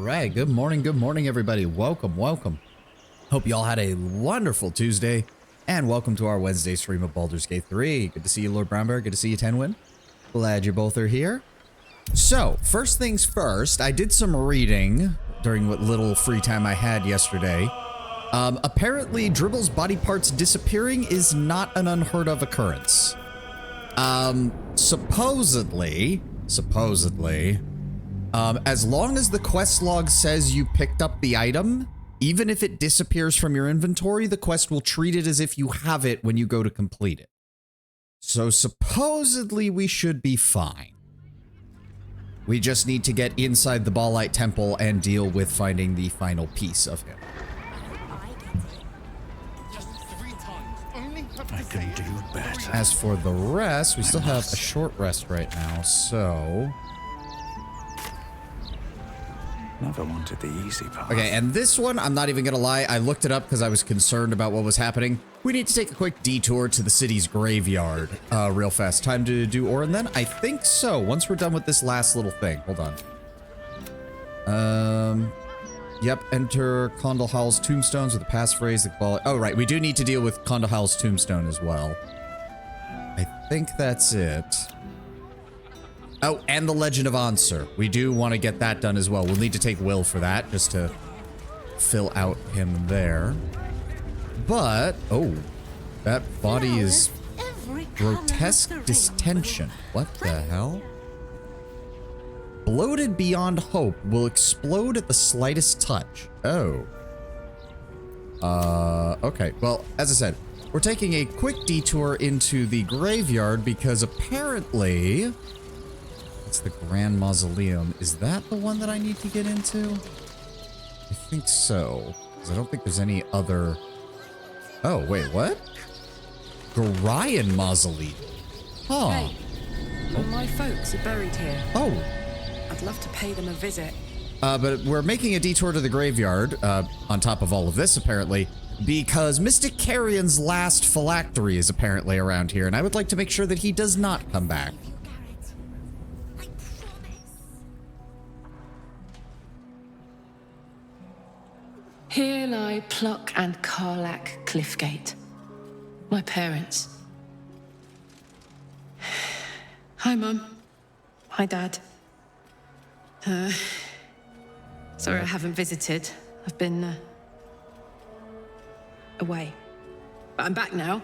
right, good morning, everybody. Welcome. Hope y'all had a wonderful Tuesday, and welcome to our Wednesday stream of Baldur's Gate 3. Good to see you, Lord Brownbear. Good to see you, Tenwin. Glad you both are here. So, first things first, I did some reading during what little free time I had yesterday. Apparently, Dribble's body parts disappearing is not an unheard of occurrence. Supposedly, as long as the quest log says you picked up the item, even if it disappears from your inventory, the quest will treat it as if you have it when you go to complete it. So supposedly we should be fine. We just need to get inside the Baalite Temple and deal with finding the final piece of him. I can do better. As for the rest, we still have a short rest right now, so... Never wanted the easy path. Okay, and this one, I'm not even gonna lie, I looked it up because I was concerned about what was happening. We need to take a quick detour to the city's graveyard real fast. Time to do Orin then? I think so, once we're done with this last little thing. Hold on. Yep, enter Condalhal's tombstones with the passphrase. Oh, right, we do need to deal with Condalhal's tombstone as well. I think that's it. Oh, and the Legend of Ansur. We do want to get that done as well. We'll need to take Will for that, just to fill out him there. But, oh, that body is grotesque distension. What the hell? Bloated beyond hope, will explode at the slightest touch. Oh. Okay. Well, as I said, we're taking a quick detour into the graveyard because apparently it's the Grand Mausoleum. Is that the one that I need to get into? I think so, because I don't think there's any other... Oh, wait, what? Gorion Mausoleum. Huh. Hey, all my folks are buried here. Oh. I'd love to pay them a visit. But we're making a detour to the graveyard, on top of all of this, apparently, because Mystic Carrion's last phylactery is apparently around here, and I would like to make sure that he does not come back. Here lie Pluck and Karlach Cliffgate. My parents. Hi, Mum. Hi, Dad. Sorry I haven't visited. I've been, away. But I'm back now,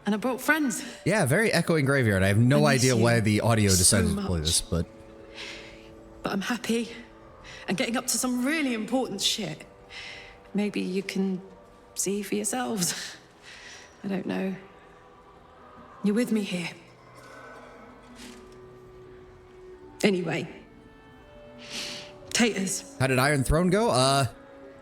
and I brought friends. Yeah, very echoing graveyard. I have no idea why the audio decided so to play much. this, but I'm happy, and getting up to some really important shit. Maybe you can see for yourselves. I don't know. You're with me here. Anyway. Taters. how did Iron Throne go?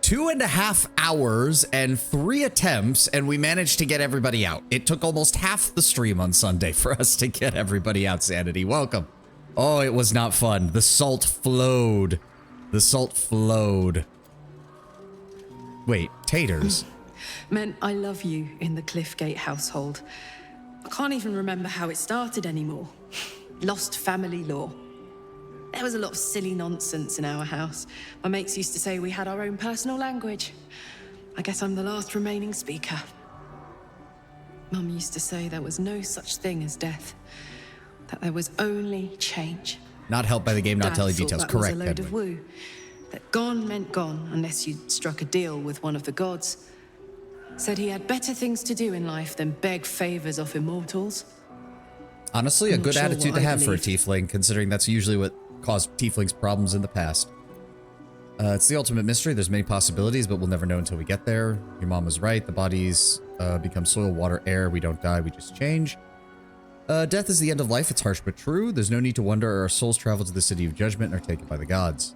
2.5 hours and 3 attempts, and we managed to get everybody out. It took almost half the stream on Sunday for us to get everybody out, Sanity. Welcome. Oh, it was not fun. The salt flowed. The salt flowed. Wait, taters? Meant I love you in the Cliffgate household. I can't even remember how it started anymore. Lost family law. There was a lot of silly nonsense in our house. My mates used to say we had our own personal language. I guess I'm the last remaining speaker. Mum used to say there was no such thing as death. That there was only change. Not helped by the game, not Dad telling thought details. that Correct, was a load Edwin. of woo. That gone meant gone unless you'd struck a deal with one of the gods. Said he had better things to do in life than beg favors off immortals. Honestly, a I'm good not sure attitude what to I have for a believe. tiefling, considering that's usually what caused tieflings problems in the past. It's the ultimate mystery. There's many possibilities, but we'll never know until we get there. Your mom was right. The bodies become soil, water, air. We don't die, we just change. Death is the end of life. It's harsh but true. There's no need to wonder. Our souls travel to the city of judgment and are taken by the gods.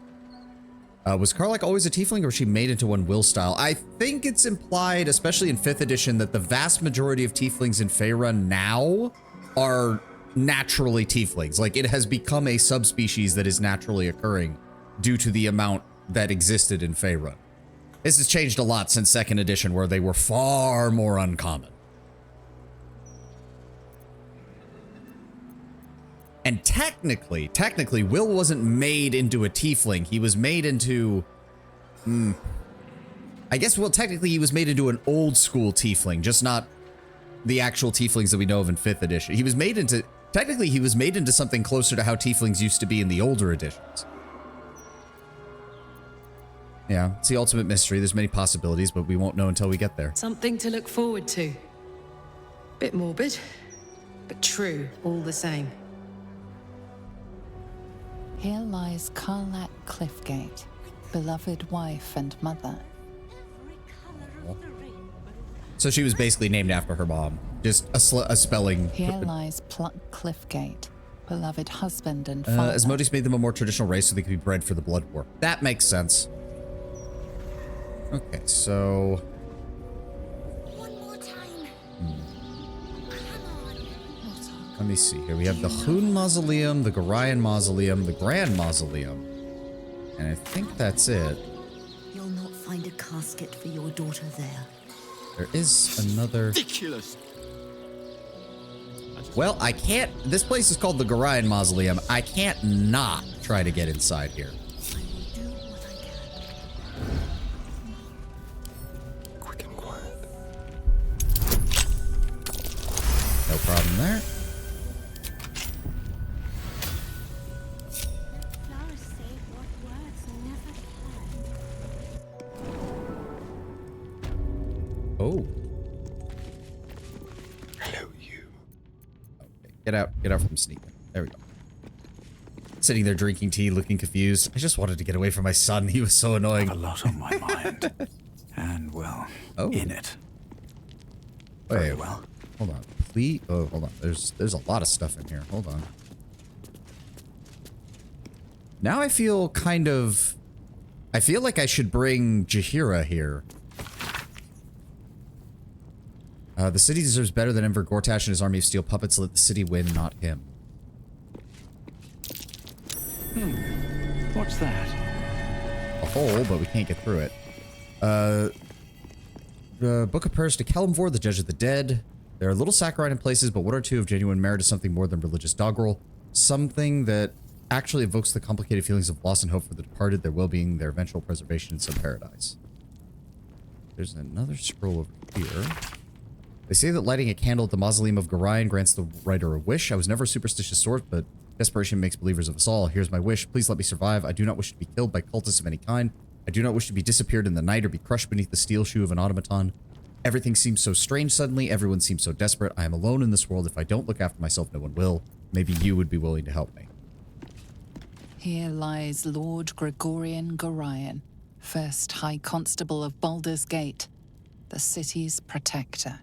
Was Karlach always a tiefling, or was she made into one will style? I think it's implied, especially in 5th edition, that the vast majority of tieflings in Faerun now are naturally tieflings. Like, it has become a subspecies that is naturally occurring due to the amount that existed in Faerun. This has changed a lot since 2nd edition, where they were far more uncommon. And technically, Will wasn't made into a tiefling. He was made into... I guess, well, technically he was made into an old school tiefling, just not the actual tieflings that we know of in 5th edition. He was made into... Technically, he was made into something closer to how tieflings used to be in the older editions. Yeah, it's the ultimate mystery. There's many possibilities, but we won't know until we get there. Something to look forward to. Bit morbid, but true all the same. Here lies Karlak Cliffgate, beloved wife and mother. So she was basically named after her mom. Just a spelling. Here lies Pluck Cliffgate, beloved husband and father. Asmodeus made them a more traditional race so they could be bred for the Blood War. That makes sense. Okay, so... One more time. Let me see here. We have the Hoon Mausoleum, the Gorion Mausoleum, the Grand Mausoleum. And I think that's it. You'll not find a casket for your daughter there. There is another... Ridiculous. Well, I can't... This place is called the Gorion Mausoleum. I can't not try to get inside here. I will do what I can. Quick and quiet. No problem there. Flowers say what words never can. Oh. Hello, you. Okay, get out from sneaking. There we go. Sitting there drinking tea, looking confused. I just wanted to get away from my son. He was so annoying. A lot on my mind. And, well, in it. Very Wait, well. hold on. Please. Oh, hold on. There's a lot of stuff in here. Hold on. Now I feel kind of... I feel like I should bring Jaheira here. The city deserves better than Enver Gortash and his army of steel puppets. Let the city win, not him. What's that? A hole, but we can't get through it. Book of Prayers to Kalimvor, the Judge of the Dead. There are little saccharine in places, but one or two of genuine merit is something more than religious doggerel. Something that actually evokes the complicated feelings of loss and hope for the departed, their well-being, their eventual preservation in some paradise. There's another scroll over here. They say that lighting a candle at the mausoleum of Gorion grants the writer a wish. I was never a superstitious sort, but desperation makes believers of us all. Here's my wish. Please let me survive. I do not wish to be killed by cultists of any kind. I do not wish to be disappeared in the night or be crushed beneath the steel shoe of an automaton. Everything seems so strange suddenly. Everyone seems so desperate. I am alone in this world. If I don't look after myself, no one will. Maybe you would be willing to help me. Here lies Lord Gregorian Gorion, first High Constable of Baldur's Gate, the city's protector.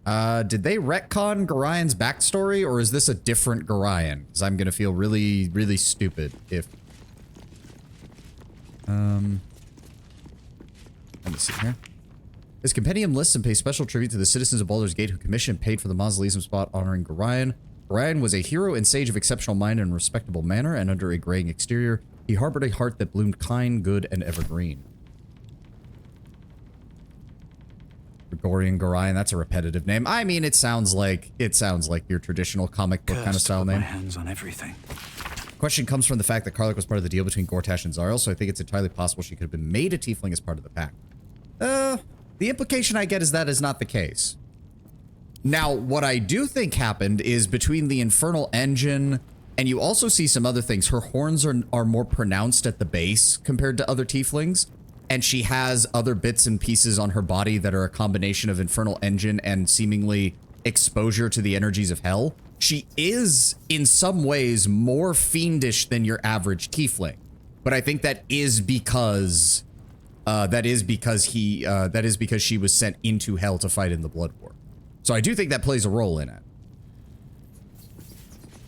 Did they retcon Gorion's backstory, or is this a different Gorion? Because I'm gonna feel really, really stupid if... Let me see here. This compendium lists and pays special tribute to the citizens of Baldur's Gate who commissioned and paid for the mausoleum spot honoring Gorion. Gorion was a hero and sage of exceptional mind and respectable manner, and under a graying exterior, he harbored a heart that bloomed kind, good, and evergreen. Gregorian Gorion, that's a repetitive name. I mean, it sounds like your traditional comic book kind of style name. My hands on everything. Question comes from the fact that Karlak was part of the deal between Gortash and Zariel, so I think it's entirely possible she could have been made a tiefling as part of the pact. The implication I get is that is not the case. Now, what I do think happened is between the infernal engine, and you also see some other things. Her horns are more pronounced at the base compared to other tieflings. And she has other bits and pieces on her body that are a combination of infernal engine and seemingly exposure to the energies of hell. She is, in some ways, more fiendish than your average tiefling. But I think that is because she was sent into hell to fight in the Blood War. So I do think that plays a role in it.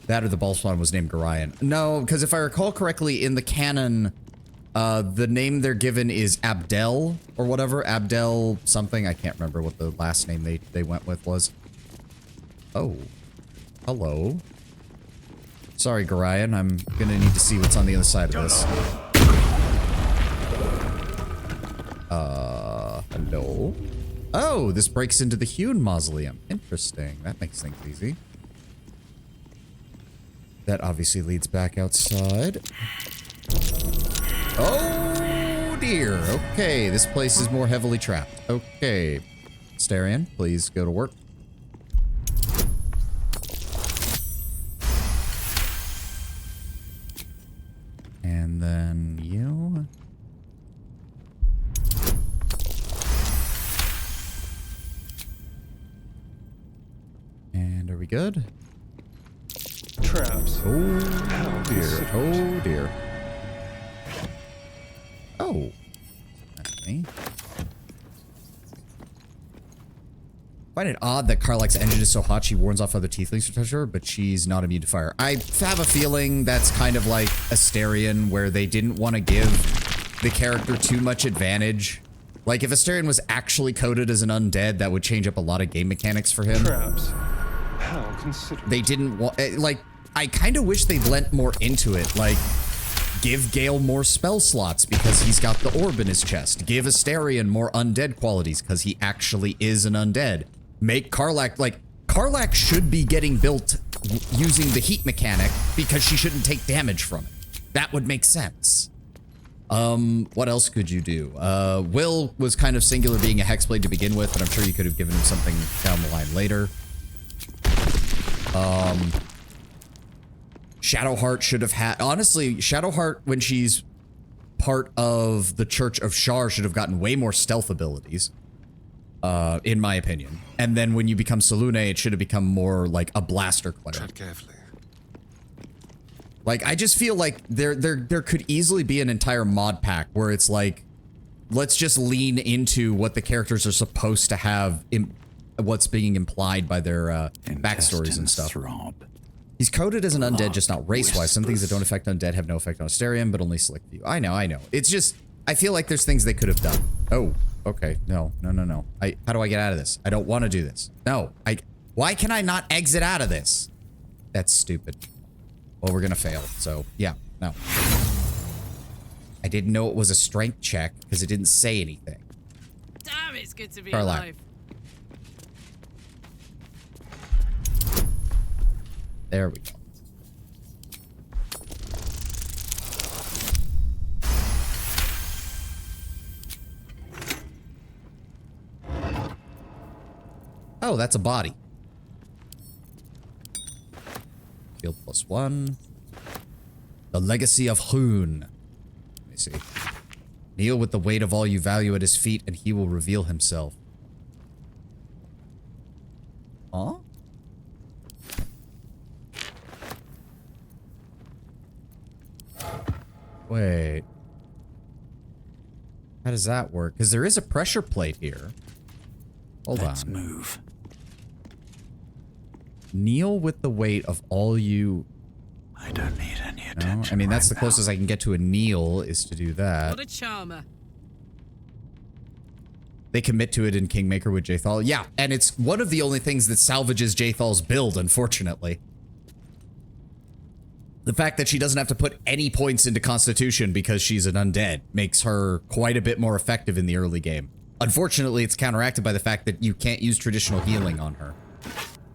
That or the Ballspawn was named Gorion. No, because if I recall correctly, in the canon... the name they're given is Abdel, or whatever. Abdel something. I can't remember what the last name they went with was. Oh. Hello. Sorry, Gorion. I'm gonna need to see what's on the other side of this. Hello? Oh, this breaks into the Hewn Mausoleum. Interesting. That makes things easy. That obviously leads back outside. Oh dear. Okay, this place is more heavily trapped. Okay. Starion, please go to work. And then you. And are we good? Traps. Oh dear. Oh dear. Oh. That's me. I find it odd that Karlach's engine is so hot she warns off other tieflings to touch her, but she's not immune to fire. I have a feeling that's kind of like Astarion, where they didn't want to give the character too much advantage. Like, if Astarion was actually coded as an undead, that would change up a lot of game mechanics for him. Traps. How considerate. They didn't want, like, I kind of wish they'd lent more into it. Like, give Gale more spell slots because he's got the orb in his chest. Give Astarion more undead qualities because he actually is an undead. Make Karlach, like, Karlach should be getting built using the heat mechanic because she shouldn't take damage from it. That would make sense. What else could you do? Will was kind of singular being a hexblade to begin with, but I'm sure you could have given him something down the line later. Shadowheart should have had, honestly, Shadowheart, when she's part of the Church of Shar, should have gotten way more stealth abilities. In my opinion. And then when you become Selune, it should have become more like a blaster cleric. Tread carefully. Like, I just feel like there could easily be an entire mod pack where it's like, let's just lean into what the characters are supposed to have, what's being implied by their backstories and stuff. Throb. He's coded as an undead, just not race-wise. Some things that don't affect undead have no effect on Astarion, but only select few. I know. It's just, I feel like there's things they could have done. Oh. Okay, no. How do I get out of this? I don't want to do this. No, why can I not exit out of this? That's stupid. Well, we're gonna fail, so, yeah, no. I didn't know it was a strength check, because it didn't say anything. Damn, it's good to be Karlach. alive. There we go. Oh, that's a body. Shield +1. The Legacy of Hoon. Let me see. Kneel with the weight of all you value at his feet, and he will reveal himself. Huh? Wait. How does that work? Because there is a pressure plate here. Hold Let's on. move. Kneel with the weight of all you... I don't need any No, attention. I mean, that's right the now. closest I can get to a kneel is to do that. What a charmer. They commit to it in Kingmaker with Jaethal. Yeah, and it's one of the only things that salvages Jaethal's build, unfortunately. The fact that she doesn't have to put any points into Constitution because she's an undead makes her quite a bit more effective in the early game. Unfortunately, it's counteracted by the fact that you can't use traditional healing on her.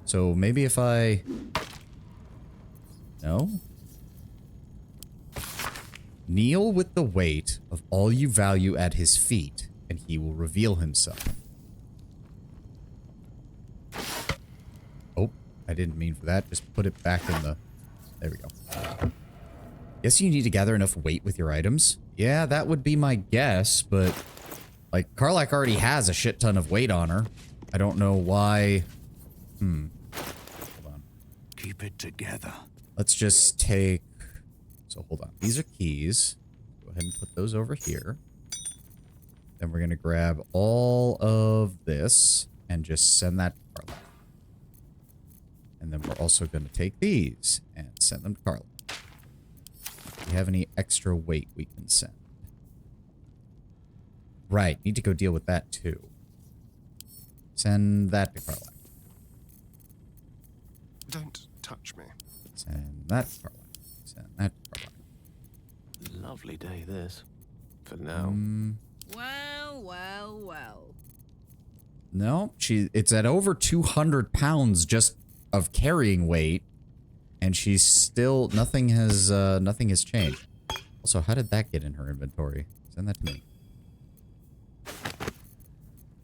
So maybe if I... No? Kneel with the weight of all you value at his feet, and he will reveal himself. Oh, I didn't mean for that. Just put it back in the... There we go. Guess you need to gather enough weight with your items. Yeah, that would be my guess, but... Like, Karlach already has a shit ton of weight on her. I don't know why... Hold on. Keep it together. Let's just take... So, hold on. These are keys. Go ahead and put those over here. Then we're going to grab all of this and just send that to Karlach. And then we're also going to take these and send them to Karlach. Do we have any extra weight we can send? Right. Need to go deal with that, too. Send that to Karlach. Don't touch me. Send that to Karlach. Send that to Karlach. Lovely day, this. For now. Well. No, it's at over 200 pounds just of carrying weight. And she's still, nothing has changed. Also, how did that get in her inventory? Send that to me.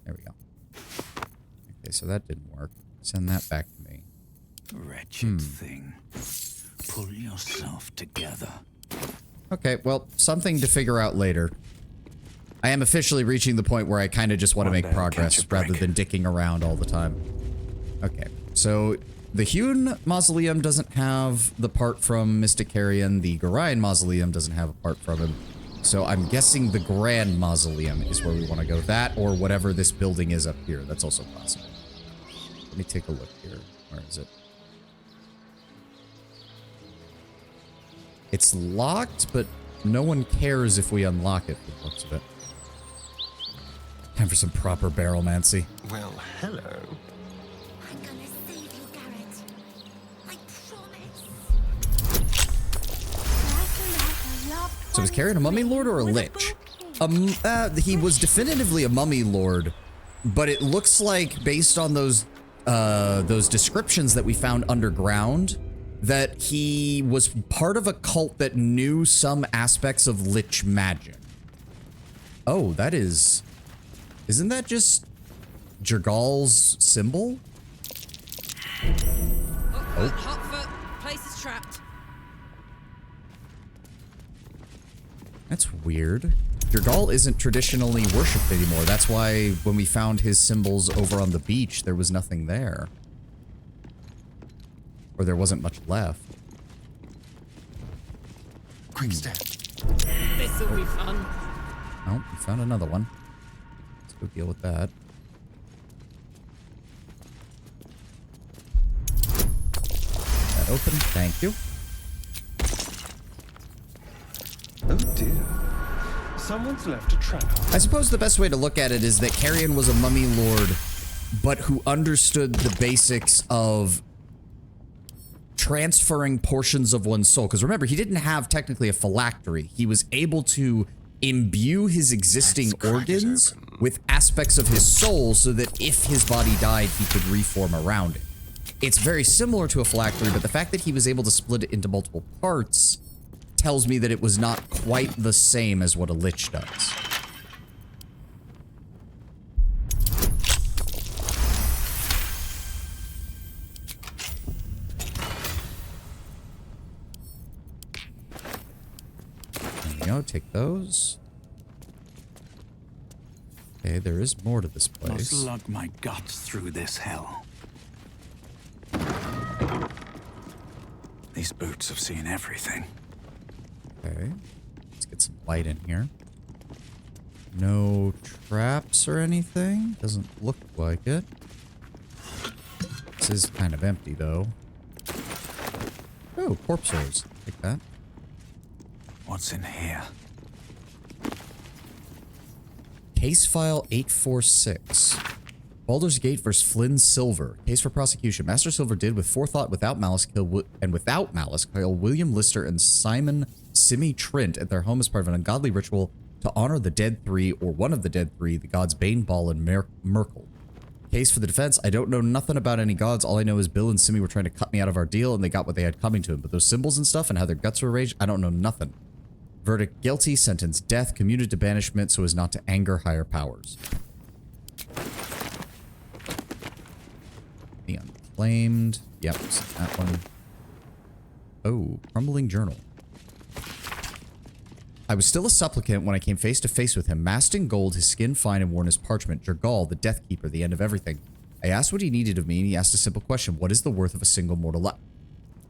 There we go. Okay, so that didn't work. Send that back to me. Wretched thing. Pull yourself together. Okay, well, something to figure out later. I am officially reaching the point where I kind of just want to make progress rather than dicking around all the time. Okay, so the Hewn Mausoleum doesn't have the part from Mystic Carrion. The Gorion Mausoleum doesn't have a part from him. So I'm guessing the Grand Mausoleum is where we want to go. That or whatever this building is up here. That's also possible. Let me take a look here. Where is it? It's locked, but no one cares if we unlock it for the looks of it. Time for some proper barrelmancy. Well, hello. I'm gonna save you, Garrett. I promise. So was Carrion a mummy lord or a lich? He was definitively a mummy lord, but it looks like based on those descriptions that we found underground, that he was part of a cult that knew some aspects of lich magic. Oh, that is... Isn't that just Jergal's symbol? Oh. Hot foot. Place is trapped. That's weird. Jergal isn't traditionally worshipped anymore. That's why when we found his symbols over on the beach, there was nothing there. Or there wasn't much left. Quick step. This'll be fun. Oh, we found another one. Let's go deal with that. That open. Thank you. Oh dear. Someone's left a trap. I suppose the best way to look at it is that Carrion was a mummy lord, but who understood the basics of transferring portions of one's soul. Because remember, he didn't have technically a phylactery. He was able to imbue his existing organs with aspects of his soul so that if his body died, he could reform around it. It's very similar to a phylactery, but the fact that he was able to split it into multiple parts tells me that it was not quite the same as what a lich does. There we go, take those. Okay, there is more to this place. Must lug my guts through this hell. These boots have seen everything. Okay, let's get some light in here. No traps or anything? Doesn't look like it. This is kind of empty, though. Oh, corpse ores. Take that. What's in here? Case file 846. Baldur's Gate vs. Flynn Silver. Case for prosecution. Master Silver did with forethought, without malice, kill William Lister and Simon Simi Trent at their home as part of an ungodly ritual to honor the dead three, or one of the dead three, the gods Bane, Ball, and Merkel. Case for the defense. I don't know nothing about any gods. All I know is Bill and Simi were trying to cut me out of our deal, and they got what they had coming to them. But those symbols and stuff and how their guts were raged, I don't know nothing. Verdict: guilty, sentence death, commuted to banishment so as not to anger higher powers. The unclaimed. Yep, that one. Oh, crumbling journal. I was still a supplicant when I came face to face with him, masked in gold, his skin fine and worn as parchment. Jergal, the Death Keeper, the end of everything. I asked what he needed of me, and he asked a simple question: what is the worth of a single mortal life?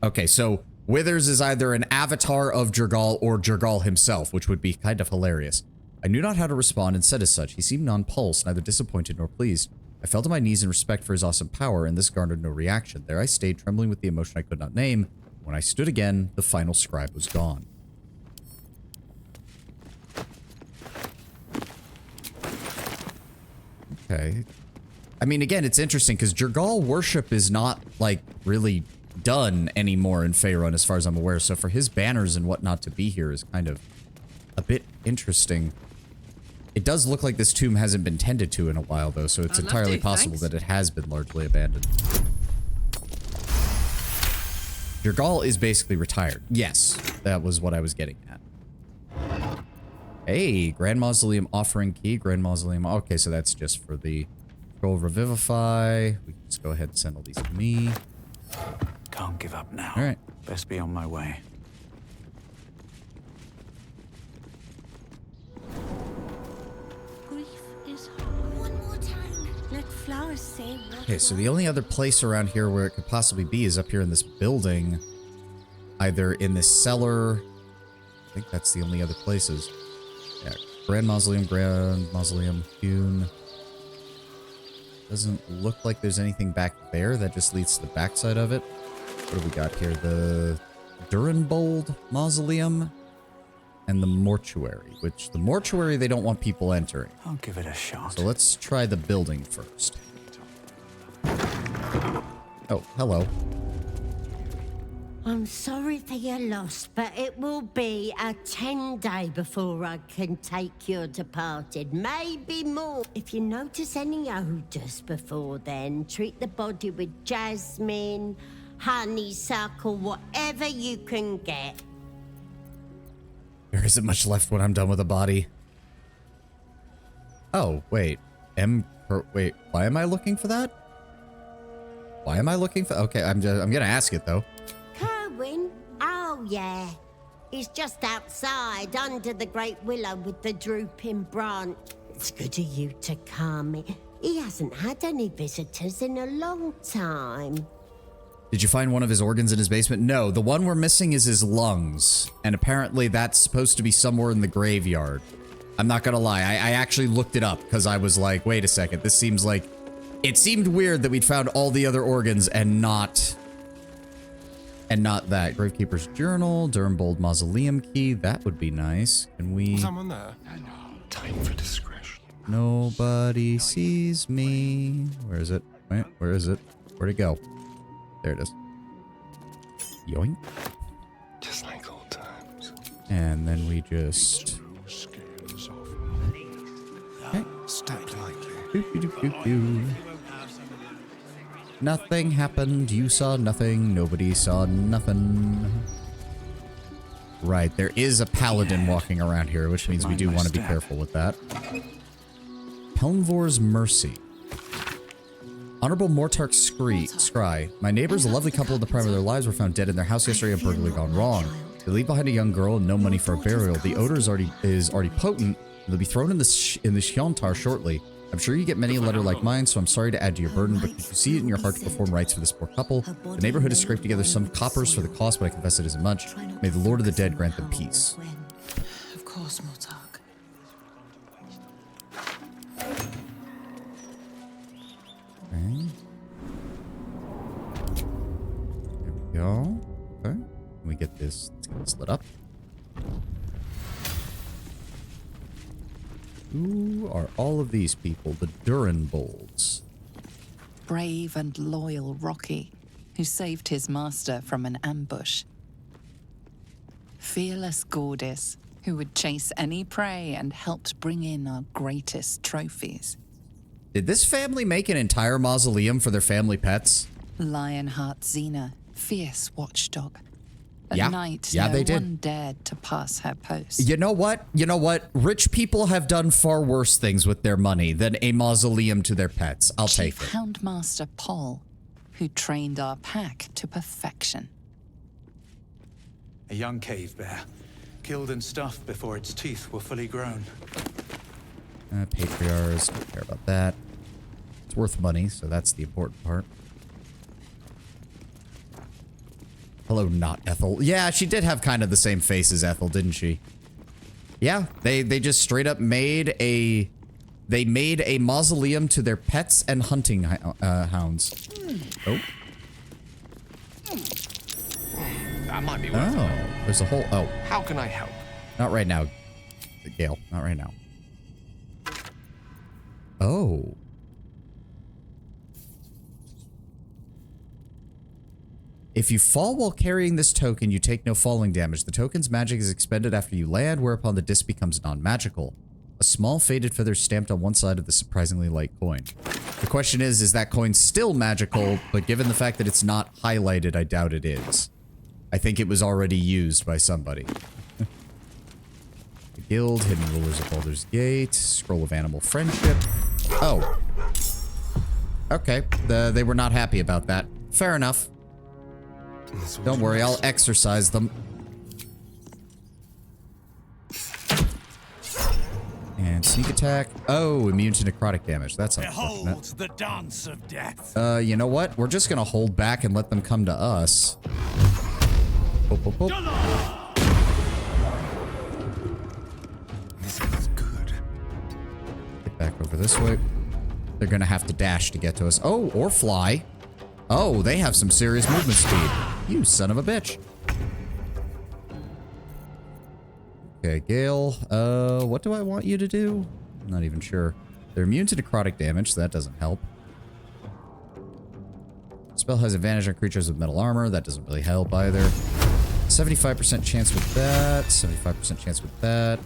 Okay, so Withers is either an avatar of Jergal or Jergal himself, which would be kind of hilarious. I knew not how to respond and said as such. He seemed nonplussed, neither disappointed nor pleased. I fell to my knees in respect for his awesome power, and this garnered no reaction. There I stayed, trembling with the emotion I could not name. When I stood again, the final scribe was gone. Okay. I mean, again, it's interesting, because Jergal worship is not, like, really done anymore in Faerun, as far as I'm aware, so for his banners and whatnot to be here is kind of a bit interesting. It does look like this tomb hasn't been tended to in a while, though, so it's entirely possible that it has been largely abandoned. Jergal is basically retired. Yes, that was what I was getting at. Hey, Grand Mausoleum offering key. Grand Mausoleum. Okay, so that's just for the Scroll Revivify. We can just go ahead and send all these to me. Can't give up now. All right. Best be on my way. Grief is hard. One more time. Let flowers say what. Okay, so the only other place around here where it could possibly be is up here in this building. Either in this cellar. I think that's the only other places. Yeah, Grand Mausoleum, Hewn. Doesn't look like there's anything back there. That just leads to the backside of it. What do we got here? The Durenbold Mausoleum and the Mortuary, which the Mortuary they don't want people entering. I'll give it a shot. So let's try the building first. Oh, hello. I'm sorry for your loss, but it will be a 10-day before I can take your departed. Maybe more. If you notice any odors before then, treat the body with jasmine, honeysuckle, whatever you can get. There isn't much left when I'm done with a body. Oh, wait. Wait, why am I looking for that? Why am I looking for... Okay, I'm gonna ask it, though. Kerwin? Oh, yeah. He's just outside, under the great willow with the drooping branch. It's good of you to come. He hasn't had any visitors in a long time. Did you find one of his organs in his basement? No, the one we're missing is his lungs. And apparently that's supposed to be somewhere in the graveyard. I'm not gonna lie, I actually looked it up because I was like, wait a second, this seems like... It seemed weird that we'd found all the other organs and not that. Gravekeeper's Journal, Durenbold Mausoleum Key, that would be nice. Can we... Someone there. Time for discretion. Nobody sees me. Where is it? Wait, where is it? Where'd it go? There it is. Yoink. Just like old times. And then we just... Okay. Step lightly. Boop, boop, boop, boop. Nothing happened. You saw nothing. Nobody saw nothing. Right, there is a paladin walking around here, which means we do want to be careful with that. Pelmvor's Mercy. Honorable Mortark Scry. My neighbors, a lovely couple in the prime of their lives, were found dead in their house yesterday, a burglary gone wrong. They leave behind a young girl and no money for a burial. The odor is already potent, and they'll be thrown in the Shiontar shortly. I'm sure you get many a letter like mine, so I'm sorry to add to your burden, but could you see it in your heart to perform rites for this poor couple? The neighborhood has scraped together some coppers for the cost, but I confess it isn't much. May the Lord of the Dead grant them peace. Of course, Mortark. Okay. There we go. Okay. Let me get this. Let's get this lit up. Who are all of these people? The Durenbolds. Brave and loyal Rocky, who saved his master from an ambush. Fearless Gordis, who would chase any prey and helped bring in our greatest trophies. Did this family make an entire mausoleum for their family pets? Lionheart Xena, fierce watchdog. A Yeah. knight Yeah, no they did. one dared to pass her post. You know what? You know what? Rich people have done far worse things with their money than a mausoleum to their pets. I'll take Chief it. Houndmaster Paul, who trained our pack to perfection. A young cave bear, killed and stuffed before its teeth were fully grown. Patriarchs, don't care about that. It's worth money, so that's the important part. Hello, not Ethel. Yeah, she did have kind of the same face as Ethel, didn't she? Yeah, they just straight up made a... They made a mausoleum to their pets and hunting hounds. Oh. That might be worth it. Oh, there's a whole... Oh, How can I help? not right now, Gale. Not right now. Oh. If you fall while carrying this token, you take no falling damage. The token's magic is expended after you land, whereupon the disc becomes non-magical. A small faded feather stamped on one side of the surprisingly light coin. The question is that coin still magical? But given the fact that it's not highlighted, I doubt it is. I think it was already used by somebody. The Guild, Hidden Rulers of Baldur's Gate, Scroll of Animal Friendship. Oh. Okay, they were not happy about that. Fair enough. Don't worry, I'll exorcise them. And sneak attack. Oh, immune to necrotic damage. That's unfortunate. Behold the dance of death. You know what? We're just gonna hold back and let them come to us. Boop, boop, boop. This is good. Get back over this way. They're gonna have to dash to get to us. Oh, or fly. Oh, they have some serious movement speed. You son of a bitch. Okay, Gale. What do I want you to do? I'm not even sure. They're immune to necrotic damage, so that doesn't help. Spell has advantage on creatures with metal armor. That doesn't really help either. 75% chance with that. 75% chance with that.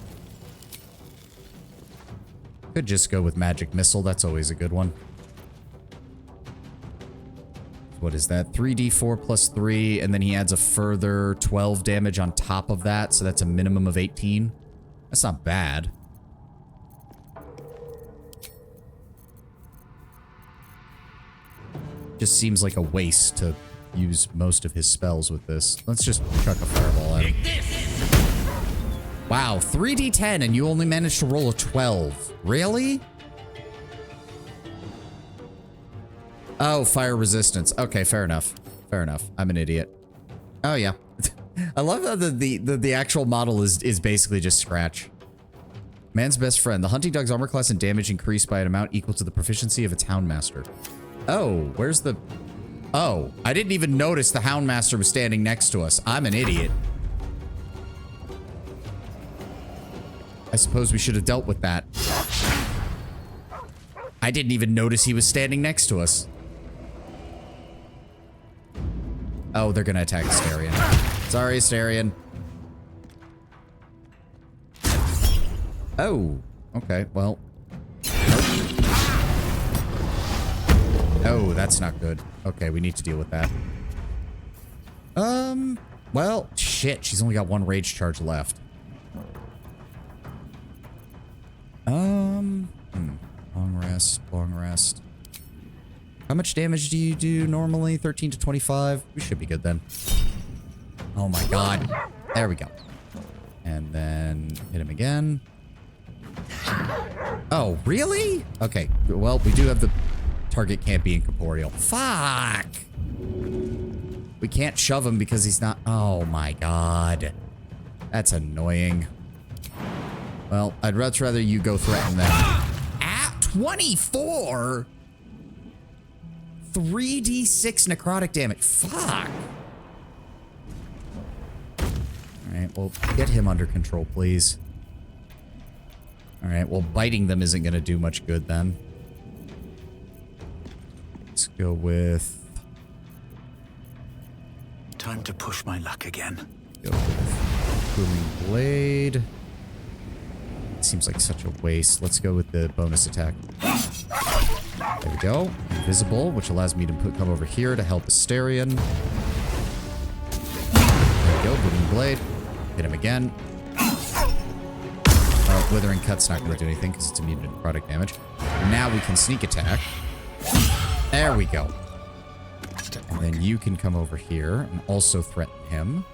Could just go with magic missile. That's always a good one. What is that? 3d4 plus 3, and then he adds a further 12 damage on top of that, so that's a minimum of 18. That's not bad. Just seems like a waste to use most of his spells with this. Let's just chuck a fireball at him. Wow, 3d10 and you only managed to roll a 12. Really? Oh, fire resistance. Okay, fair enough. Fair enough. I'm an idiot. Oh, yeah. I love how the actual model is basically just scratch. Man's best friend. The hunting dog's armor class and damage increased by an amount equal to the proficiency of its houndmaster. Oh, where's the... Oh, I didn't even notice the houndmaster was standing next to us. I'm an idiot. I suppose we should have dealt with that. I didn't even notice he was standing next to us. Oh, they're gonna attack Asterion. Sorry, Asterion. Oh, okay, well. Oh, that's not good. Okay, we need to deal with that. Well, shit, she's only got one rage charge left. Long rest, long rest. How much damage do you do normally? 13 to 25? We should be good then. Oh my god. There we go. And then hit him again. Oh, really? Okay, well, we do have the... Target can't be incorporeal. Fuck! We can't shove him because he's not... Oh my god. That's annoying. Well, I'd much rather you go threaten them. At 24? 3d6 necrotic damage. Fuck. Alright, well, get him under control, please. Alright, well, biting them isn't going to do much good then. Let's go with... Time to push my luck again. Go with Booming Blade. Seems like such a waste. Let's go with the bonus attack. There we go. Invisible, which allows me to come over here to help Asterion. There we go. Booming Blade. Hit him again. Withering Cut's not going to do anything because it's immune to necrotic damage. Now we can sneak attack. There we go. And then you can come over here and also threaten him.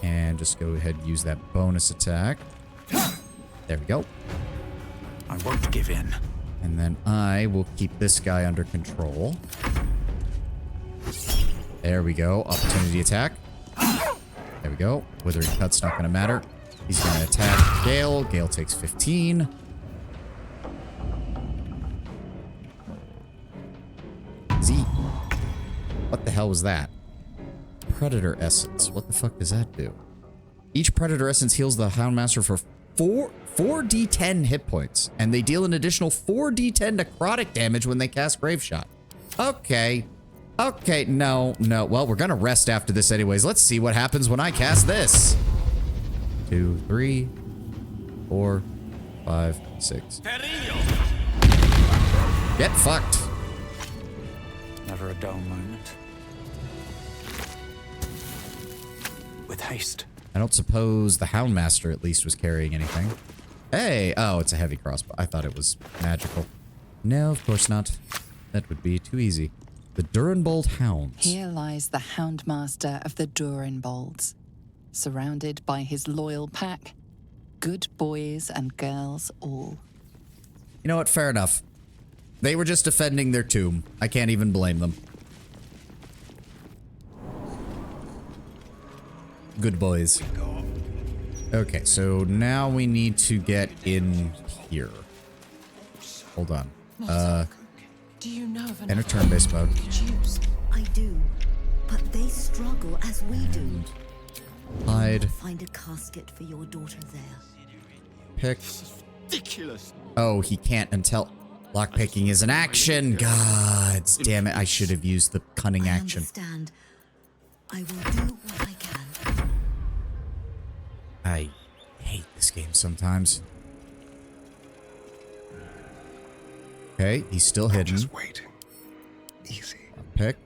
And just go ahead and use that bonus attack. There we go. I won't give in. And then I will keep this guy under control. There we go. Opportunity attack. There we go. Withering Cut's not going to matter. He's going to attack Gale. Gale takes 15. Z. What the hell was that? Predator Essence. What the fuck does that do? Each Predator Essence heals the Houndmaster for 4d10 hit points, and they deal an additional 4d10 necrotic damage when they cast Grave Shot. Okay. Okay, no. Well, we're gonna rest after this anyways. Let's see what happens when I cast this. 2, 3, 4, 5, 6. Get fucked. Never a dull moment. with haste. I don't suppose the Houndmaster at least was carrying anything. Hey! Oh, it's a heavy crossbow. I thought it was magical. No, of course not. That would be too easy. The Durenbold Hounds. Here lies the Houndmaster of the Durenbolds, surrounded by his loyal pack, good boys and girls all. You know what? Fair enough. They were just defending their tomb. I can't even blame them. Good boys. Okay, so now we need to get in here. Hold on. Do you know of Enter turn-based mode. I do, but they struggle as we do. Hide. Find a casket for your daughter there. Pick. Ridiculous. Oh, he can't until lockpicking is an action. God damn it! I should have used the cunning action. Understand. I will do what I can. I hate this game sometimes. Okay, he's still hidden. Just waiting. Easy. Pick.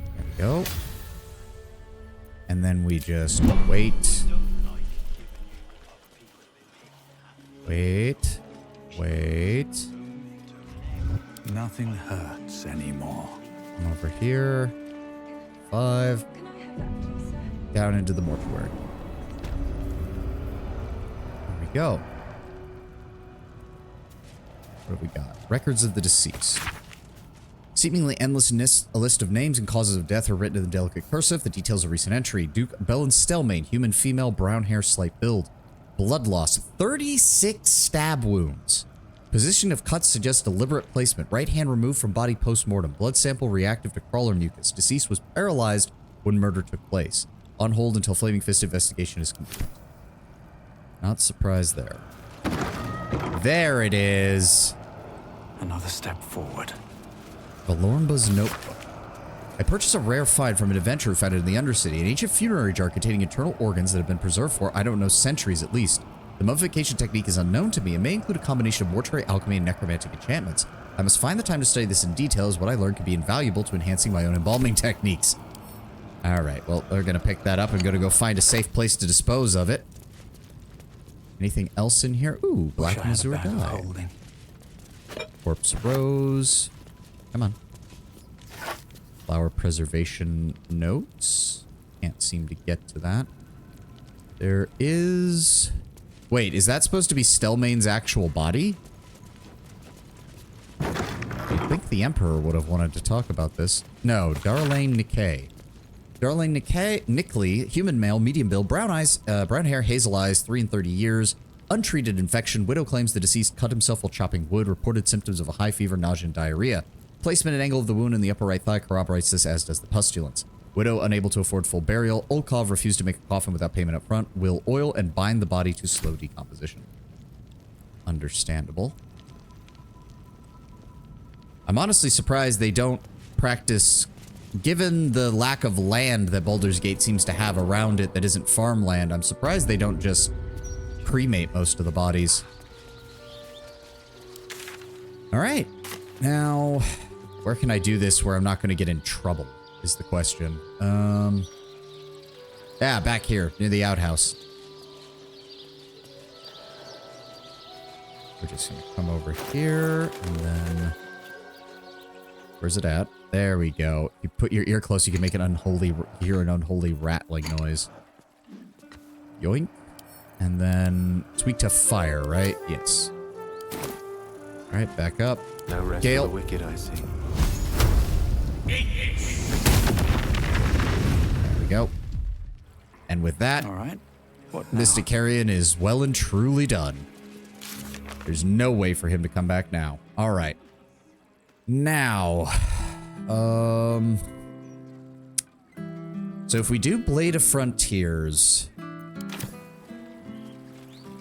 There we go. And then we just wait. Wait. Wait. Nothing hurts anymore. Come over here. 5. Down into the mortuary. There we go. What have we got? Records of the deceased. Seemingly endless a list of names and causes of death are written in the delicate cursive. The details of recent entry. Duke Bellin Stelmane, human, female, brown hair, slight build. Blood loss, 36 stab wounds. Position of cuts suggests deliberate placement. Right hand removed from body post-mortem. Blood sample reactive to crawler mucus. Deceased was paralyzed when murder took place. On hold until Flaming Fist investigation is complete. Not surprised there. There it is. Another step forward. Valornba's notebook. I purchased a rare find from an adventurer found in the Undercity, an ancient funerary jar containing internal organs that have been preserved for, I don't know, centuries at least. The mummification technique is unknown to me and may include a combination of mortuary alchemy and necromantic enchantments. I must find the time to study this in detail, as what I learned could be invaluable to enhancing my own embalming techniques. Alright, well, they're gonna pick that up and gonna go find a safe place to dispose of it. Anything else in here? Ooh, Black Mazur die. Corpse Rose. Come on. Flower preservation notes. Can't seem to get to that. There is... Wait, is that supposed to be Stelmane's actual body? I think the Emperor would have wanted to talk about this. No, Darlene Nikkei. Darlene Nickley, human male, medium build, brown eyes, brown hair, hazel eyes, 3 and 30 years. Untreated infection. Widow claims the deceased cut himself while chopping wood. Reported symptoms of a high fever, nausea, and diarrhea. Placement and angle of the wound in the upper right thigh corroborates this, as does the pustulence. Widow unable to afford full burial. Olkov refused to make a coffin without payment up front. Will oil and bind the body to slow decomposition. Understandable. I'm honestly surprised they don't practice, given the lack of land that Baldur's Gate seems to have around it that isn't farmland. I'm surprised they don't just cremate most of the bodies. All right. Now, where can I do this where I'm not going to get in trouble is the question. Yeah, back here near the outhouse. We're just going to come over here and then... Where's it at? There we go. You put your ear close, you can make an unholy, hear an unholy rattling noise. Yoink. And then it's weak to fire, right? Yes. All right, back up. No rest Gale. for the wicked, I see. There we go. And with that, All right. What now? Mystic Carrion is well and truly done. There's no way for him to come back now. All right. Now, so if we do Blade of Frontiers,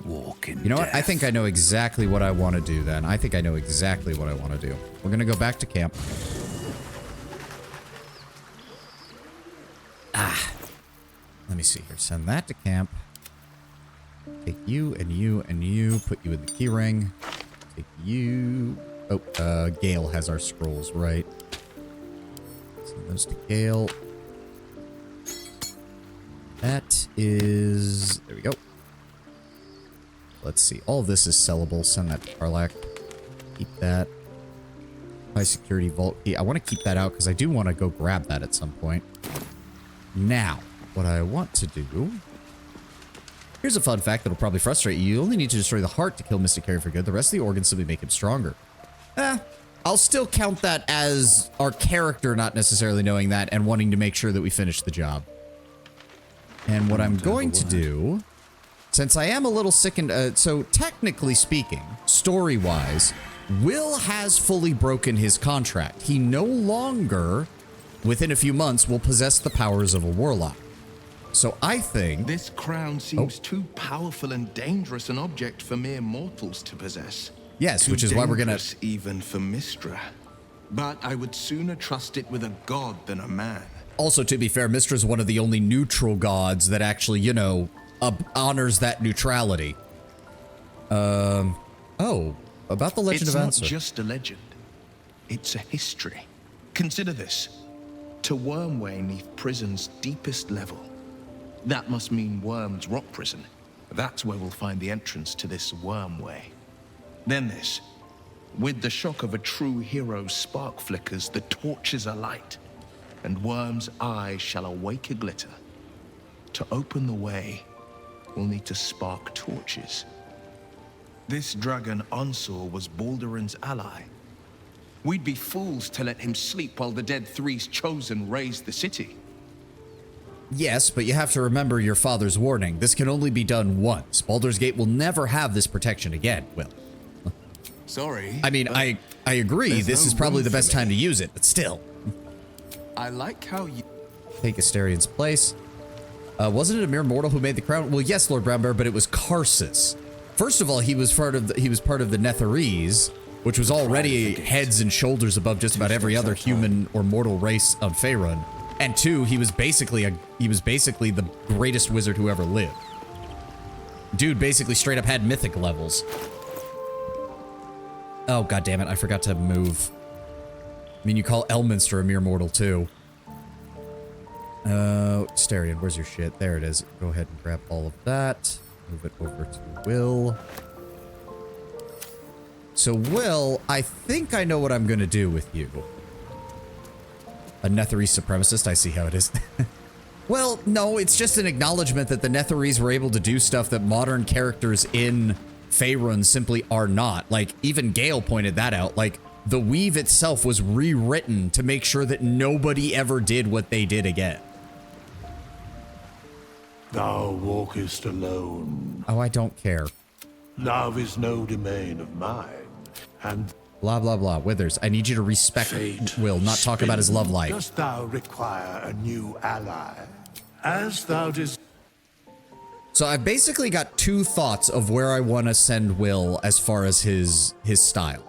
Walk in you know what? death. I think I know exactly what I want to do then. I think I know exactly what I want to do. We're going to go back to camp. Let me see here. Send that to camp. Take you and you and you. Put you in the key ring. Take you. Oh, Gale has our scrolls, right? Goes to Gale. That is... There we go. Let's see. All of this is sellable. Send that to Karlak. Keep that. High security vault key. I want to keep that out because I do want to go grab that at some point. Now, what I want to do... Here's a fun fact that'll probably frustrate you. You only need to destroy the heart to kill Mr. Carey for good. The rest of the organs simply make him stronger. I'll still count that as our character not necessarily knowing that and wanting to make sure that we finish the job. And what I'm going to do, since I am a little sickened, so technically speaking, story-wise, Will has fully broken his contract. He no longer, within a few months, will possess the powers of a warlock. So I think... This crown seems too powerful and dangerous an object for mere mortals to possess. Yes, which is why we're gonna... even for Mystra. But I would sooner trust it with a god than a man. Also, to be fair, Mystra is one of the only neutral gods that actually, you know, honors that neutrality. Oh, about the Legend of Answer. It's not just a legend. It's a history. Consider this. To Wormway 'neath prison's deepest level. That must mean Worm's rock prison. That's where we'll find the entrance to this Wormway. Then this. With the shock of a true hero's spark flickers, the torches are light, and Worm's eyes shall awake a glitter. To open the way, we'll need to spark torches. This dragon Onsor was Balduran's ally. We'd be fools to let him sleep while the Dead Three's chosen raised the city. Yes, but you have to remember your father's warning. This can only be done once. Baldur's Gate will never have this protection again, Will. Sorry. I mean, I agree. This is probably the best time to use it, but still. I like how you... Take Asterian's place. Wasn't it a mere mortal who made the crown? Well, yes, Lord Brownbear, but it was Karsus. First of all, he was part of the Netherese, which was already heads and shoulders above just about every other human or mortal race of Faerun. And two, he was basically the greatest wizard who ever lived. Dude basically straight up had mythic levels. Oh, god damn it, I forgot to move. I mean, you call Elminster a mere mortal too. Asterian, where's your shit? There it is. Go ahead and grab all of that. Move it over to Will. So Will, I think I know what I'm gonna do with you. A Netherese supremacist, I see how it is. Well, no, it's just an acknowledgement that the Netherese were able to do stuff that modern characters in Faerun simply are not. Like, even Gale pointed that out. Like, the Weave itself was rewritten to make sure that nobody ever did what they did again. Thou walkest alone. Oh, I don't care. Love is no domain of mine, and... Blah, blah, blah. Withers, I need you to respect Will, not talk about his love life. Dost thou require a new ally? As thou dost... So I've basically got two thoughts of where I want to send Will as far as his style.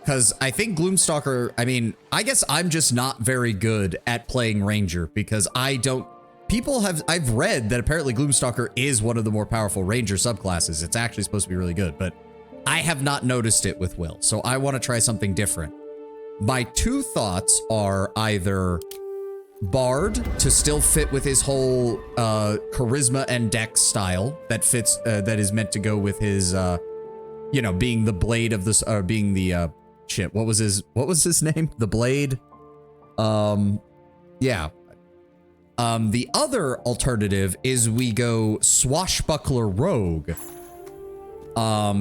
Because I think Gloomstalker, I mean, I guess I'm just not very good at playing Ranger because I don't... I've read that apparently Gloomstalker is one of the more powerful Ranger subclasses. It's actually supposed to be really good, but I have not noticed it with Will, so I want to try something different. My two thoughts are either Bard to still fit with his whole charisma and dex style that fits, that is meant to go with his, you know, being the blade of this, or being the, shit, what was his name? The Blade? Yeah. The other alternative is we go Swashbuckler Rogue.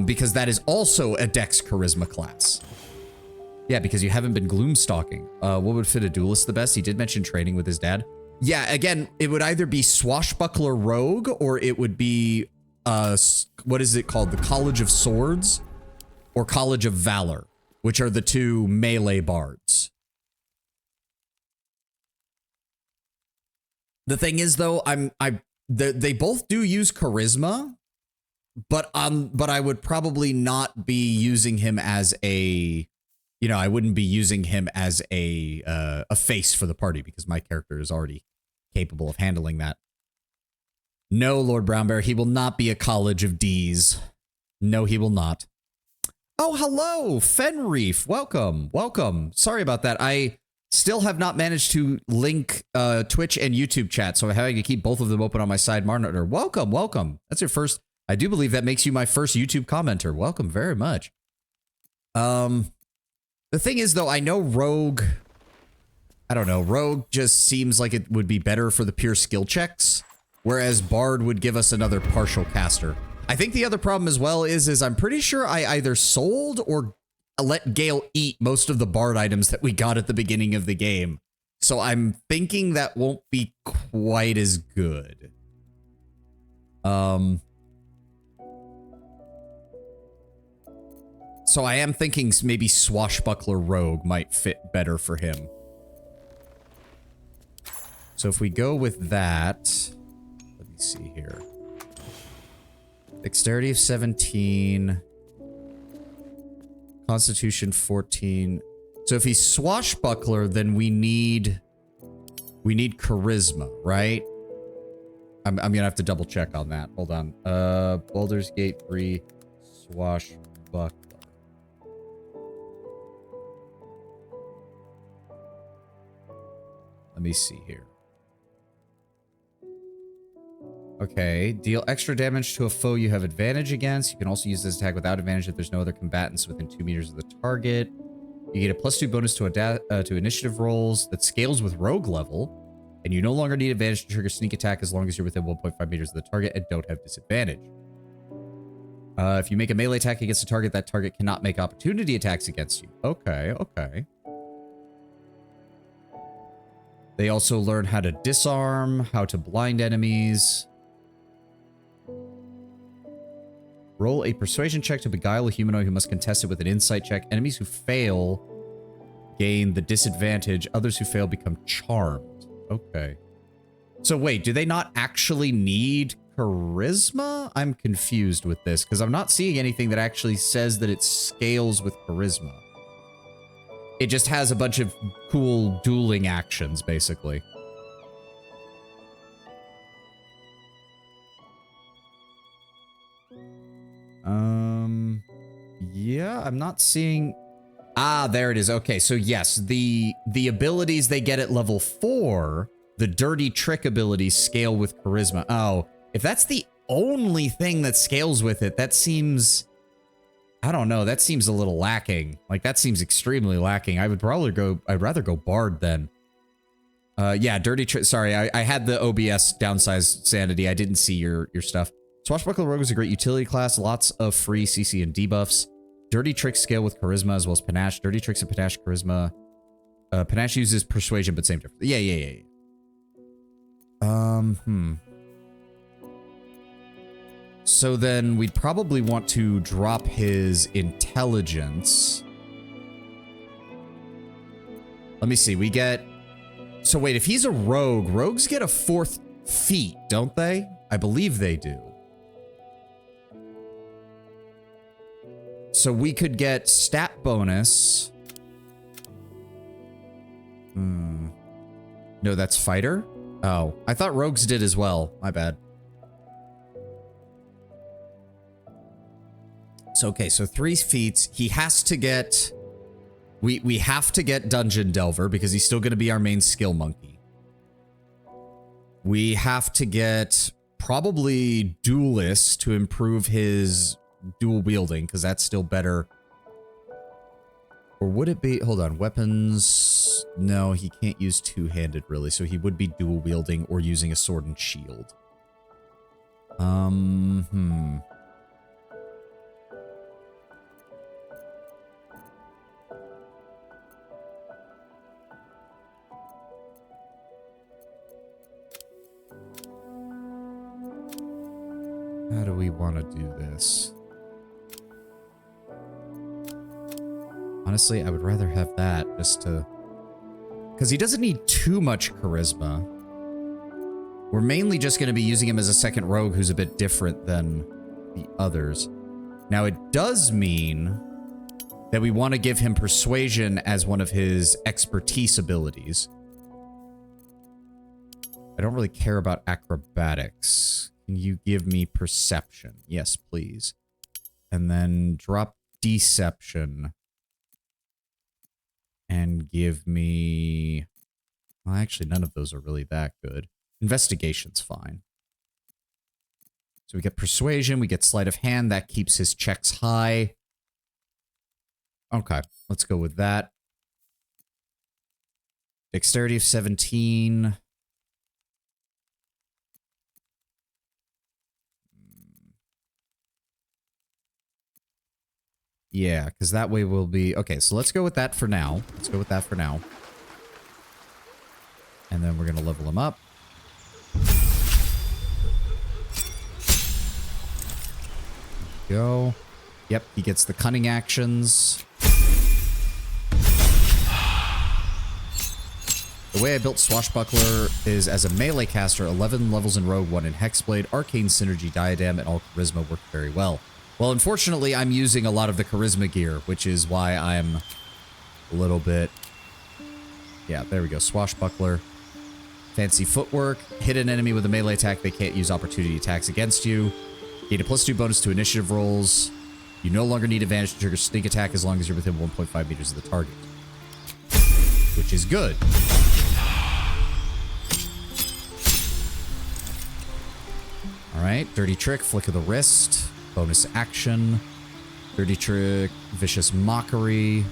Because that is also a Dex Charisma class. Yeah, because you haven't been Gloomstalking. What would fit a duelist the best? He did mention training with his dad. Yeah, again, it would either be Swashbuckler Rogue or it would be, what is it called? The College of Swords or College of Valor, which are the two melee bards. The thing is, though, they both do use charisma. But I would probably not be using him as a, you know, I wouldn't be using him as a face for the party because my character is already capable of handling that. No, Lord Brownbear, he will not be a College of D's. No, he will not. Oh, hello, Fenreef. Welcome, welcome. Sorry about that. Still have not managed to link Twitch and YouTube chat, so I'm having to keep both of them open on my side monitor. Welcome, welcome. That's your first. I do believe that makes you my first YouTube commenter. Welcome very much. The thing is, though, I know Rogue... I don't know. Rogue just seems like it would be better for the pure skill checks, whereas Bard would give us another partial caster. I think the other problem as well is I'm pretty sure I either sold or let Gale eat most of the Bard items that we got at the beginning of the game. So I'm thinking that won't be quite as good. So I am thinking maybe Swashbuckler Rogue might fit better for him. So if we go with that, let me see here. Dexterity of 17. Constitution 14. So if he's Swashbuckler, then we need Charisma, right? I'm gonna have to double check on that. Hold on. Baldur's Gate 3 Swashbuckler. Let me see here. Okay, deal extra damage to a foe you have advantage against. You can also use this attack without advantage if there's no other combatants within 2 meters of the target. You get a +2 bonus to initiative rolls that scales with rogue level. And you no longer need advantage to trigger sneak attack as long as you're within 1.5 meters of the target and don't have disadvantage. If you make a melee attack against a target, that target cannot make opportunity attacks against you. Okay, okay. They also learn how to disarm, how to blind enemies. Roll a persuasion check to beguile a humanoid who must contest it with an insight check. Enemies who fail gain the disadvantage. Others who fail become charmed. Okay. So wait, do they not actually need charisma? I'm confused with this because I'm not seeing anything that actually says that it scales with charisma. It just has a bunch of cool dueling actions, basically. Yeah, I'm not seeing... Ah, there it is. Okay, so yes, the abilities they get at level 4, the dirty trick abilities scale with charisma. Oh, if that's the only thing that scales with it, that seems... I don't know, that seems a little lacking. Like, that seems extremely lacking. I'd rather go Bard then. Yeah, dirty trick. Sorry, I had the OBS downsized sanity. I didn't see your stuff. Swashbuckler Rogue is a great utility class. Lots of free CC and debuffs. Dirty tricks scale with charisma as well as panache. Dirty tricks and panache charisma. Panache uses persuasion, but same difference. Yeah. So then we'd probably want to drop his intelligence. Let me see. We get... So wait, if he's a rogue, rogues get a 4th feat, don't they? I believe they do. So we could get stat bonus. No, that's fighter? Oh, I thought rogues did as well. My bad. So, okay, so 3 feats. He has to get... We have to get Dungeon Delver because he's still going to be our main skill monkey. We have to get probably Duelist to improve his dual wielding because that's still better. Or would it be... Hold on. Weapons... No, he can't use two-handed really, so he would be dual wielding or using a sword and shield. How do we want to do this? Honestly, I would rather have that just to... Because he doesn't need too much charisma. We're mainly just going to be using him as a second rogue who's a bit different than the others. Now, it does mean that we want to give him persuasion as one of his expertise abilities. I don't really care about acrobatics. Can you give me perception? Yes, please. And then drop deception. And give me... Well, actually, none of those are really that good. Investigation's fine. So we get Persuasion, we get Sleight of Hand. That keeps his checks high. Okay, let's go with that. Dexterity of 17. Yeah, because that way we'll be... Okay, so let's go with that for now. Let's go with that for now. And then we're going to level him up. Go. Yep, he gets the cunning actions. The way I built Swashbuckler is as a melee caster, 11 levels in Rogue, 1 in Hexblade, Arcane Synergy, Diadem, and all Charisma work very well. Well, unfortunately, I'm using a lot of the Charisma gear, which is why I'm a little bit... Yeah, there we go. Swashbuckler. Fancy Footwork. Hit an enemy with a melee attack. They can't use opportunity attacks against you. Gain a +2 bonus to initiative rolls. You no longer need advantage to trigger sneak attack as long as you're within 1.5 meters of the target. Which is good. Alright, Dirty Trick, Flick of the Wrist. Bonus action. Dirty Trick, Vicious Mockery.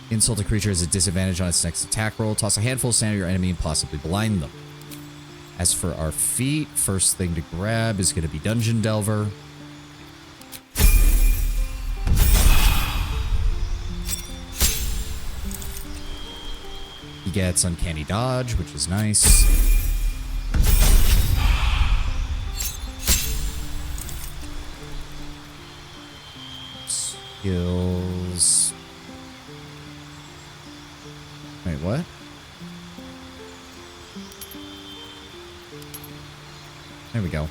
Insult a creature has a disadvantage on its next attack roll. Toss a handful of sand at your enemy and possibly blind them. As for our feat, first thing to grab is going to be Dungeon Delver. He gets Uncanny Dodge, which is nice. Skills. Wait, what? There we go.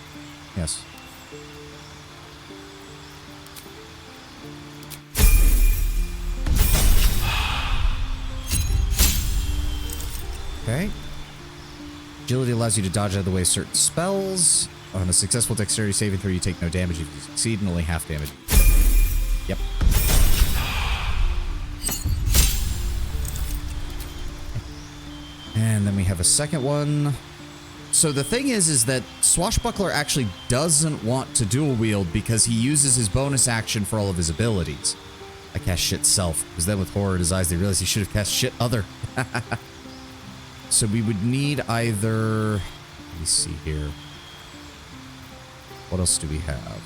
Yes. Okay. Agility allows you to dodge out of the way of certain spells. On a successful dexterity saving throw, you take no damage if you succeed and only half damage. Yep. And then we have a second one. So the thing is that Swashbuckler actually doesn't want to dual wield because he uses his bonus action for all of his abilities. I cast shit self, because then with horror in his eyes, they realize he should have cast shit other. So we would need either... Let me see here. What else do we have?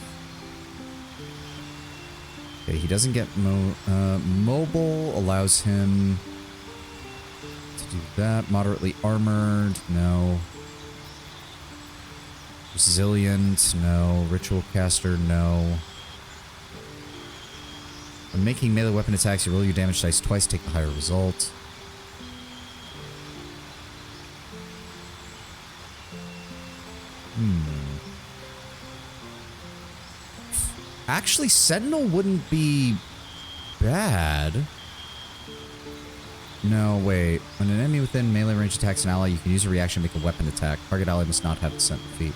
Okay, he doesn't get mobile, allows him to do that. Moderately armored, no. Resilient, no. Ritual caster, no. When making melee weapon attacks, you roll your damage dice twice, take the higher result. Actually, Sentinel wouldn't be bad. No, wait. When an enemy within melee range attacks an ally, you can use a reaction to make a weapon attack. Target ally must not have the Sentinel feat.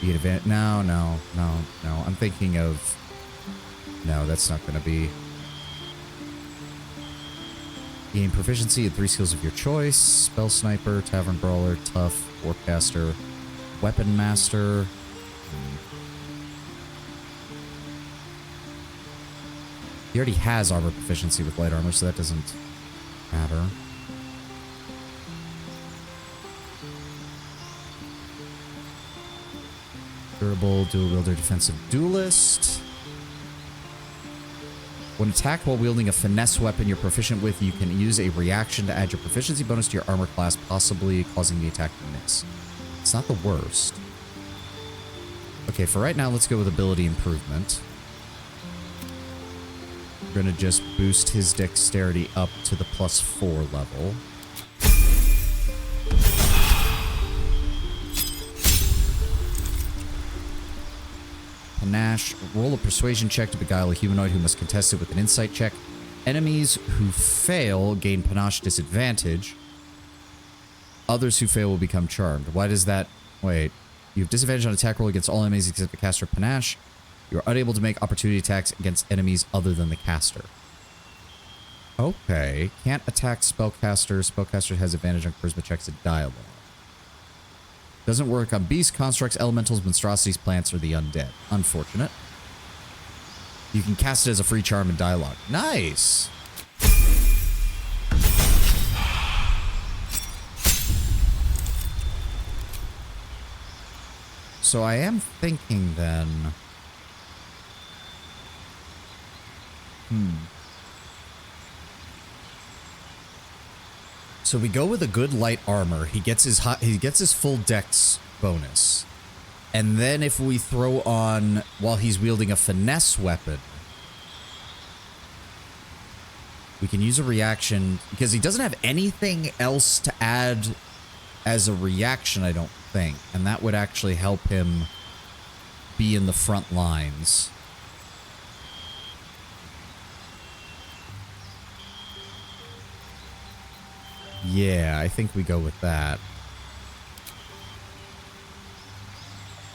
You get advantage. No. I'm thinking of... No, that's not going to be... Gain proficiency in 3 skills of your choice. Spell Sniper, Tavern Brawler, Tough, Warcaster, Weapon Master. He already has armor proficiency with light armor, so that doesn't matter. Durable, dual wielder, defensive duelist. When attacked while wielding a finesse weapon you're proficient with, you can use a reaction to add your proficiency bonus to your armor class, possibly causing the attack to miss. It's not the worst. Okay, for right now, let's go with ability improvement. We're going to just boost his dexterity up to the +4 level. Panache. Roll a persuasion check to beguile a humanoid who must contest it with an insight check. Enemies who fail gain panache disadvantage. Others who fail will become charmed. Why does that... Wait. You have disadvantage on attack roll against all enemies except the caster panache. You are unable to make opportunity attacks against enemies other than the caster. Okay. Can't attack spellcasters. Spellcaster has advantage on charisma checks and dialogue. Doesn't work on beasts, constructs, elementals, monstrosities, plants, or the undead. Unfortunate. You can cast it as a free charm in dialogue. Nice! So I am thinking then... So we go with a good light armor. He gets his full dex bonus. And then if we throw on, while he's wielding a finesse weapon, we can use a reaction, because he doesn't have anything else to add as a reaction, I don't think. And that would actually help him be in the front lines. Yeah, I think we go with that.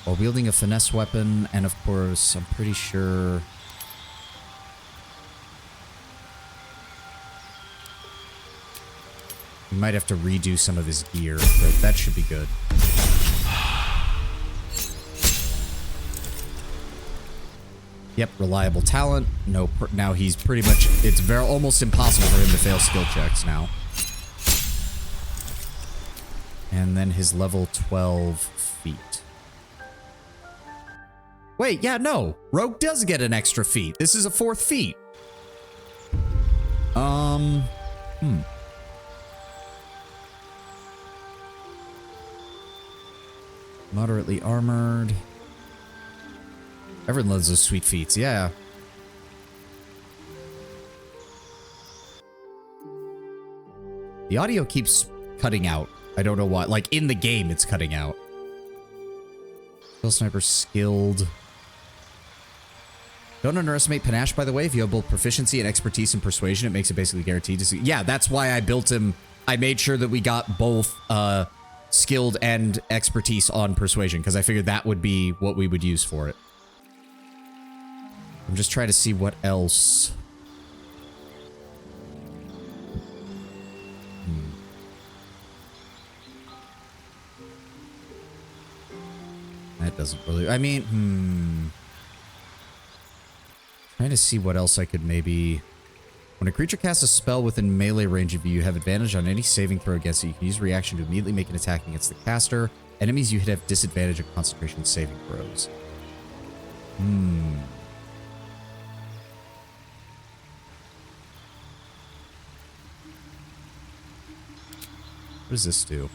While wielding a finesse weapon, and of course, I'm pretty sure... we might have to redo some of his gear, but that should be good. Yep, reliable talent. No, now he's pretty much... it's almost impossible for him to fail skill checks now. And then his level 12 feat. Wait, yeah, no. Rogue does get an extra feat. This is a 4th feat. Moderately armored. Everyone loves those sweet feats, yeah. The audio keeps cutting out. I don't know why. Like, in the game, it's cutting out. Spell Sniper skilled. Don't underestimate Panache, by the way. If you have both proficiency and expertise in persuasion, it makes it basically guaranteed to see. Yeah, that's why I built him. I made sure that we got both skilled and expertise on persuasion, because I figured that would be what we would use for it. I'm just trying to see what else. That doesn't really... I mean, Trying to see what else I could maybe... When a creature casts a spell within melee range of you, you have advantage on any saving throw against it. You can use reaction to immediately make an attack against the caster. Enemies you hit have disadvantage on concentration saving throws. What does this do?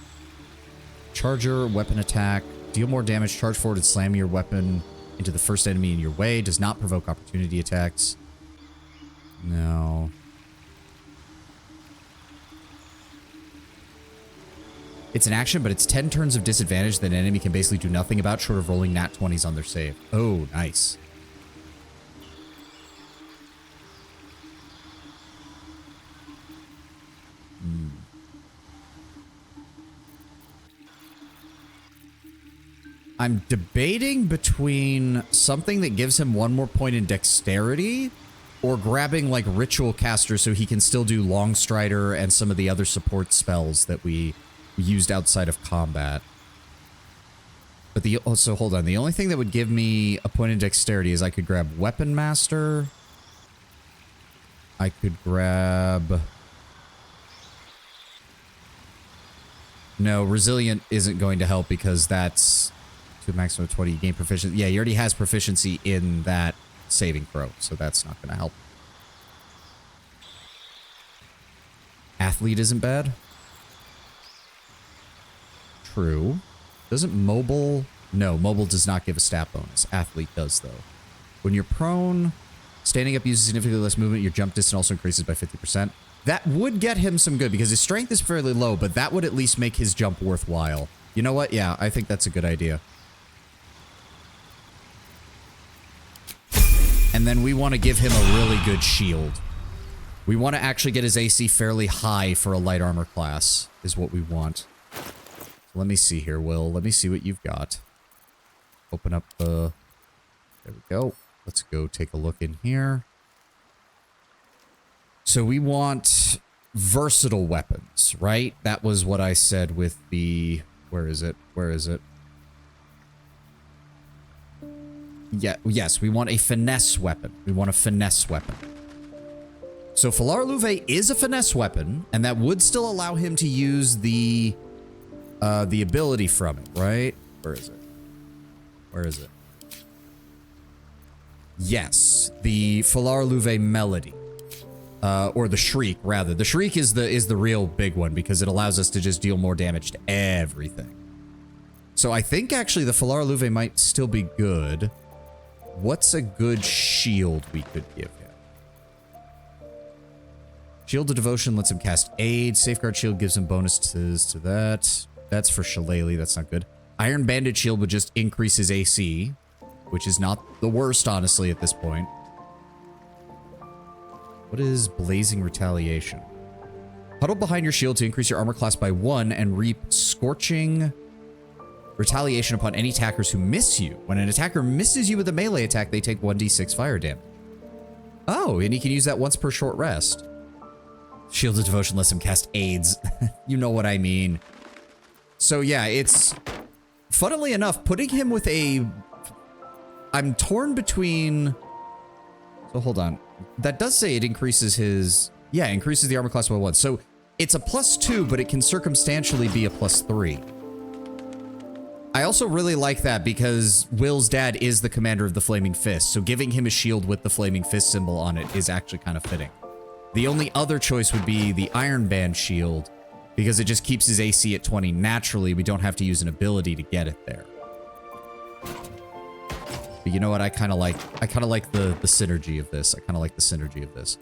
Charger, weapon attack. Deal more damage, charge forward and slam your weapon into the first enemy in your way. Does not provoke opportunity attacks. No. It's an action, but it's 10 turns of disadvantage that an enemy can basically do nothing about short of rolling nat 20s on their save. Oh, nice. I'm debating between something that gives him 1 more point in dexterity or grabbing like Ritual Caster so he can still do Long Strider and some of the other support spells that we used outside of combat. But so hold on. The only thing that would give me a point in dexterity is I could grab Weapon Master. I could grab... No, Resilient isn't going to help because that's... to a maximum of 20, you gain proficiency. Yeah, he already has proficiency in that saving throw, so that's not going to help. Athlete isn't bad. True. Doesn't mobile... No, mobile does not give a stat bonus. Athlete does, though. When you're prone, standing up uses significantly less movement. Your jump distance also increases by 50%. That would get him some good, because his strength is fairly low, but that would at least make his jump worthwhile. You know what? Yeah, I think that's a good idea. And then we want to give him a really good shield. We want to actually get his AC fairly high for a light armor class, is what we want. Let me see here, Will. Let me see what you've got. Open up the... There we go. Let's go take a look in here. So we want versatile weapons, right? That was what I said with the... Where is it? Where is it? Yeah, yes, we want a finesse weapon. We want a finesse weapon. So Falar Louve is a finesse weapon, and that would still allow him to use the ability from it, right? Where is it? Where is it? Yes, the Falar Louve melody. Or the Shriek, rather. The Shriek is the real big one because it allows us to just deal more damage to everything. So I think actually the Falar Louve might still be good. What's a good shield we could give him? Shield of Devotion lets him cast Aid. Safeguard Shield gives him bonuses to that. That's for Shillelagh. That's not good. Iron Banded Shield would just increase his AC, which is not the worst, honestly, at this point. What is Blazing Retaliation? Huddle behind your shield to increase your armor class by 1 and reap Scorching Retaliation upon any attackers who miss you. When an attacker misses you with a melee attack, they take 1d6 fire damage. Oh, and he can use that once per short rest. Shield of Devotion lets him cast aids. You know what I mean. So yeah, it's... Funnily enough, putting him with a... I'm torn between... So hold on. That does say it increases his... Yeah, increases the armor class by 1. So it's a +2, but it can circumstantially be a +3. I also really like that because Will's dad is the commander of the Flaming Fist, so giving him a shield with the Flaming Fist symbol on it is actually kind of fitting. The only other choice would be the Iron Band shield, because it just keeps his AC at 20 naturally. We don't have to use an ability to get it there. But you know what? I kind of like the synergy of this. I kind of like the synergy of this.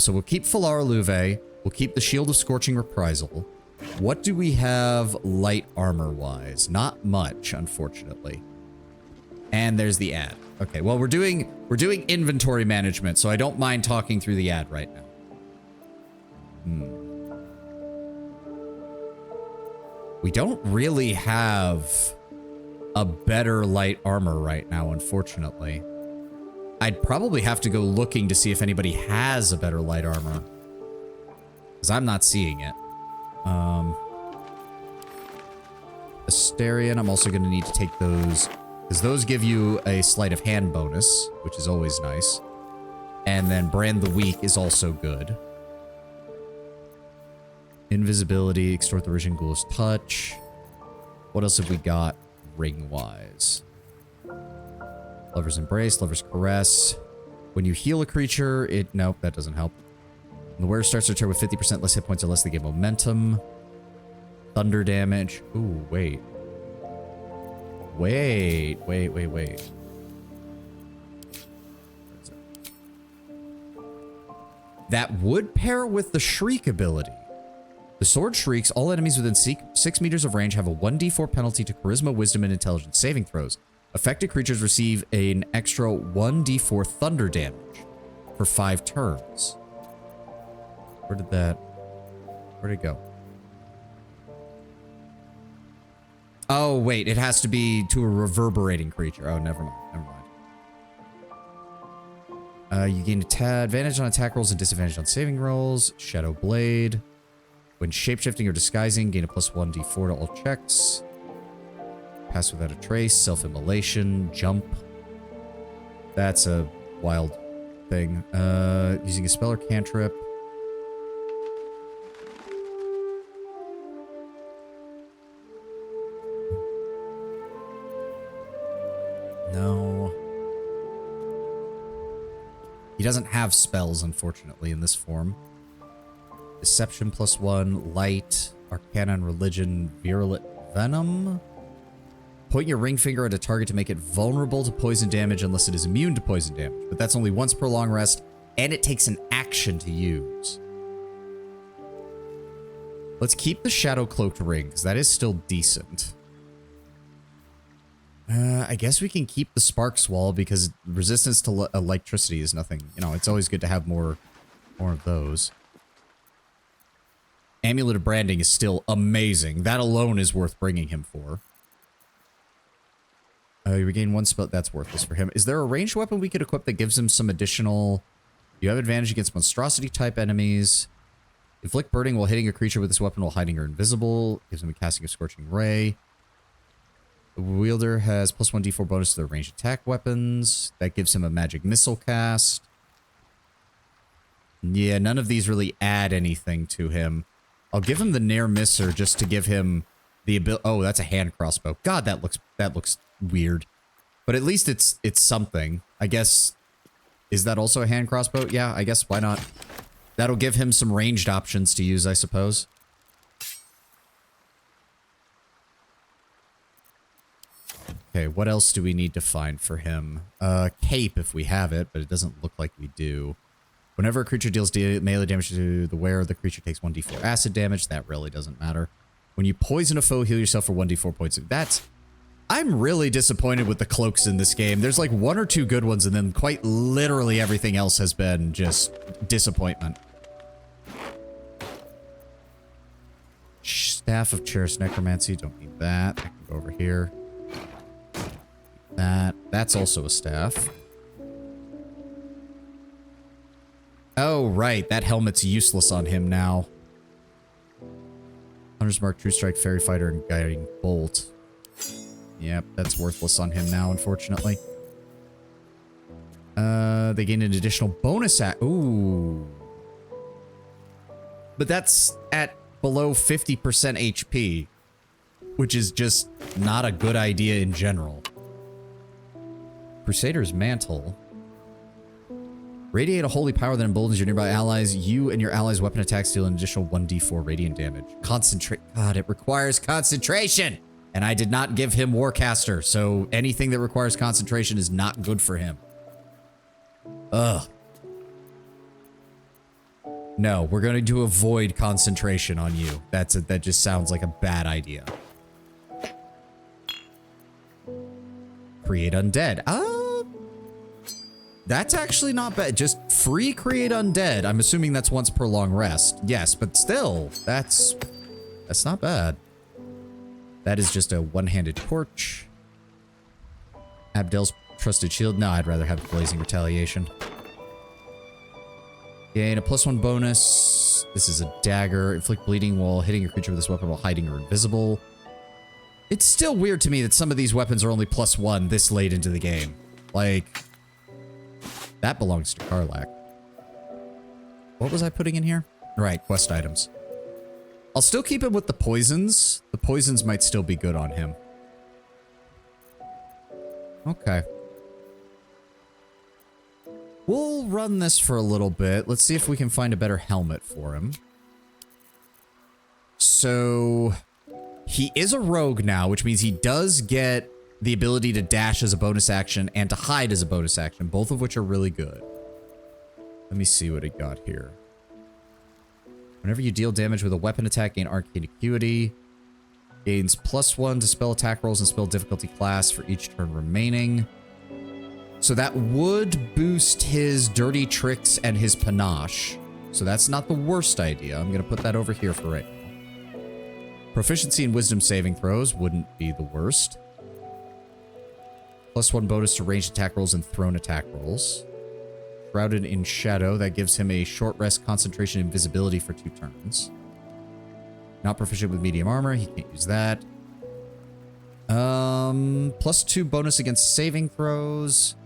So we'll keep Falar Louve. We'll keep the Shield of Scorching Reprisal. What do we have light armor-wise? Not much, unfortunately. And there's the ad. Okay, well, we're doing inventory management, so I don't mind talking through the ad right now. We don't really have a better light armor right now, unfortunately. I'd probably have to go looking to see if anybody has a better light armor, because I'm not seeing it. Asterion, I'm also going to need to take those, because those give you a sleight of hand bonus, which is always nice. And then Brand the Weak is also good. Invisibility, Extort the Risen Ghoul's Touch. What else have we got ring-wise? Lover's Embrace, Lover's Caress. When you heal a creature, nope, that doesn't help. When the wearer starts their turn with 50% less hit points or less, they get momentum. Thunder damage. Ooh, wait. Wait. That would pair with the Shriek ability. The sword shrieks. All enemies within 6 meters of range have a 1d4 penalty to Charisma, Wisdom, and Intelligence saving throws. Affected creatures receive an extra 1d4 thunder damage for 5 turns. Where'd it go? Oh, wait, it has to be to a reverberating creature. Oh, never mind. You gain advantage on attack rolls and disadvantage on saving rolls. Shadow Blade. When shapeshifting or disguising, gain a +1d4 to all checks. Pass without a trace. Self-immolation. Jump. That's a wild thing. Using a spell or cantrip. No. He doesn't have spells, unfortunately, in this form. Deception +1, Light, Arcana and Religion, Virulent Venom. Point your ring finger at a target to make it vulnerable to poison damage unless it is immune to poison damage. But that's only once per long rest, and it takes an action to use. Let's keep the Shadow Cloaked Ring, because that is still decent. I guess we can keep the Sparks Wall because resistance to electricity is nothing. You know, it's always good to have more of those. Amulet of Branding is still amazing. That alone is worth bringing him for. You regain 1 spell. That's worthless for him. Is there a ranged weapon we could equip that gives him some additional You have advantage against monstrosity type enemies. Inflict burning while hitting a creature with this weapon while hiding or invisible. Gives him a casting of Scorching Ray. The wielder has plus 1d4 bonus to their ranged attack weapons. That gives him a magic missile cast. Yeah, none of these really add anything to him. I'll give him the Nair Misser just to give him the ability. Oh, that's a hand crossbow. God, that looks weird. But at least it's something. I guess. Is that also a hand crossbow? Yeah, I guess why not? That'll give him some ranged options to use, I suppose. Okay, what else do we need to find for him? Cape if we have it, but it doesn't look like we do. Whenever a creature deals melee damage to the wearer, the creature takes 1d4 acid damage. That really doesn't matter. When you poison a foe, heal yourself for 1d4 points. I'm really disappointed with the cloaks in this game. There's like 1 or 2 good ones, and then quite literally everything else has been just disappointment. Staff of Cherished Necromancy. Don't need that. That can go over here. That's also a staff. Oh, right. That helmet's useless on him now. Hunter's Mark, True Strike, Fairy Fighter, and Guiding Bolt. Yep, that's worthless on him now, unfortunately. They gain an additional bonus ooh. But that's at below 50% HP, which is just not a good idea in general. Crusader's Mantle. Radiate a holy power that emboldens your nearby allies. You and your allies' weapon attacks deal an additional 1d4 radiant damage. Concentrate. God, it requires concentration! And I did not give him Warcaster, so anything that requires concentration is not good for him. Ugh. No, we're going to avoid concentration on you. That just sounds like a bad idea. Create Undead. That's actually not bad. Just free Create Undead. I'm assuming that's once per long rest. Yes, but still, that's not bad. That is just a one-handed torch. Abdel's Trusted Shield. No, I'd rather have Blazing Retaliation. Gain a +1 bonus. This is a dagger. Inflict bleeding while hitting a creature with this weapon while hiding or invisible. It's still weird to me that some of these weapons are only +1 this late into the game. Like, that belongs to Karlach. What was I putting in here? Right, quest items. I'll still keep him with the poisons. The poisons might still be good on him. Okay. We'll run this for a little bit. Let's see if we can find a better helmet for him. So, he is a rogue now, which means he does get the ability to dash as a bonus action and to hide as a bonus action, both of which are really good. Let me see what it got here. Whenever you deal damage with a weapon attack, gain Arcane Acuity. Gains +1 to spell attack rolls and spell difficulty class for each turn remaining. So that would boost his dirty tricks and his panache. So that's not the worst idea. I'm going to put that over here for right now. Proficiency in wisdom saving throws wouldn't be the worst. +1 bonus to ranged attack rolls and thrown attack rolls. Shrouded in Shadow, that gives him a short rest, concentration, invisibility for 2 turns. Not proficient with medium armor, he can't use that. +2 bonus against saving throws.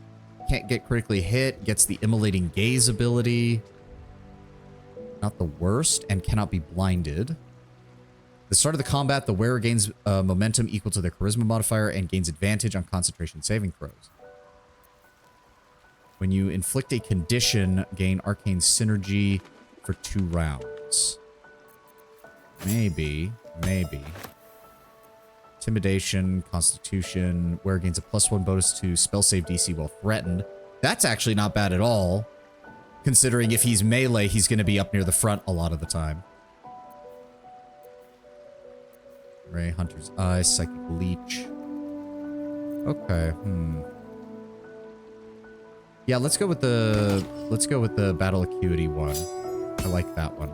Can't get critically hit, gets the immolating gaze ability. Not the worst, and cannot be blinded. At the start of the combat, the wearer gains momentum equal to their charisma modifier and gains advantage on concentration saving throws. When you inflict a condition, gain arcane synergy for 2 rounds. Maybe. Intimidation, Constitution, wearer gains a +1 bonus to spell save DC while threatened. That's actually not bad at all, considering if he's melee, he's going to be up near the front a lot of the time. Ray, Hunter's Eye, Psychic Leech. Okay, Yeah, let's go with the Battle Acuity one. I like that one.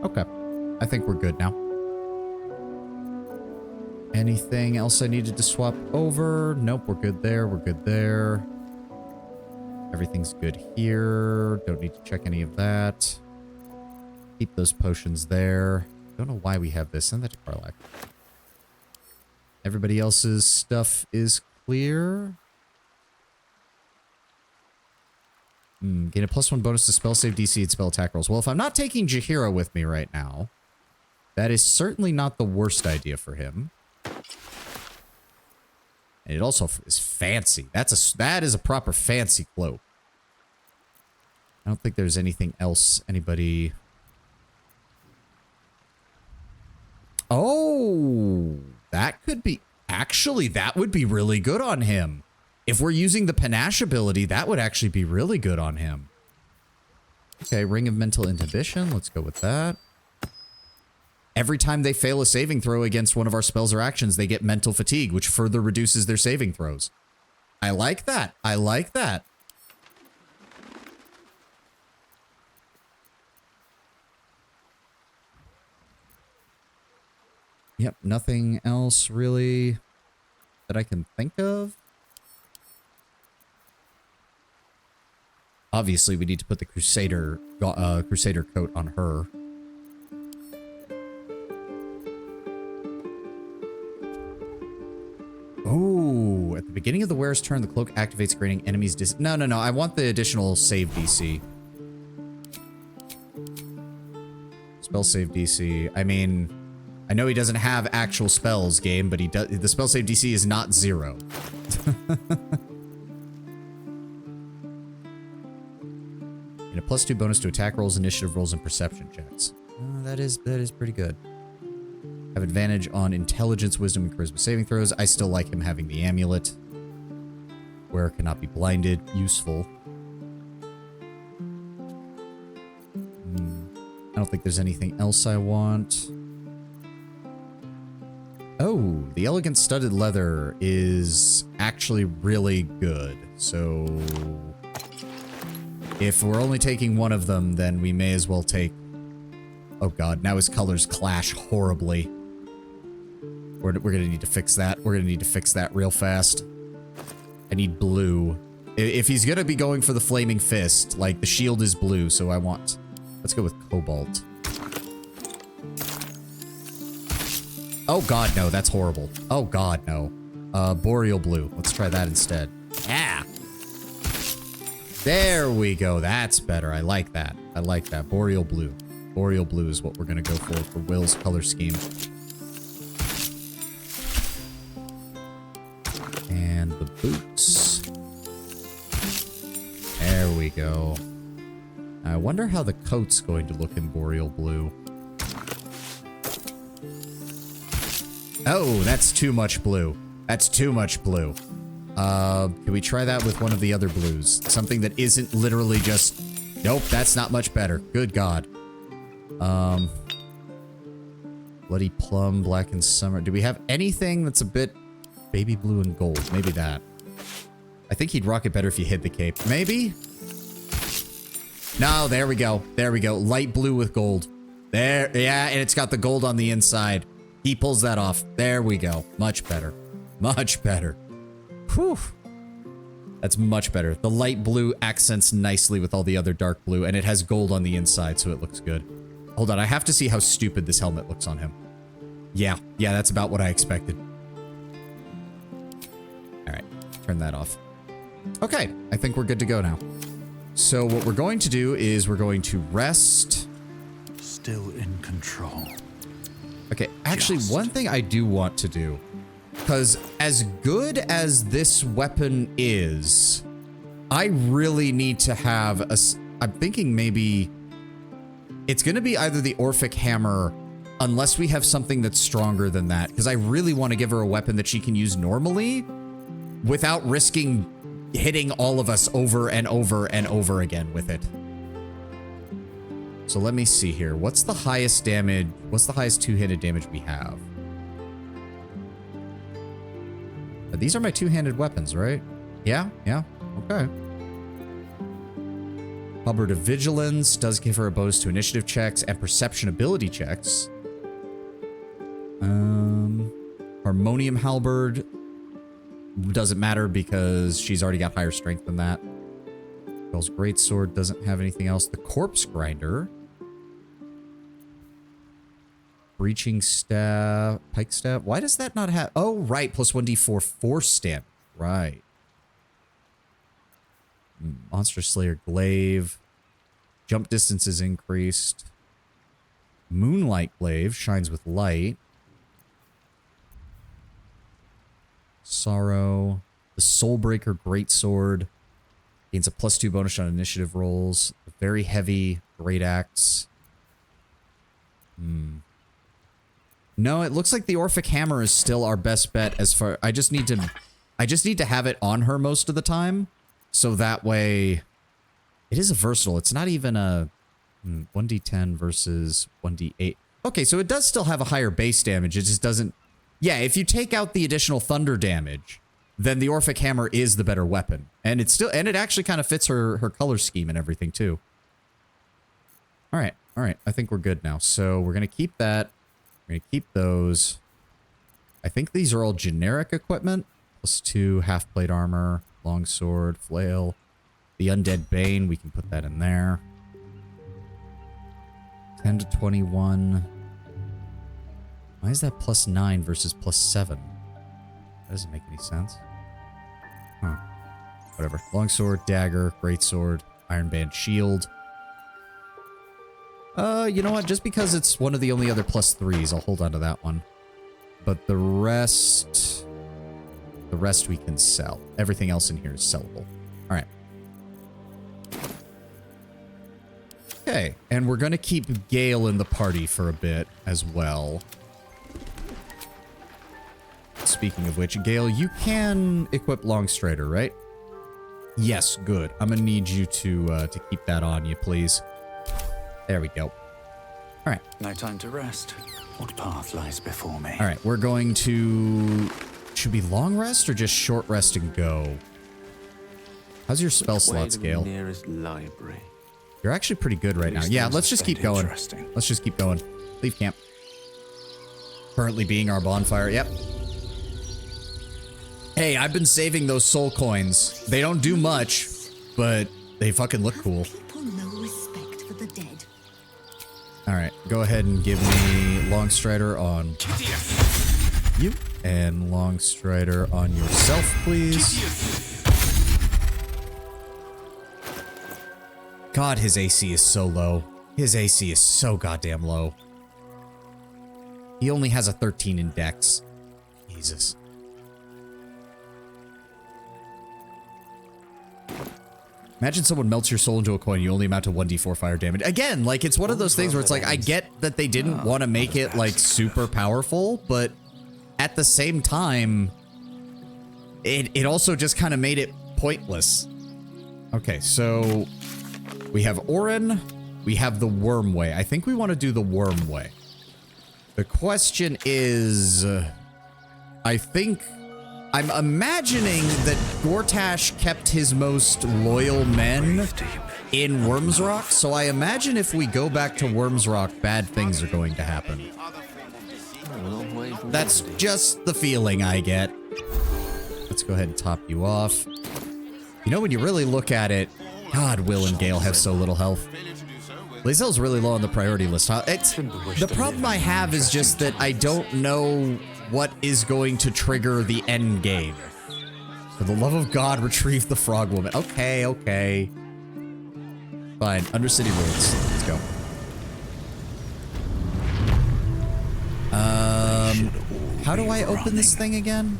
Okay. I think we're good now. Anything else I needed to swap over? Nope, we're good there. We're good there. Everything's good here. Don't need to check any of that. Keep those potions there. Don't know why we have this. Send that to Karlak. Everybody else's stuff is clear. Gain a +1 bonus to spell save DC and spell attack rolls. Well, if I'm not taking Jaheira with me right now, that is certainly not the worst idea for him. And it also is fancy. That is a proper fancy cloak. I don't think there's anything else anybody... Oh, that could be... Actually, that would be really good on him. If we're using the panache ability, that would actually be really good on him. Okay, Ring of Mental Inhibition. Let's go with that. Every time they fail a saving throw against one of our spells or actions, they get mental fatigue, which further reduces their saving throws. I like that. I like that. Yep, nothing else really that I can think of. Obviously, we need to put the Crusader coat on her. Oh, at the beginning of the wearer's turn, the cloak activates, granting enemies No. I want the additional save DC. Spell save DC. I mean, I know he doesn't have actual spells, game, but he does. The spell save DC is not 0. And a +2 bonus to attack rolls, initiative rolls, and perception checks. That is pretty good. Have advantage on intelligence, wisdom, and charisma saving throws. I still like him having the amulet. Wearer cannot be blinded. Useful. I don't think there's anything else I want. Oh, the elegant studded leather is actually really good. So if we're only taking one of them, then we may as well take... Oh god, now his colors clash horribly. We're gonna need to fix that. We're gonna need to fix that real fast. I need blue. If he's gonna be going for the flaming fist, like, the shield is blue, so I want... Let's go with cobalt. Oh god, no, that's horrible. Oh god, no. Boreal blue. Let's try that instead. Yeah! There we go. That's better. I like that. I like that. Boreal blue. Boreal blue is what we're gonna go for Will's color scheme. And the boots. There we go. I wonder how the coat's going to look in Boreal blue. Oh, that's too much blue. That's too much blue. Can we try that with one of the other blues? Something that isn't literally just... Nope, that's not much better. Good God. Bloody Plum, Blackened Summer. Do we have anything that's a bit baby blue and gold? Maybe that. I think he'd rock it better if you hid the cape. Maybe? No, there we go. There we go. Light blue with gold. There. Yeah, and it's got the gold on the inside. He pulls that off. There we go. Much better. Much better. Whew. That's much better. The light blue accents nicely with all the other dark blue, and it has gold on the inside, so it looks good. Hold on, I have to see how stupid this helmet looks on him. Yeah, that's about what I expected. Alright, turn that off. Okay, I think we're good to go now. So what we're going to do is we're going to rest. Still in control. Okay, actually, one thing I do want to do, because as good as this weapon is, I really need to have a... I'm thinking maybe it's going to be either the Orphic Hammer, unless we have something that's stronger than that, because I really want to give her a weapon that she can use normally without risking hitting all of us over and over and over again with it. So let me see here. What's the highest damage? What's the highest two-handed damage we have? These are my two-handed weapons, right? Yeah? Okay. Halberd of Vigilance does give her a bonus to initiative checks and perception ability checks. Harmonium Halberd doesn't matter because she's already got higher strength than that. Skull's Greatsword doesn't have anything else. The Corpse Grinder. Breaching Staff. Pike Staff. Why does that not have... Oh, right. Plus 1d4 force damage. Right. Monster Slayer Glaive. Jump distance is increased. Moonlight Glaive shines with light. Sorrow. The Soulbreaker Greatsword gains a +2 bonus on initiative rolls. The very heavy Great Axe. No, it looks like the Orphic Hammer is still our best bet as far... I just need to have it on her most of the time. So that way... It is a versatile. It's not even a 1d10 versus 1d8. Okay, so it does still have a higher base damage. It just doesn't... Yeah, if you take out the additional thunder damage, then the Orphic Hammer is the better weapon. And it's still... And it actually kind of fits her color scheme and everything, too. Alright, alright. I think we're good now. So we're going to keep that. We're going to keep those. I think these are all generic equipment. +2, half-plate armor, longsword, flail. The Undead Bane, we can put that in there. 10 to 21. Why is that +9 versus +7? That doesn't make any sense. Huh. Whatever. Longsword, dagger, greatsword, iron band, shield. You know what? Just because it's one of the only other +3s, I'll hold on to that one. But the rest we can sell. Everything else in here is sellable. All right. Okay, and we're going to keep Gale in the party for a bit as well. Speaking of which, Gale, you can equip Longstrider, right? Yes, good. I'm going to need you to keep that on you, please. There we go. All right. No time to rest. What path lies before me? All right, we're going to... Should we long rest or just short rest and go? How's your spell slots, Gale? Nearest library. You're actually pretty good right now. Yeah, let's just keep going. Let's just keep going. Leave camp. Currently being our bonfire. Yep. Hey, I've been saving those soul coins. They don't do much, but they fucking look cool. People no respect for the dead. All right, go ahead and give me Longstrider on you and Longstrider on yourself, please. God, his AC is so low. His AC is so goddamn low. He only has a 13 in Dex. Jesus. Imagine someone melts your soul into a coin, you only amount to 1d4 fire damage. Again, like, it's one of those things where it's like, I get that they didn't want to make it, like, super powerful, but at the same time, it also just kind of made it pointless. Okay, so... We have Orin. We have the Worm Way. I think we want to do the Worm Way. The question is... I'm imagining that Gortash kept his most loyal men in Worm's Rock, so I imagine if we go back to Worm's Rock, bad things are going to happen. That's just the feeling I get. Let's go ahead and top you off. You know, when you really look at it, God, Will and Gale have so little health. Lae'zel's really low on the priority list, huh? The problem I have is just that I don't know what is going to trigger the end game. For the love of God, retrieve the frog woman. Okay, okay. Fine. Undercity rules. Let's go. How do I open this thing again?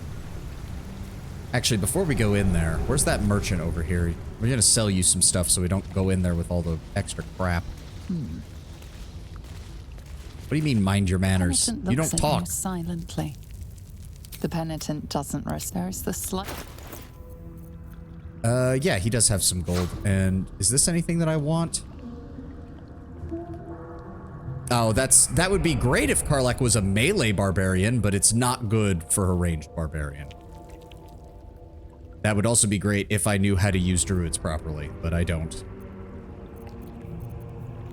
Actually, before we go in there, where's that merchant over here? We're gonna sell you some stuff so we don't go in there with all the extra crap. What do you mean, mind your manners? You don't talk. Silently. The penitent doesn't rest. There's the slut. Yeah, he does have some gold. And is this anything that I want? Oh, that would be great if Karlach was a melee barbarian, but it's not good for a ranged barbarian. That would also be great if I knew how to use druids properly, but I don't.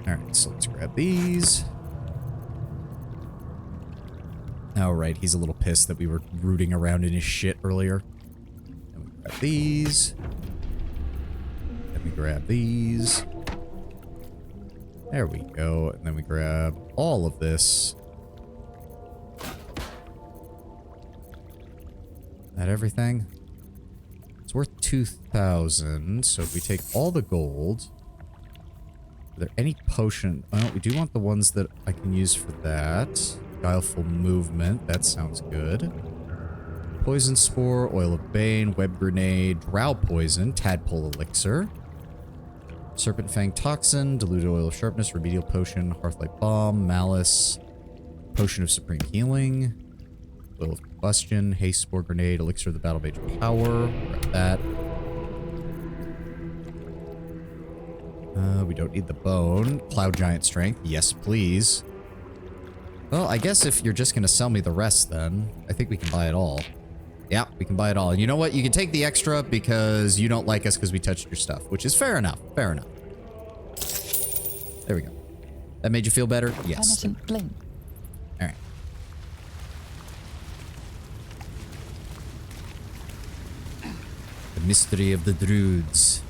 Alright, so let's grab these. Alright, he's a little pissed that we were rooting around in his shit earlier. And we grab these. Then we grab these. There we go. And then we grab all of this. That everything? It's worth 2,000. So if we take all the gold, are there any potion? Well, we do want the ones that I can use for that. Guileful movement. That sounds good. Poison spore, oil of bane, web grenade, drow poison, tadpole elixir, serpent fang toxin, diluted oil of sharpness, remedial potion, hearthlight bomb, malice, potion of supreme healing, oil of combustion, haste spore grenade, elixir of the battle mage power. Grab that. We don't need the bone. Cloud giant strength. Yes, please. Well, I guess if you're just going to sell me the rest, then I think we can buy it all. Yeah, we can buy it all. And you know what? You can take the extra because you don't like us because we touched your stuff, which is fair enough. Fair enough. There we go. That made you feel better? Yes. Blink. All right. The mystery of the Druids.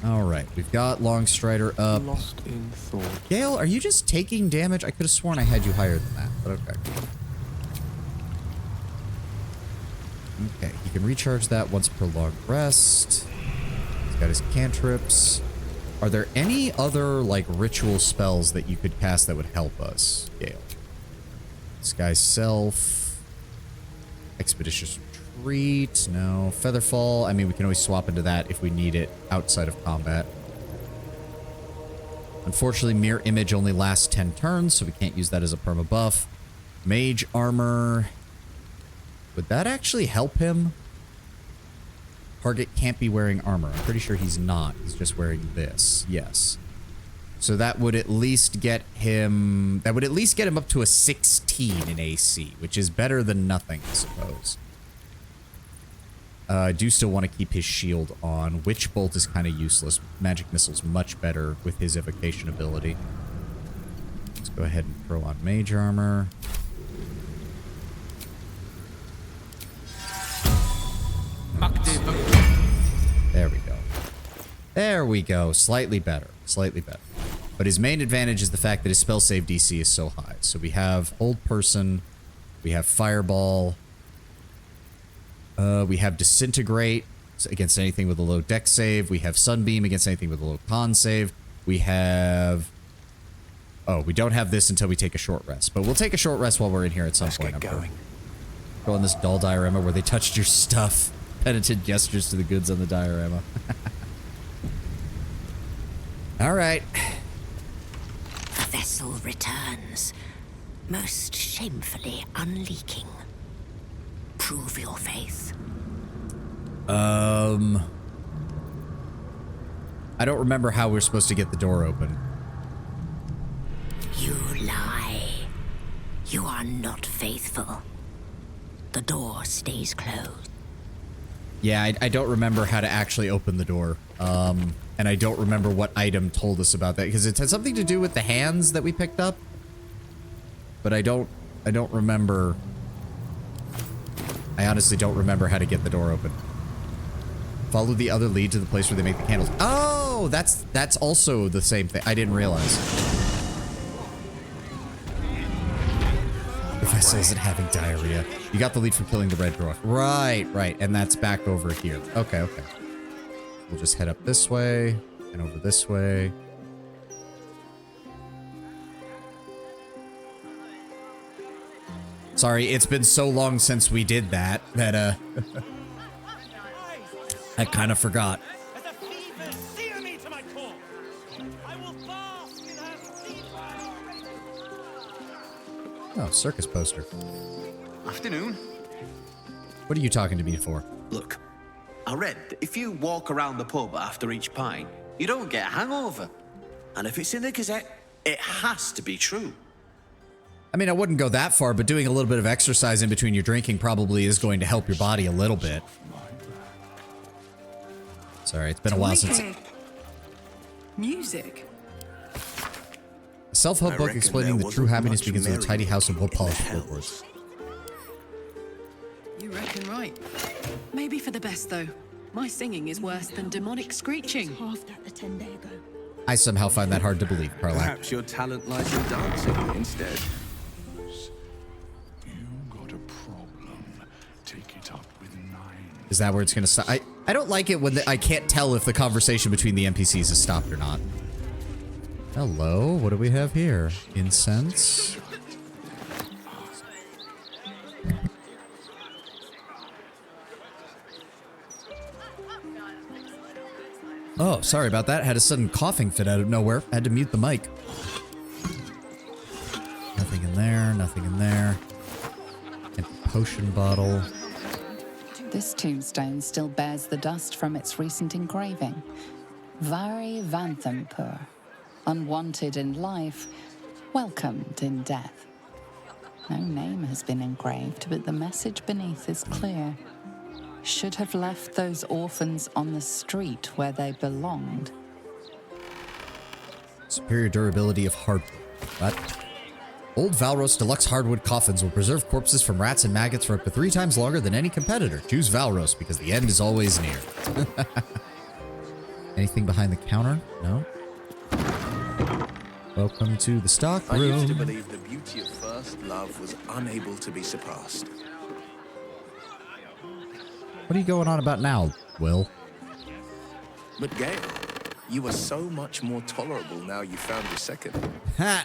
All right, we've got Longstrider up. Lost in thought. Gale, are you just taking damage? I could have sworn I had you higher than that, but okay. Okay, he can recharge that once per long rest. He's got his cantrips. Are there any other, like, ritual spells that you could cast that would help us, Gale? Sky Self. Expeditious Retreat. No. Featherfall. I mean, we can always swap into that if we need it outside of combat. Unfortunately, Mirror Image only lasts 10 turns, so we can't use that as a perma buff. Mage Armor. Would that actually help him? Target can't be wearing armor. I'm pretty sure he's not. He's just wearing this. Yes. So that would at least get him... That would at least get him up to a 16 in AC, which is better than nothing, I suppose. I do still want to keep his shield on. Witch Bolt is kind of useless. Magic Missile's much better with his evocation ability. Let's go ahead and throw on Mage Armor. There we go. There we go. Slightly better. Slightly better. But his main advantage is the fact that his spell save DC is so high. So we have Old Person. We have Fireball. We have Disintegrate against anything with a low dex save. We have Sunbeam against anything with a low con save. We have... Oh, we don't have this until we take a short rest. But we'll take a short rest while we're in here at some point. Let's get going. Go on this doll diorama where they touched your stuff. Penitent gestures to the goods on the diorama. All right. The vessel returns, most shamefully unleaking. Prove your faith. I don't remember how we're supposed to get the door open. You lie. You are not faithful. The door stays closed. Yeah, I don't remember how to actually open the door. And I don't remember what item told us about that, because it had something to do with the hands that we picked up. But I don't remember. I honestly don't remember how to get the door open. Follow the other lead to the place where they make the candles. Oh, that's also the same thing. I didn't realize. The vessel isn't having diarrhea. You got the lead from killing the red dwarf. Right, right. And that's back over here. Okay, okay. We'll just head up this way and over this way. Sorry, it's been so long since we did that I kind of forgot. Oh, circus poster. Afternoon. What are you talking to me for? Look, I read that if you walk around the pub after each pint, you don't get a hangover. And if it's in the Gazette, it has to be true. I mean, I wouldn't go that far, but doing a little bit of exercise in between your drinking probably is going to help your body a little bit. Sorry, it's been a while since... Music? A self-help book explaining that true happiness begins with a tidy house and wood-polished floorboards. You reckon right. Maybe for the best, though. My singing is worse than demonic screeching. Half that a 10 day ago. I somehow find that hard to believe, Karlak. Perhaps your talent lies in dancing instead. Is that where it's going to stop? I don't like it when I can't tell if the conversation between the NPCs is stopped or not. Hello, what do we have here? Incense. Oh, sorry about that. Had a sudden coughing fit out of nowhere. Had to mute the mic. Nothing in there, nothing in there. Empty potion bottle. This tombstone still bears the dust from its recent engraving. Vari Vanthampur. Unwanted in life, welcomed in death. No name has been engraved, but the message beneath is clear. Should have left those orphans on the street where they belonged. Superior durability of hardwood. What? Old Valros Deluxe Hardwood Coffins will preserve corpses from rats and maggots for up to 3 times longer than any competitor. Choose Valros because the end is always near. Anything behind the counter? No. Welcome to the stock room. I used to believe the beauty of first love was unable to be surpassed. What are you going on about now, Will? But Gale, you are so much more tolerable now you found your second. Ha!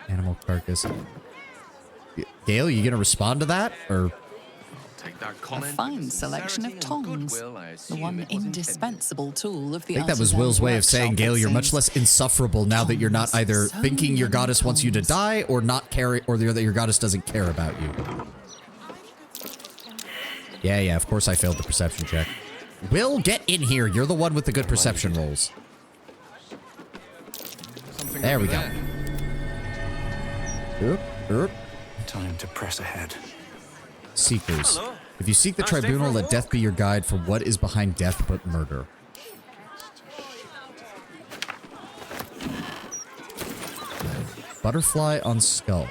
Animal carcass. Gale, you gonna respond to that, or? A fine selection of tongs. The one indispensable tool of the I think that was Will's way of saying, Gale, you're much less insufferable now that you're not either thinking your goddess wants you to die or not care, or that your goddess doesn't care about you. Yeah, of course I failed the perception check. Will, get in here. You're the one with the good perception rolls. There we go. Oop. Time to press ahead. Seekers. If you seek the tribunal, let death be your guide for what is behind death but murder. Butterfly on skull.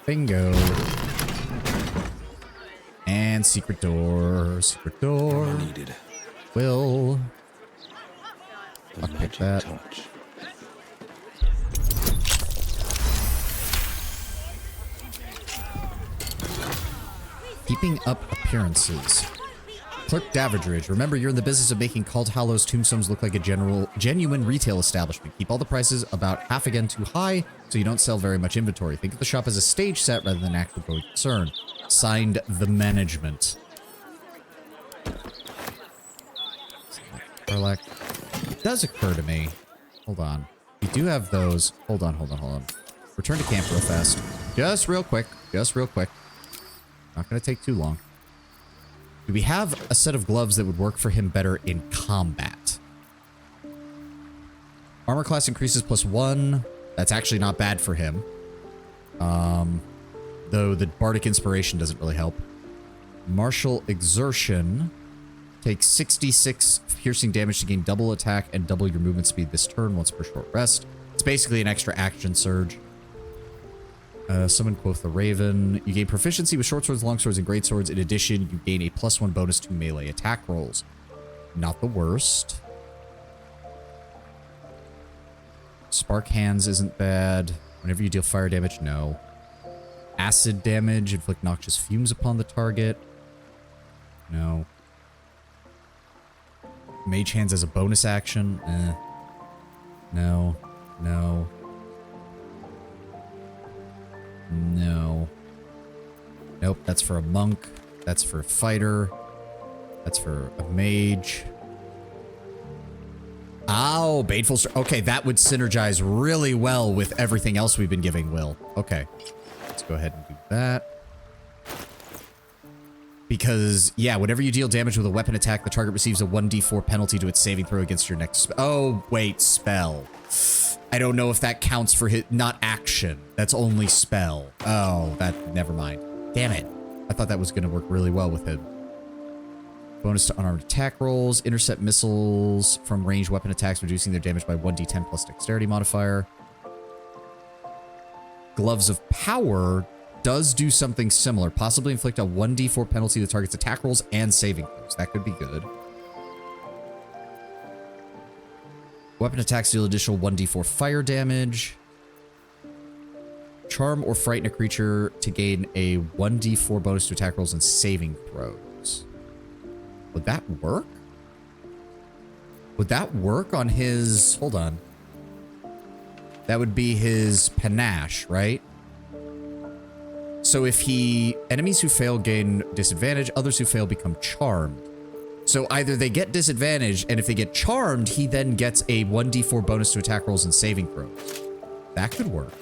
Bingo. And secret door. Secret door. Needed. Will. I'll pick that. Touch. Keeping up appearances. Clerk Davridge, remember you're in the business of making Cult Hallows tombstones look like a genuine retail establishment. Keep all the prices about half again too high so you don't sell very much inventory. Think of the shop as a stage set rather than an actual going concern. Signed, the management. Karlak. It does occur to me. Hold on. We do have those. Hold on. Return to camp real fast. Just real quick. Not going to take too long. Do we have a set of gloves that would work for him better in combat? Armor class increases +1. That's actually not bad for him. Though the Bardic Inspiration doesn't really help. Martial Exertion takes 66 piercing damage to gain double attack and double your movement speed this turn once per short rest. It's basically an extra action surge. Summon Quoth the Raven. You gain proficiency with short swords, long swords, and great swords. In addition, you gain a +1 bonus to melee attack rolls. Not the worst. Spark Hands isn't bad. Whenever you deal fire damage, no. Acid damage, inflict noxious fumes upon the target. No. Mage Hands as a bonus action. No. Nope, that's for a monk. That's for a fighter. That's for a mage. Oh, Baneful... Okay, that would synergize really well with everything else we've been giving Will. Okay. Let's go ahead and do that. Because, yeah, whenever you deal damage with a weapon attack, the target receives a 1d4 penalty to its saving throw against your next... Oh, wait, spell. I don't know if that counts for his... Not action. That's only spell. Oh, that... Never mind. Damn it. I thought that was going to work really well with him. Bonus to unarmed attack rolls. Intercept missiles from ranged weapon attacks, reducing their damage by 1d10 plus dexterity modifier. Gloves of Power does do something similar. Possibly inflict a 1d4 penalty to target's attack rolls and saving throws. That could be good. Weapon attacks deal additional 1d4 fire damage. Charm or frighten a creature to gain a 1d4 bonus to attack rolls and saving throws. Would that work? Would that work on his... Hold on. That would be his panache, right? So if he... Enemies who fail gain disadvantage. Others who fail become charmed. So either they get disadvantage, and if they get charmed, he then gets a 1d4 bonus to attack rolls and saving throws. That could work.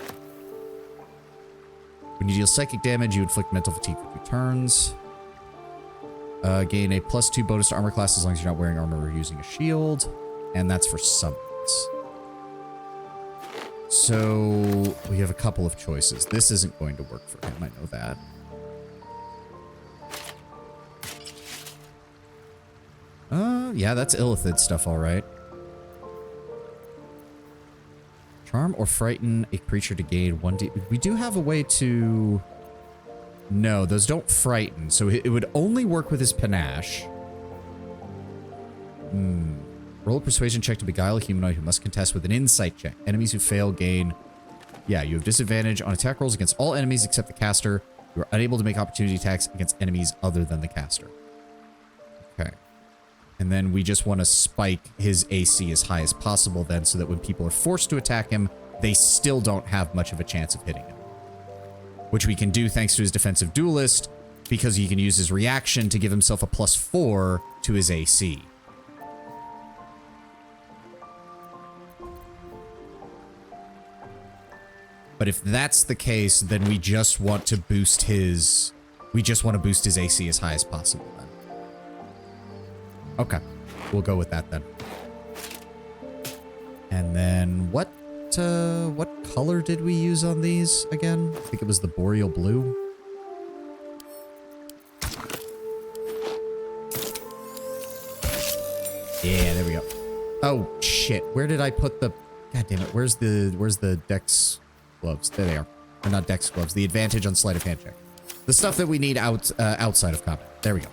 When you deal psychic damage, you inflict mental fatigue for 2 turns. Gain a +2 bonus to armor class as long as you're not wearing armor or using a shield. And that's for summons. So we have a couple of choices. This isn't going to work for him, I know that. Yeah, that's Illithid stuff, all right. Charm or frighten a creature to gain 1d... We do have a way to... No, those don't frighten, so it would only work with his panache. Roll a persuasion check to beguile a humanoid who must contest with an insight check. Enemies who fail gain... Yeah, you have disadvantage on attack rolls against all enemies except the caster. You are unable to make opportunity attacks against enemies other than the caster. Okay. And then we just want to spike his AC as high as possible then, so that when people are forced to attack him, they still don't have much of a chance of hitting him. Which we can do thanks to his defensive duelist, because he can use his reaction to give himself a +4 to his AC. But if that's the case, then we just want to boost his... We just want to boost his AC as high as possible then. Okay, we'll go with that then. And then what color did we use on these again? I think it was the boreal blue. Yeah, there we go. Oh shit, where did I put the... God damn it, where's the dex gloves? There they are. Or not dex gloves, the advantage on sleight of hand check. The stuff that we need outside of combat. There we go.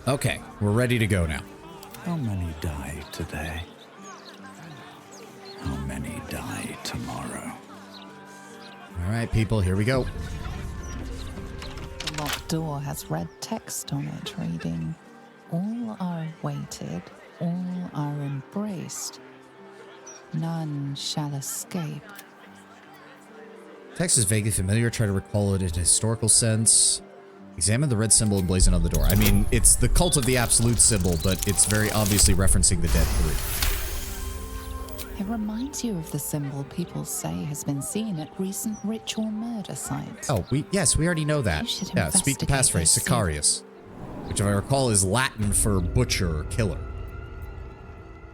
Okay, we're ready to go now. How many die today? How many die tomorrow? All right, people, here we go. The locked door has red text on it reading, "All are awaited, all are embraced. None shall escape." Text is vaguely familiar. Try to recall it in a historical sense. Examine the red symbol emblazoned on the door. I mean, it's the Cult of the Absolute symbol, but it's very obviously referencing the Dead 3. It reminds you of the symbol people say has been seen at recent ritual murder sites. Oh, yes, we already know that. Yeah, speak the passphrase, Sicarius, which if I recall is Latin for butcher or killer.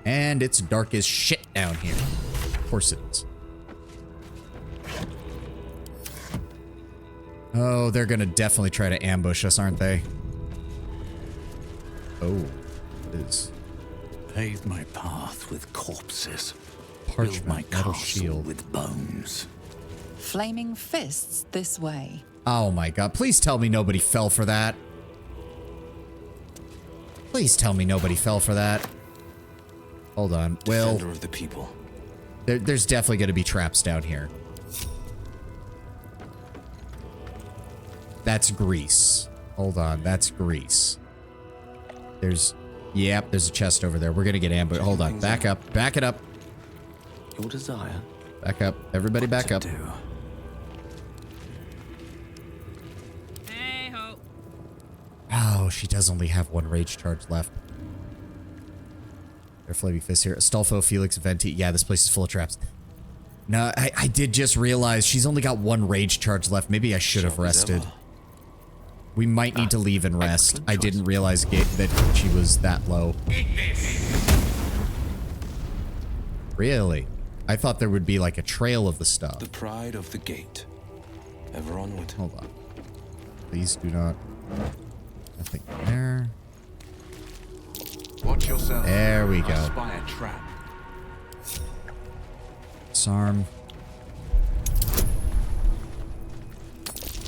And it's dark as shit down here. Of course it is. Oh, they're gonna definitely try to ambush us, aren't they? Oh, it is. Pave my path with corpses. Parchment, Build my metal castle shield with bones. Flaming fists this way. Oh my god, please tell me nobody fell for that. Please tell me nobody fell for that. Hold on, Will. Defender of the people. There's definitely gonna be traps down here. That's grease. Hold on, that's grease. Yep, there's a chest over there. We're gonna get ambushed. Hold on, back up, back it up. Your desire. Back up, everybody back up. Hey ho. Oh, she does only have 1 rage charge left. Their flaming fist here. Astolfo, Felix, Venti. Yeah, this place is full of traps. No, I did just realize she's only got 1 rage charge left. Maybe I should have rested. We might need to leave and rest. I didn't realize that she was that low. Really? I thought there would be like a trail of the stuff. The pride of the gate. Ever onward. Hold on. Please do not. Nothing there. Watch yourself. There we go. I spy a trap. Disarm.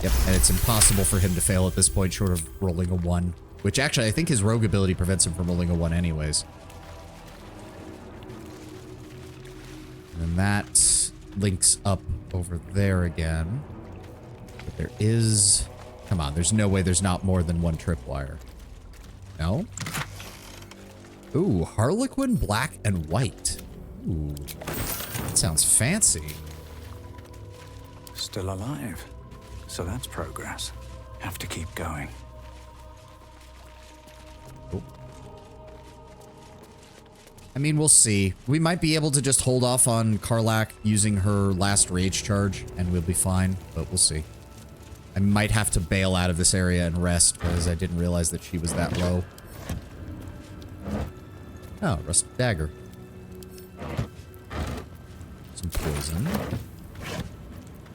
Yep, and it's impossible for him to fail at this point short of rolling a 1. Which actually, I think his rogue ability prevents him from rolling a 1 anyways. And then that links up over there again. But there is... Come on, there's no way there's not more than one tripwire. No? Ooh, Harlequin black and white. Ooh, that sounds fancy. Still alive. So that's progress. Have to keep going. Oh. I mean, we'll see. We might be able to just hold off on Karlach using her last rage charge, and we'll be fine, but we'll see. I might have to bail out of this area and rest, because I didn't realize that she was that low. Oh, rusted dagger. Some poison.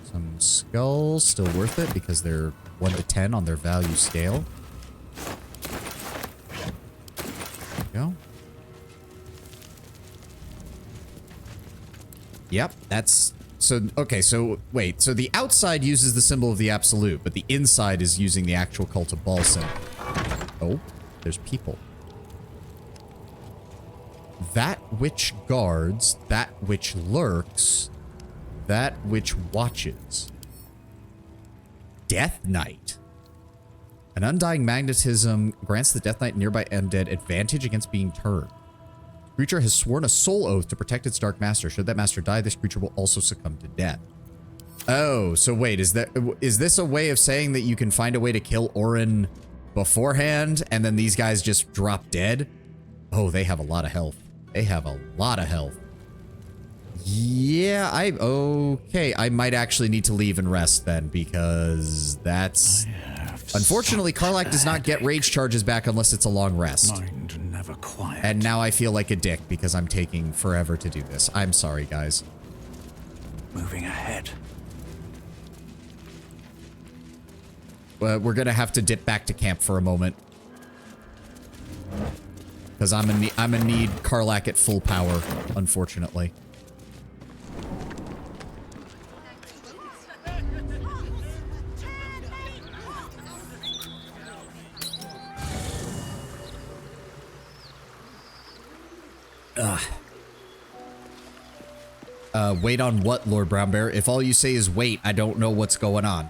Some skulls, still worth it, because they're 1 to 10 on their value scale. There we go. Yep, that's... So, okay, so, wait. So the outside uses the symbol of the Absolute, but the inside is using the actual Cult of Balsam. Oh, there's people. That which guards, that which lurks, that which watches. Death Knight. An undying magnetism grants the Death Knight nearby undead advantage against being turned. Creature has sworn a soul oath to protect its dark master. Should that master die, this creature will also succumb to death. Oh, so wait, is this a way of saying that you can find a way to kill Orin beforehand and then these guys just drop dead? Oh, they have a lot of health. They have a lot of health. Yeah, okay. I might actually need to leave and rest then, because that's... Unfortunately, Karlach does not get rage charges back unless it's a long rest. Mind never quiet. And now I feel like a dick because I'm taking forever to do this. I'm sorry, guys. Moving ahead. We're gonna have to dip back to camp for a moment. Because I'm gonna need Karlach at full power, unfortunately. Wait on what, Lord Brownbear? If all you say is wait, I don't know what's going on.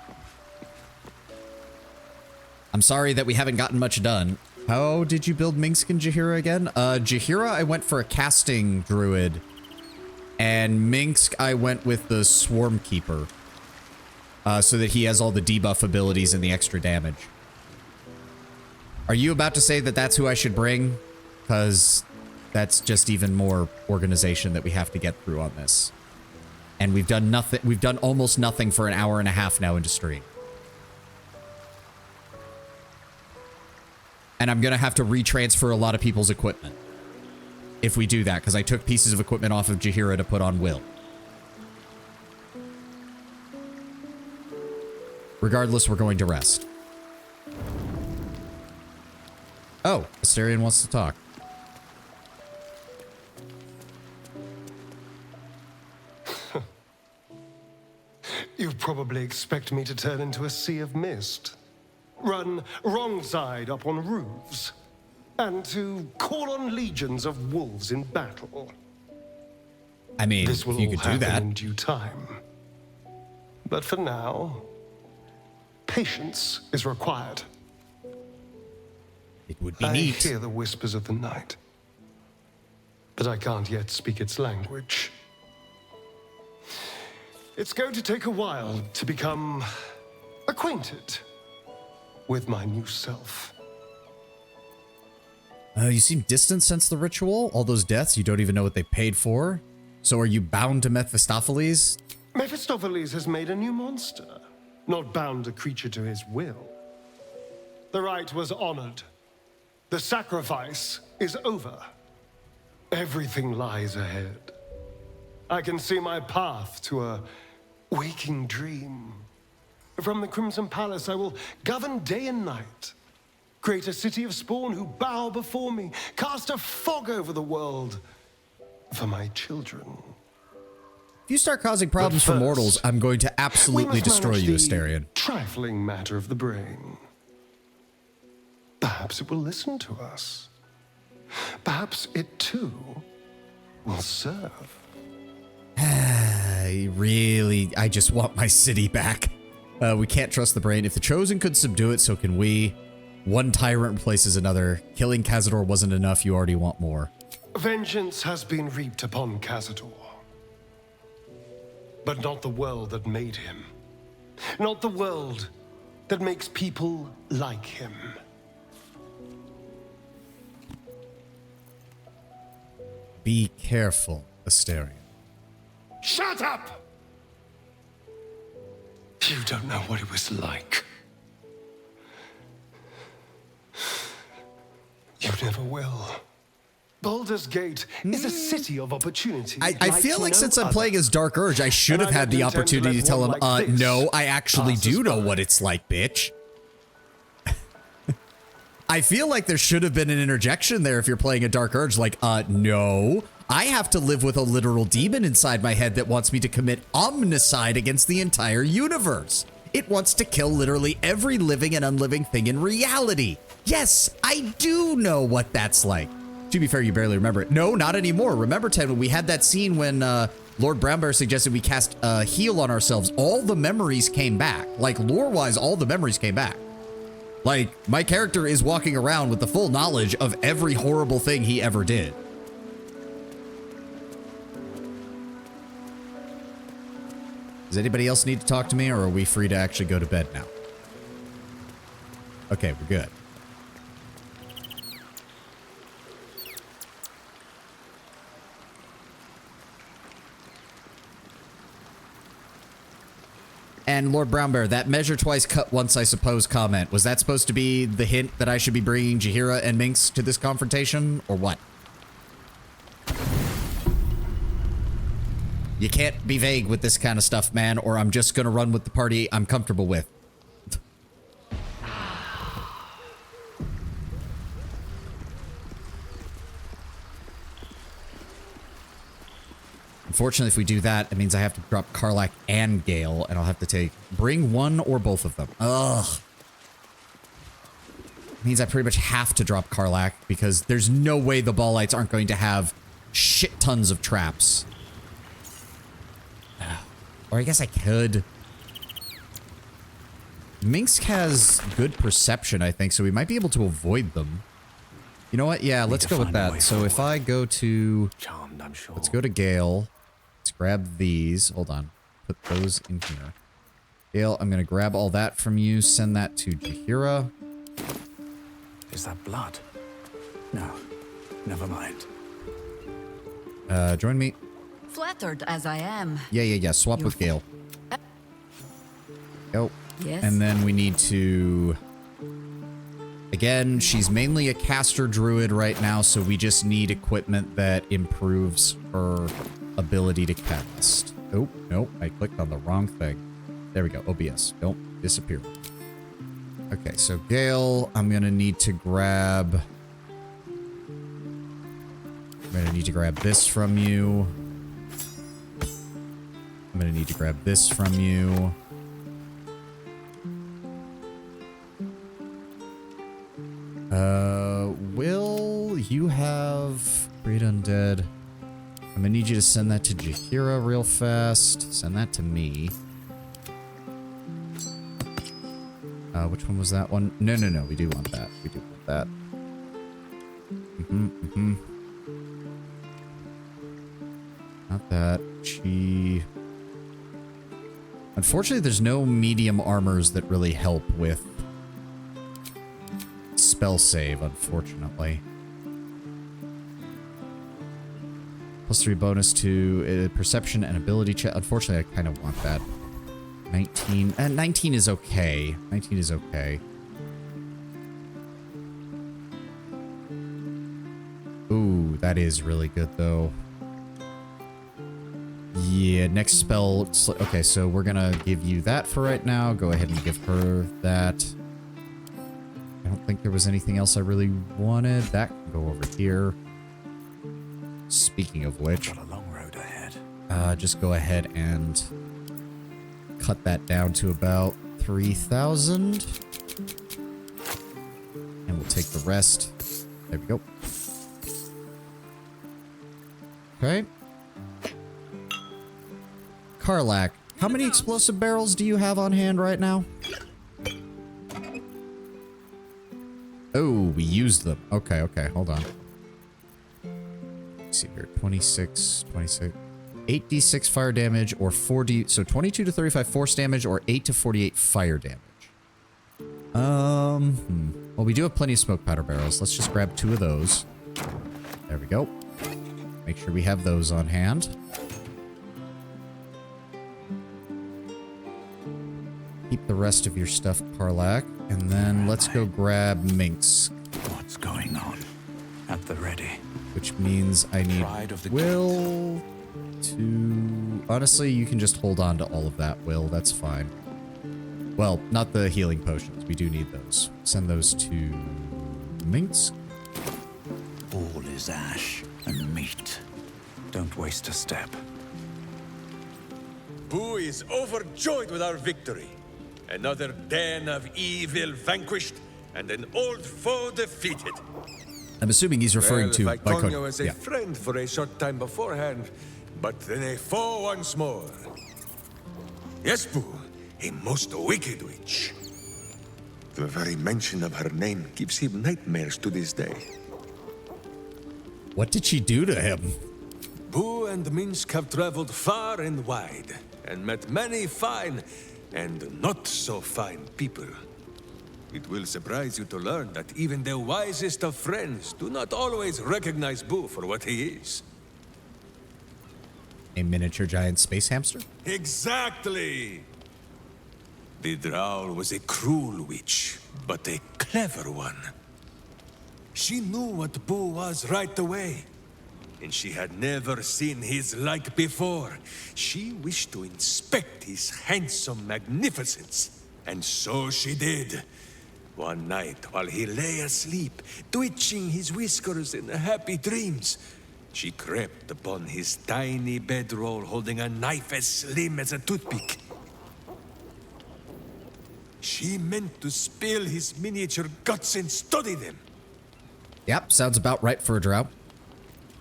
I'm sorry that we haven't gotten much done. How did you build Minsk and Jahira again? Jahira, I went for a casting druid. And Minsk, I went with the Swarm Keeper. So that he has all the debuff abilities and the extra damage. Are you about to say that that's who I should bring? Because that's just even more organization that we have to get through on this. And we've done nothing. We've done almost nothing for an hour and a half now into stream. And I'm going to have to retransfer a lot of people's equipment. If we do that, because I took pieces of equipment off of Jahira to put on Will. Regardless, we're going to rest. Oh, Asterion wants to talk. You probably expect me to turn into a sea of mist, run wrong side up on roofs, and to call on legions of wolves in battle. I mean, this will you all could do happen that in due time. But for now, patience is required. It would be I neat. hear the whispers of the night, but I can't yet speak its language. It's going to take a while to become acquainted with my new self. You seem distant since the ritual. All those deaths, you don't even know what they paid for. So are you bound to Mephistopheles? Mephistopheles has made a new monster, not bound a creature to his will. The rite was honored. The sacrifice is over. Everything lies ahead. I can see my path to a waking dream. From the Crimson Palace, I will govern day and night. Create a city of spawn who bow before me. Cast a fog over the world for my children. If you start causing problems for mortals, I'm going to absolutely destroy you, Asterion. Trifling matter of the brain. Perhaps it will listen to us. Perhaps it too will serve. I just want my city back. We can't trust the brain. If the Chosen could subdue it, so can we. One tyrant replaces another. Killing Cazador wasn't enough, you already want more. Vengeance has been reaped upon Cazador. But not the world that made him. Not the world that makes people like him. Be careful, Asterion. Shut up! You don't know what it was like. You never will. Baldur's Gate is a city of opportunity. I feel like since I'm playing as Dark Urge, I should have had the opportunity to tell him, no, I actually do know what it's like, bitch. I feel like there should have been an interjection there if you're playing a Dark Urge, like, no, I have to live with a literal demon inside my head that wants me to commit omnicide against the entire universe. It wants to kill literally every living and unliving thing in reality. Yes, I do know what that's like. To be fair, you barely remember it. No, not anymore. Remember, Ted, when we had that scene when Lord Brownbear suggested we cast heal on ourselves, all the memories came back. Like, lore-wise, all the memories came back. Like, my character is walking around with the full knowledge of every horrible thing he ever did. Does anybody else need to talk to me, or are we free to actually go to bed now? Okay, we're good. And Lord Brownbear, that measure twice, cut once, I suppose comment. Was that supposed to be the hint that I should be bringing Jaheira and Minx to this confrontation, or what? You can't be vague with this kind of stuff, man, or I'm just gonna run with the party I'm comfortable with. Unfortunately, if we do that, it means I have to drop Karlach and Gale, and I'll have to bring one or both of them. Ugh. It means I pretty much have to drop Karlach, because there's no way the Ballites aren't going to have shit tons of traps. Or I guess I could. Minx has good perception, I think, so we might be able to avoid them. You know what? Yeah, let's go with that. So if I go to... Charmed, I'm sure. Let's go to Gale. Let's grab these. Hold on. Put those in here. Gale, I'm going to grab all that from you. Send that to Jaheira. Is that blood? No. Never mind. Join me. Flattered as I am. Yeah. Swap with Gale. Go. Yes. And then we need to... Again, she's mainly a caster druid right now, so we just need equipment that improves her ability to cast. Oh, nope, I clicked on the wrong thing. There we go, OBS. Don't disappear. Okay, so Gale, I'm gonna need to grab... I'm gonna need to grab this from you. I'm gonna need to grab this from you. Will you have Great Undead? I'm gonna need you to send that to Jaheira real fast. Send that to me. Which one was that one? No, we do want that. We do want that. Not that. Unfortunately, there's no medium armors that really help with spell save, unfortunately. +3 bonus to perception and ability check. Unfortunately, I kind of want that. 19. 19 is okay. 19 is okay. Ooh, that is really good, though. Yeah, next spell. Okay, so we're gonna give you that for right now. Go ahead and give her that. I don't think there was anything else I really wanted. That can go over here. Speaking of which, got a long road ahead. just go ahead and cut that down to about 3,000. And we'll take the rest. There we go. Okay. Karlak, how many explosive barrels do you have on hand right now? Oh, we used them. Okay, okay, hold on. Let's see here. 26. 8d6 fire damage or 4d... So 22 to 35 force damage or 8 to 48 fire damage. Well, we do have plenty of smoke powder barrels. Let's just grab 2 of those. There we go. Make sure we have those on hand. Keep the rest of your stuff, Karlak. And then let's go grab Minx. What's going on? At the ready. Which means I need Will to... Honestly, you can just hold on to all of that, Will. That's fine. Well, not the healing potions. We do need those. Send those to Minx. All is ash and meat. Don't waste a step. Boo is overjoyed with our victory. Another den of evil vanquished, and an old foe defeated. I'm assuming he's referring to Viconio was a friend for a short time beforehand, but then a foe once more. Yes, Boo, a most wicked witch. The very mention of her name gives him nightmares to this day. What did she do to him? Boo and Minsk have traveled far and wide, and met many fine and not so fine people. It will surprise you to learn that even the wisest of friends do not always recognize Boo for what he is. A miniature giant space hamster? Exactly! The Drow was a cruel witch, but a clever one. She knew what Boo was right away, and she had never seen his like before. She wished to inspect his handsome magnificence, and so she did. One night, while he lay asleep, twitching his whiskers in happy dreams, she crept upon his tiny bedroll holding a knife as slim as a toothpick. She meant to spill his miniature guts and study them. Yep, sounds about right for a Drow.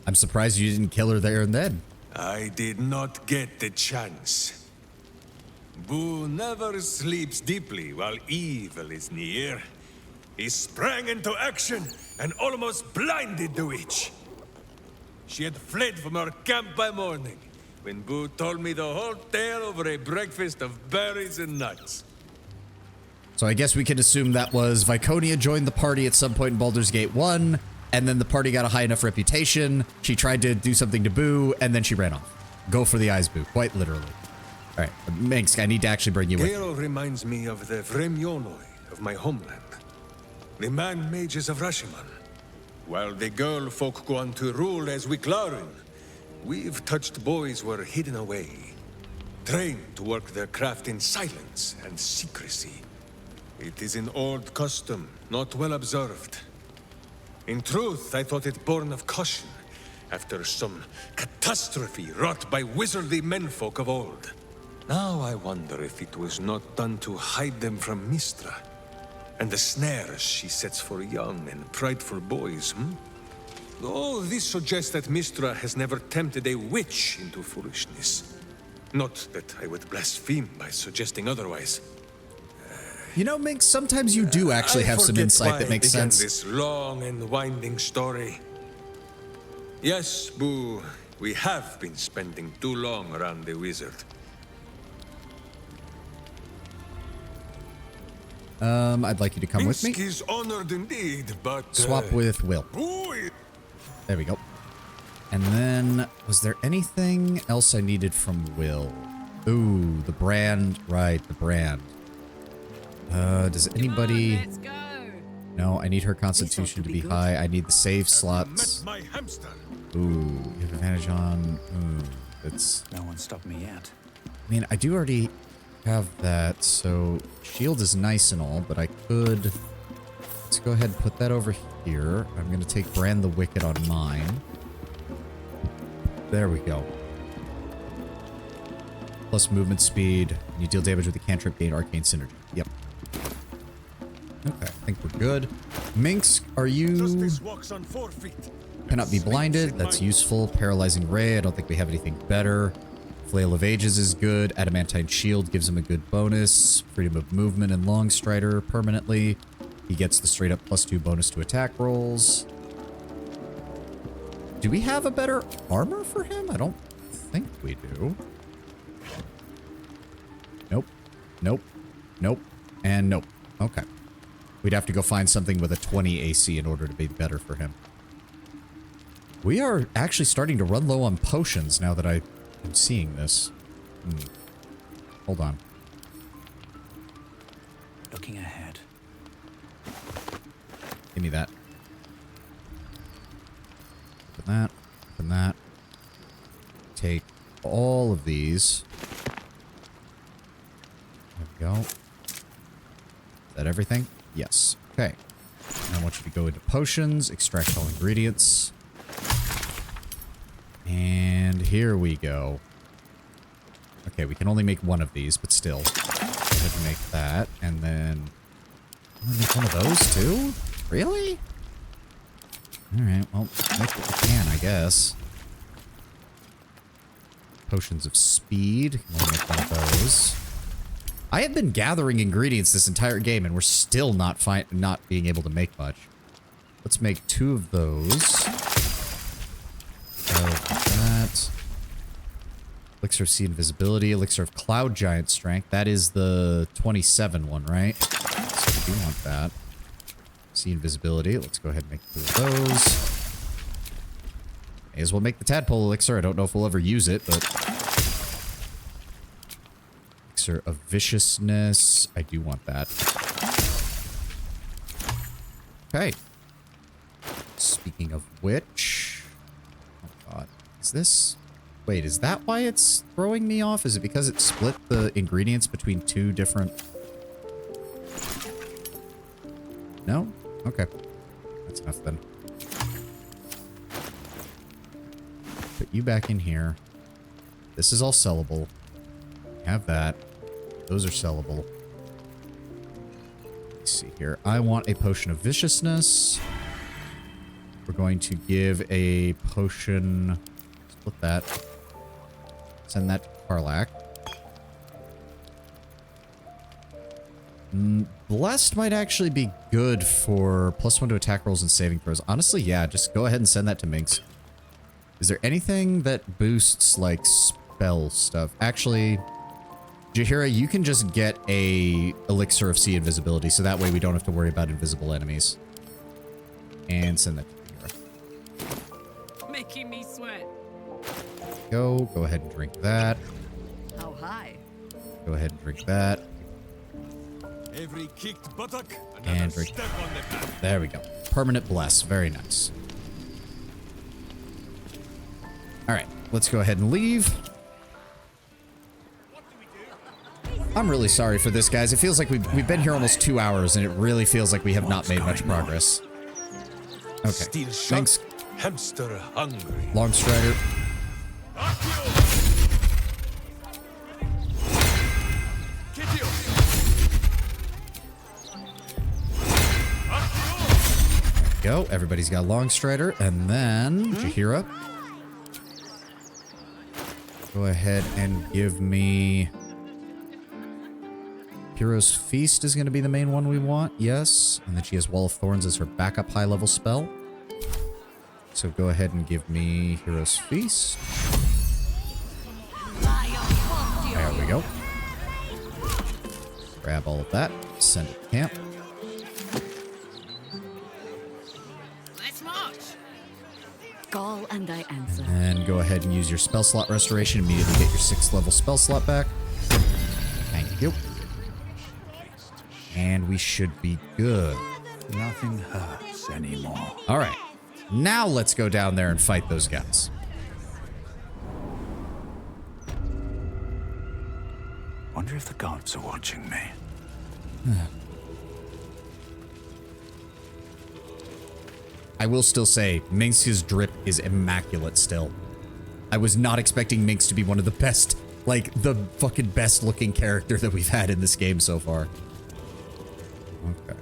I'm surprised you didn't kill her there and then. I did not get the chance. Boo never sleeps deeply while evil is near. He sprang into action and almost blinded the witch. She had fled from our camp by morning, when Boo told me the whole tale over a breakfast of berries and nuts. So I guess we can assume that was Viconia joined the party at some point in Baldur's Gate 1, and then the party got a high enough reputation, she tried to do something to Boo, and then she ran off. Go for the eyes, Boo, quite literally. Alright, Minx, I need to actually bring you in. Hero reminds me of the Vremyonoi of my homeland. The man-mages of Rashiman. While the girl folk go on to rule as Wiklarin, we've touched boys were hidden away. Trained to work their craft in silence and secrecy. It is an old custom, not well observed. In truth, I thought it born of caution, after some catastrophe wrought by wizardly menfolk of old. Now I wonder if it was not done to hide them from Mistra, and the snares she sets for young and prideful boys, All this suggests that Mistra has never tempted a witch into foolishness. Not that I would blaspheme by suggesting otherwise. You know, Minx, sometimes you do actually have some insight that makes sense. This long and winding story. Yes, Boo, we have been spending too long around the wizard. I'd like you to come with me. Is honored indeed, but swap with Will. There we go. And then, was there anything else I needed from Will? Ooh, the brand. Right, the brand. Does anybody... Let's go. No, I need her constitution to be high. I need the save slots. My hamster. Ooh, you have advantage on... Ooh, that's... No one stopped me yet. I mean, I do already have that, so... Shield is nice and all, but I could... Let's go ahead and put that over here. I'm going to take Brand the Wicked on mine. There we go. plus movement speed. You deal damage with the cantrip, gain arcane synergy. Yep. Okay, I think we're good. Minx, are you... Justice walks on 4 feet. Cannot be blinded. That's useful. Paralyzing ray. I don't think we have anything better. Flail of Ages is good. Adamantine Shield gives him a good bonus. Freedom of movement and Long Strider permanently. He gets the straight up +2 bonus to attack rolls. Do we have a better armor for him? I don't think we do. Nope. Nope. Nope. And nope. Okay. We'd have to go find something with a 20 AC in order to be better for him. We are actually starting to run low on potions now that I am seeing this. Hold on. Looking ahead. Give me that. Open that. Open that. Take all of these. There we go. Is that everything? Yes. Okay. Now I want you to go into potions, extract all ingredients. And here we go. Okay, we can only make one of these, but still. Go ahead and make that, and then... I'm gonna make one of those too? Really? Alright, well, make what we can, I guess. Potions of speed. I'm gonna make one of those. I have been gathering ingredients this entire game, and we're still not being able to make much. Let's make 2 of those. That. Elixir of Sea Invisibility, Elixir of Cloud Giant Strength. That is the 27 one, right? So we do want that. Sea Invisibility. Let's go ahead and make 2 of those. May as well make the Tadpole Elixir. I don't know if we'll ever use it, but... Elixir of Viciousness. I do want that. Okay. Speaking of which... Oh god. Is this... Wait, is that why it's throwing me off? Is it because it split the ingredients between 2 different... No? Okay. That's enough then. Put you back in here. This is all sellable. Have that. Those are sellable. Let's see here. I want a potion of viciousness. We're going to give a potion... Split that. Send that to Karlach. Blessed might actually be good for +1 to attack rolls and saving throws. Honestly, yeah, just go ahead and send that to Minx. Is there anything that boosts, like, spell stuff? Actually, Jaheira, you can just get a Elixir of Sea Invisibility, so that way we don't have to worry about invisible enemies. And send that to Jaheira. Making me sweat. Go ahead and drink that. Oh, hi. Go ahead and drink that. Every kicked buttock, And drink. step on the path. There we go. Permanent bless. Very nice. Alright, let's go ahead and leave. I'm really sorry for this, guys. It feels like we've been here almost 2 hours, and it really feels like we have not made much progress. Okay. Steel Thanks. Hamster hungry. Long Strider. Go. Everybody's got Long Strider, and then Jaheira. Go ahead and give me... Hero's Feast is going to be the main one we want, yes. And then she has Wall of Thorns as her backup high-level spell. So go ahead and give me Hero's Feast. There we go. Grab all of that, send it to camp. Let's march. Call and I answer. And go ahead and use your spell slot restoration. Immediately get your 6th level spell slot back. Thank you. And we should be good. Nothing hurts anymore. All right. Now let's go down there and fight those guys. Wonder if the gods are watching me. I will still say, Minx's drip is immaculate still. I was not expecting Minx to be one of the best Like, the fucking best looking character that we've had in this game so far. Okay.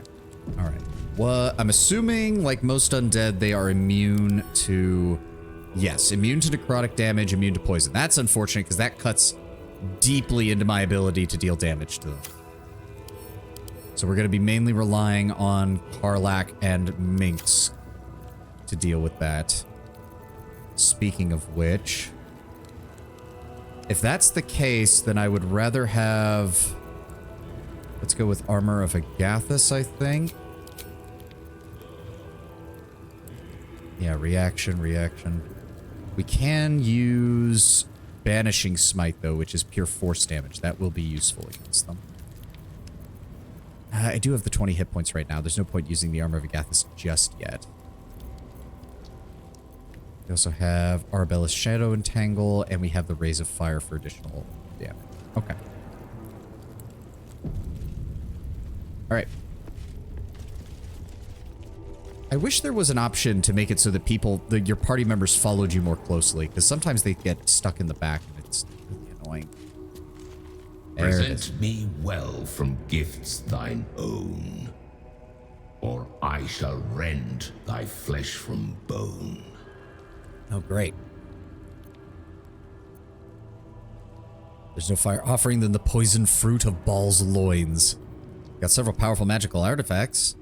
Alright. What? I'm assuming, like most undead, they are immune to... Yes, immune to necrotic damage, immune to poison. That's unfortunate, because that cuts deeply into my ability to deal damage to them. So we're going to be mainly relying on Karlach and Minx to deal with that. Speaking of which, if that's the case, then I would rather have... Let's go with Armor of Agathis, I think. Yeah, reaction. We can use Banishing Smite, though, which is pure force damage. That will be useful against them. I do have the 20 hit points right now. There's no point using the Armor of Agathis just yet. We also have Arabella's Shadow Entangle, and we have the Rays of Fire for additional damage. Okay. Alright. I wish there was an option to make it so that your party members followed you more closely, because sometimes they get stuck in the back, and it's really annoying. Present me well from gifts thine own, or I shall rend thy flesh from bone. Oh, great. There's no fire offering than the poison fruit of Baal's loins. Got several powerful magical artifacts.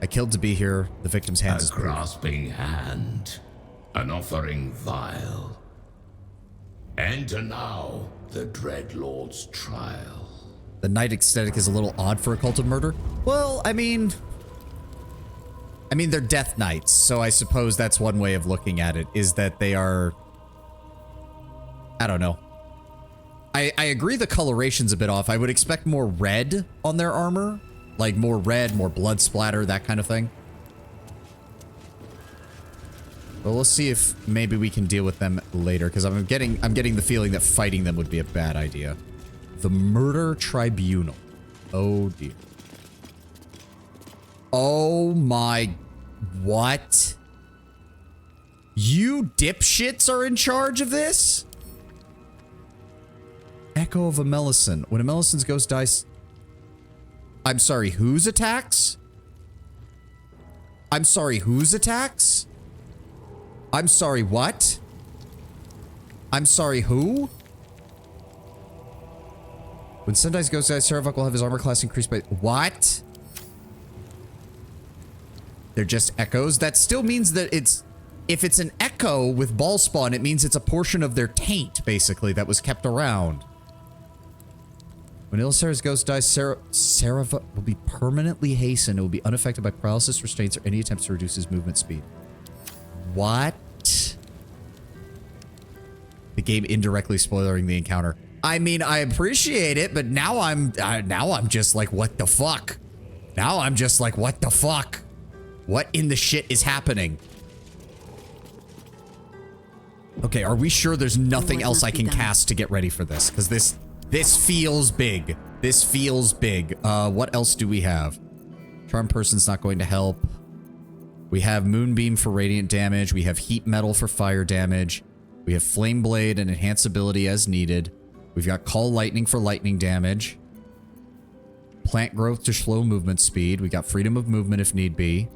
I killed to be here. The victim's hands is a grasping hand, an offering vile. Enter now the Dread Lord's trial. The night aesthetic is a little odd for a cult of murder. Well, I mean, they're death knights, so I suppose that's one way of looking at it, is that they are... I don't know. I agree the coloration's a bit off. I would expect more red on their armor. Like, more red, more blood splatter, that kind of thing. Well, let's see if maybe we can deal with them later, because I'm getting the feeling that fighting them would be a bad idea. The Murder Tribunal. Oh, dear. Oh, my... What? You dipshits are in charge of this? Echo of a Melisson. When a Melison's ghost dies... I'm sorry, whose attacks? I'm sorry, whose attacks? I'm sorry, what? I'm sorry, who? When Sendai's ghost dies, Saravok will have his armor class increased by... What? They're just echoes? That still means that it's... If it's an echo with ball spawn, it means it's a portion of their taint, basically, that was kept around. When Ilsara's ghost dies, Saravok will be permanently hastened. It will be unaffected by paralysis, restraints, or any attempts to reduce his movement speed. What? The game indirectly spoiling the encounter. I mean, I appreciate it, but now I'm just like, what the fuck? Now I'm just like, what the fuck? What in the shit is happening? Okay, are we sure there's nothing else I can cast to get ready for this? Because this feels big. This feels big. What else do we have? Charm Person's not going to help. We have Moonbeam for radiant damage. We have Heat Metal for fire damage. We have Flame Blade and Enhance ability as needed. We've got Call Lightning for lightning damage. Plant Growth to slow movement speed. We got Freedom of Movement if need be.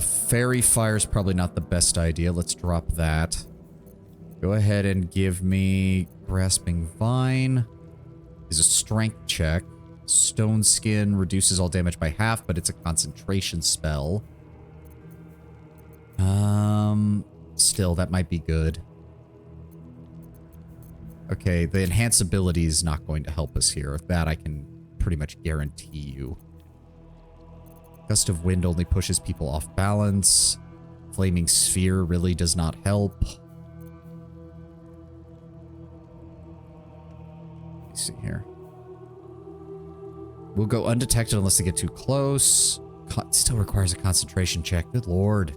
Fairy Fire's probably not the best idea. Let's drop that. Go ahead and give me Grasping Vine. Is a strength check. Stone Skin reduces all damage by half, but it's a concentration spell. Still, that might be good. Okay, the Enhance ability is not going to help us here. That I can pretty much guarantee you. Gust of Wind only pushes people off balance. Flaming Sphere really does not help. Let me see here. We'll go undetected unless they get too close. Still requires a concentration check. Good lord.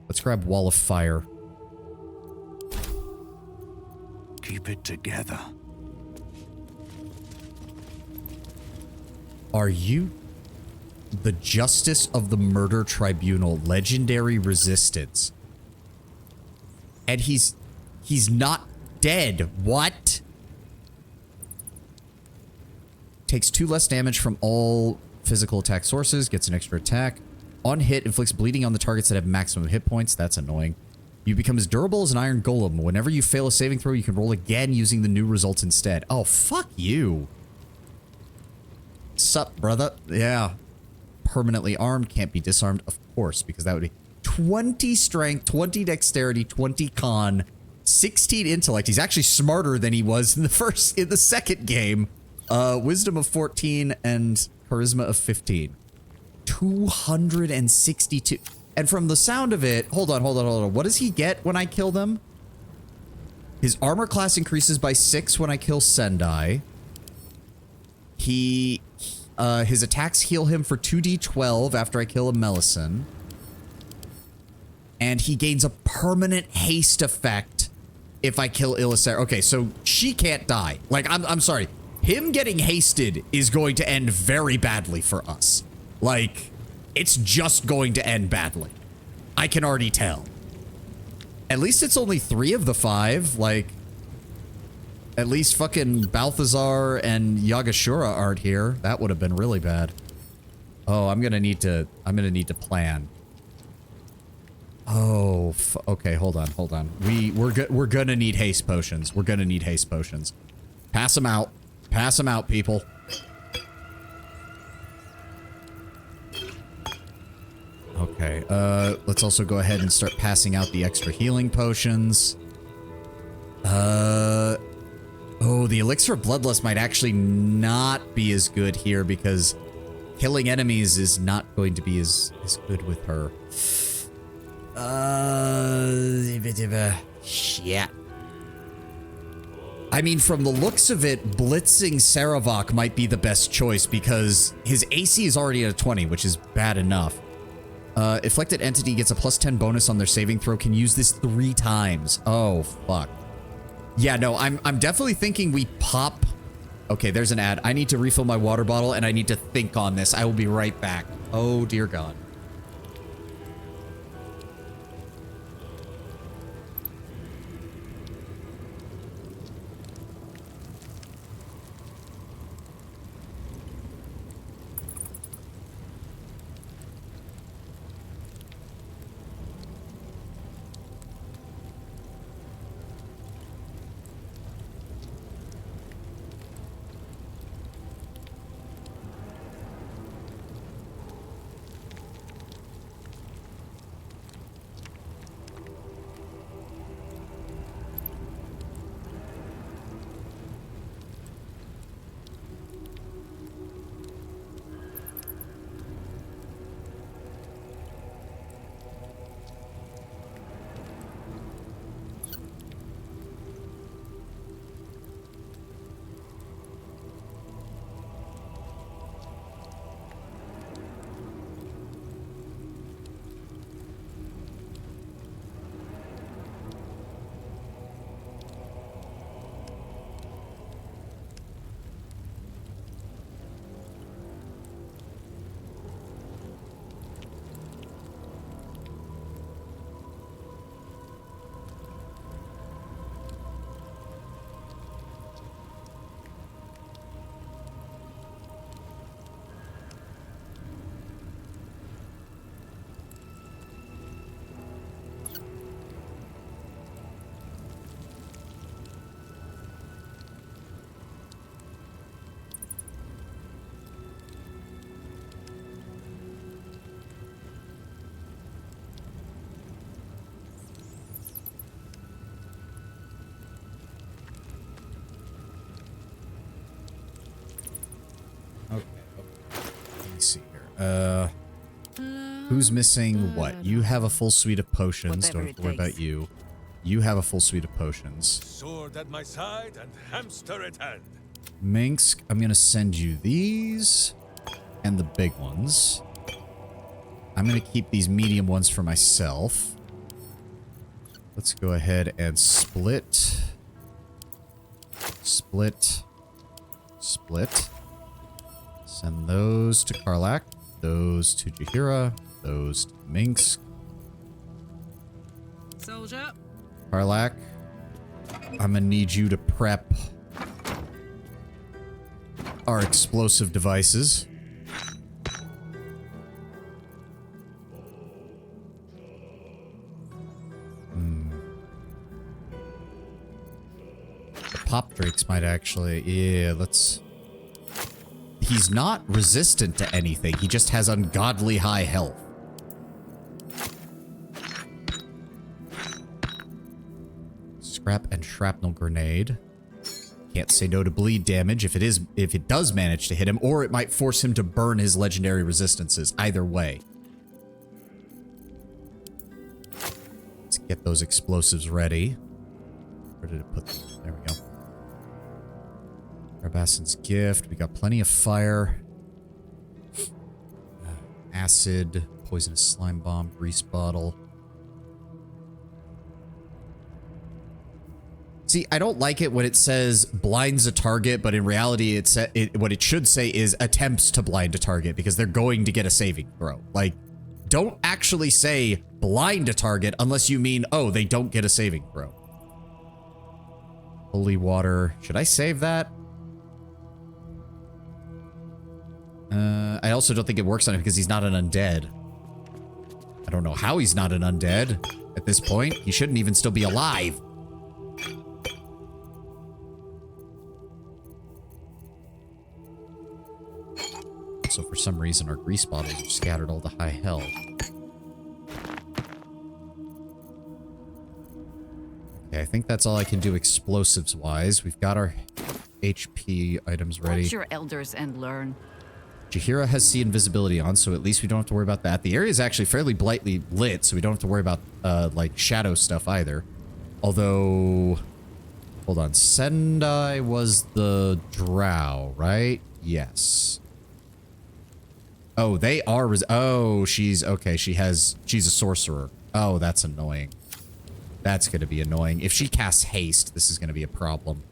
Let's grab Wall of Fire. Keep it together. Are you the Justice of the Murder Tribunal? Legendary Resistance. And he's not dead. What? Takes 2 less damage from all physical attack sources. Gets an extra attack. On hit, inflicts bleeding on the targets that have maximum hit points. That's annoying. You become as durable as an iron golem. Whenever you fail a saving throw, you can roll again using the new results instead. Oh, fuck you. Sup, brother? Yeah. Permanently armed. Can't be disarmed, of course, because that would be 20 strength, 20 dexterity, 20 con, 16 intellect. He's actually smarter than he was in the second game. Wisdom of 14 and charisma of 15. 262. And from the sound of it, hold on. What does he get when I kill them? His armor class increases by 6 when I kill Sendai. His attacks heal him for 2d12 after I kill a Melisson. And he gains a permanent haste effect if I kill Illiser. Okay, so she can't die. Like, I'm sorry. Him getting hasted is going to end very badly for us. Like, it's just going to end badly. I can already tell. At least it's only 3 of the 5. Like, at least fucking Balthazar and Yagashura aren't here. That would have been really bad. Oh, I'm gonna need to plan. Oh, okay, hold on. We're gonna need haste potions. Pass them out. Pass them out, people. Okay, let's also go ahead and start passing out the extra healing potions. Oh, the elixir of bloodlust might actually not be as good here because killing enemies is not going to be as good with her. Shit. I mean, from the looks of it, blitzing Saravok might be the best choice because his AC is already at a 20, which is bad enough. Afflicted entity gets a +10 bonus on their saving throw, can use this 3 times. Oh, fuck. Yeah, no, I'm definitely thinking we pop... Okay, there's an ad. I need to refill my water bottle, and I need to think on this. I will be right back. Oh, dear God. Who's missing what? You have a full suite of potions. Don't worry about you. You have a full suite of potions. Sword at my side and hamster at hand. Minsk, I'm gonna send you these and the big ones. I'm gonna keep these medium ones for myself. Let's go ahead and split. Split. Split. Send those to Karlak. Those to Jaheira. Those to Minsk. Soldier. Karlak, I'm gonna need you to prep our explosive devices. The pop drakes might actually... Yeah, let's... He's not resistant to anything. He just has ungodly high health. Scrap and shrapnel grenade. Can't say no to bleed damage if it does manage to hit him, or it might force him to burn his legendary resistances. Either way. Let's get those explosives ready. Where did it put them? There we go. Rabassin's gift. We got plenty of fire. Acid. Poisonous slime bomb. Grease bottle. See, I don't like it when it says blinds a target, but in reality, what it should say is attempts to blind a target, because they're going to get a saving throw. Like, don't actually say blind a target unless you mean, oh, they don't get a saving throw. Holy water. Should I save that? I also don't think it works on him because he's not an undead. I don't know how he's not an undead at this point. He shouldn't even still be alive. So for some reason, our grease bottles are scattered all the high health. Okay, I think that's all I can do explosives-wise. We've got our HP items ready. Watch your elders and learn. Jaheira has sea invisibility on, so at least we don't have to worry about that. The area is actually fairly brightly lit, so we don't have to worry about, like, shadow stuff either. Although... Hold on. Sendai was the drow, right? Yes. Oh, they are... Oh, she's... Okay, she's a sorcerer. Oh, that's annoying. That's going to be annoying. If she casts haste, this is going to be a problem.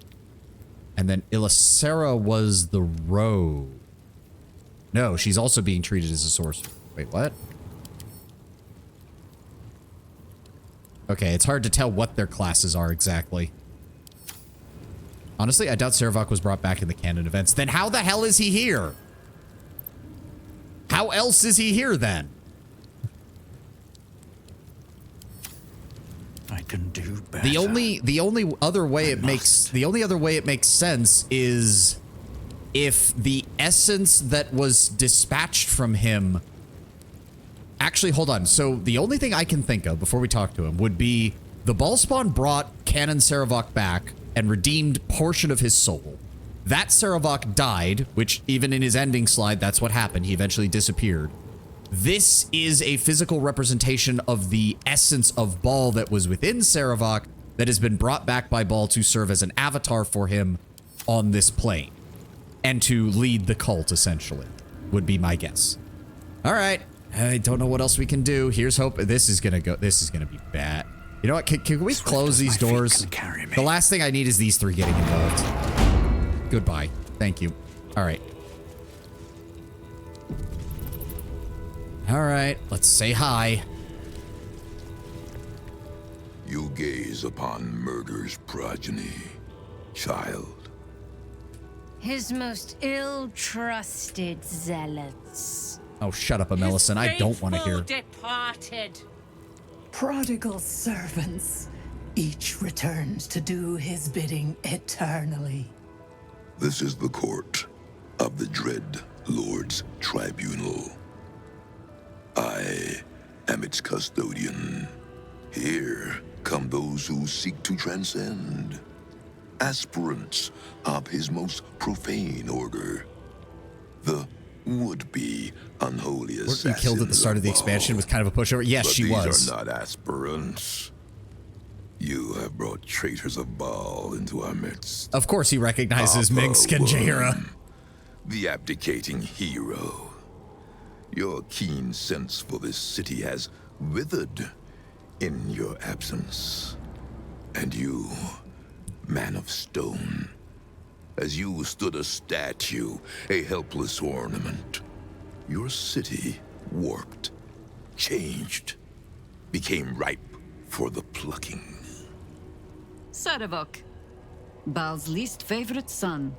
And then Ilisera was the rogue. No, she's also being treated as a sorcerer. Wait, what? Okay, it's hard to tell what their classes are exactly. Honestly, I doubt Sarevok was brought back in the canon events. Then how the hell is he here? How else is he here then? I can do better. The only other way it makes sense is if the essence that was dispatched from him. Actually, hold on. So the only thing I can think of before we talk to him would be the Ballspawn brought Canon Sarevok back and redeemed portion of his soul. That Sarevok died, which even in his ending slide, that's what happened. He eventually disappeared. This is a physical representation of the essence of Ball that was within Sarevok that has been brought back by Ball to serve as an avatar for him on this plane. And to lead the cult, essentially, would be my guess. All right. I don't know what else we can do. Here's hope. This is gonna be bad. You know what? Can we close these doors? The last thing I need is these three getting involved. Goodbye. Thank you. All right. All right. Let's say hi. You gaze upon murder's progeny, child. His most ill-trusted zealots. Oh, shut up, Amelisyn. I don't want to hear. Departed. Prodigal servants, each returned to do his bidding eternally. This is the court of the Dread Lord's Tribunal. I am its custodian. Here come those who seek to transcend. Aspirants of his most profane order. The would-be unholy assassins. Weren't you killed at the start of the expansion was kind of a pushover? Yes, she was. These are not aspirants. You have brought traitors of Baal into our midst. Of course he recognizes Minsk and Jaheira. The abdicating hero. Your keen sense for this city has withered in your absence. And you, man of stone, as you stood a statue, a helpless ornament, your city warped, changed, became ripe for the plucking. Sarevok, Baal's least favorite son.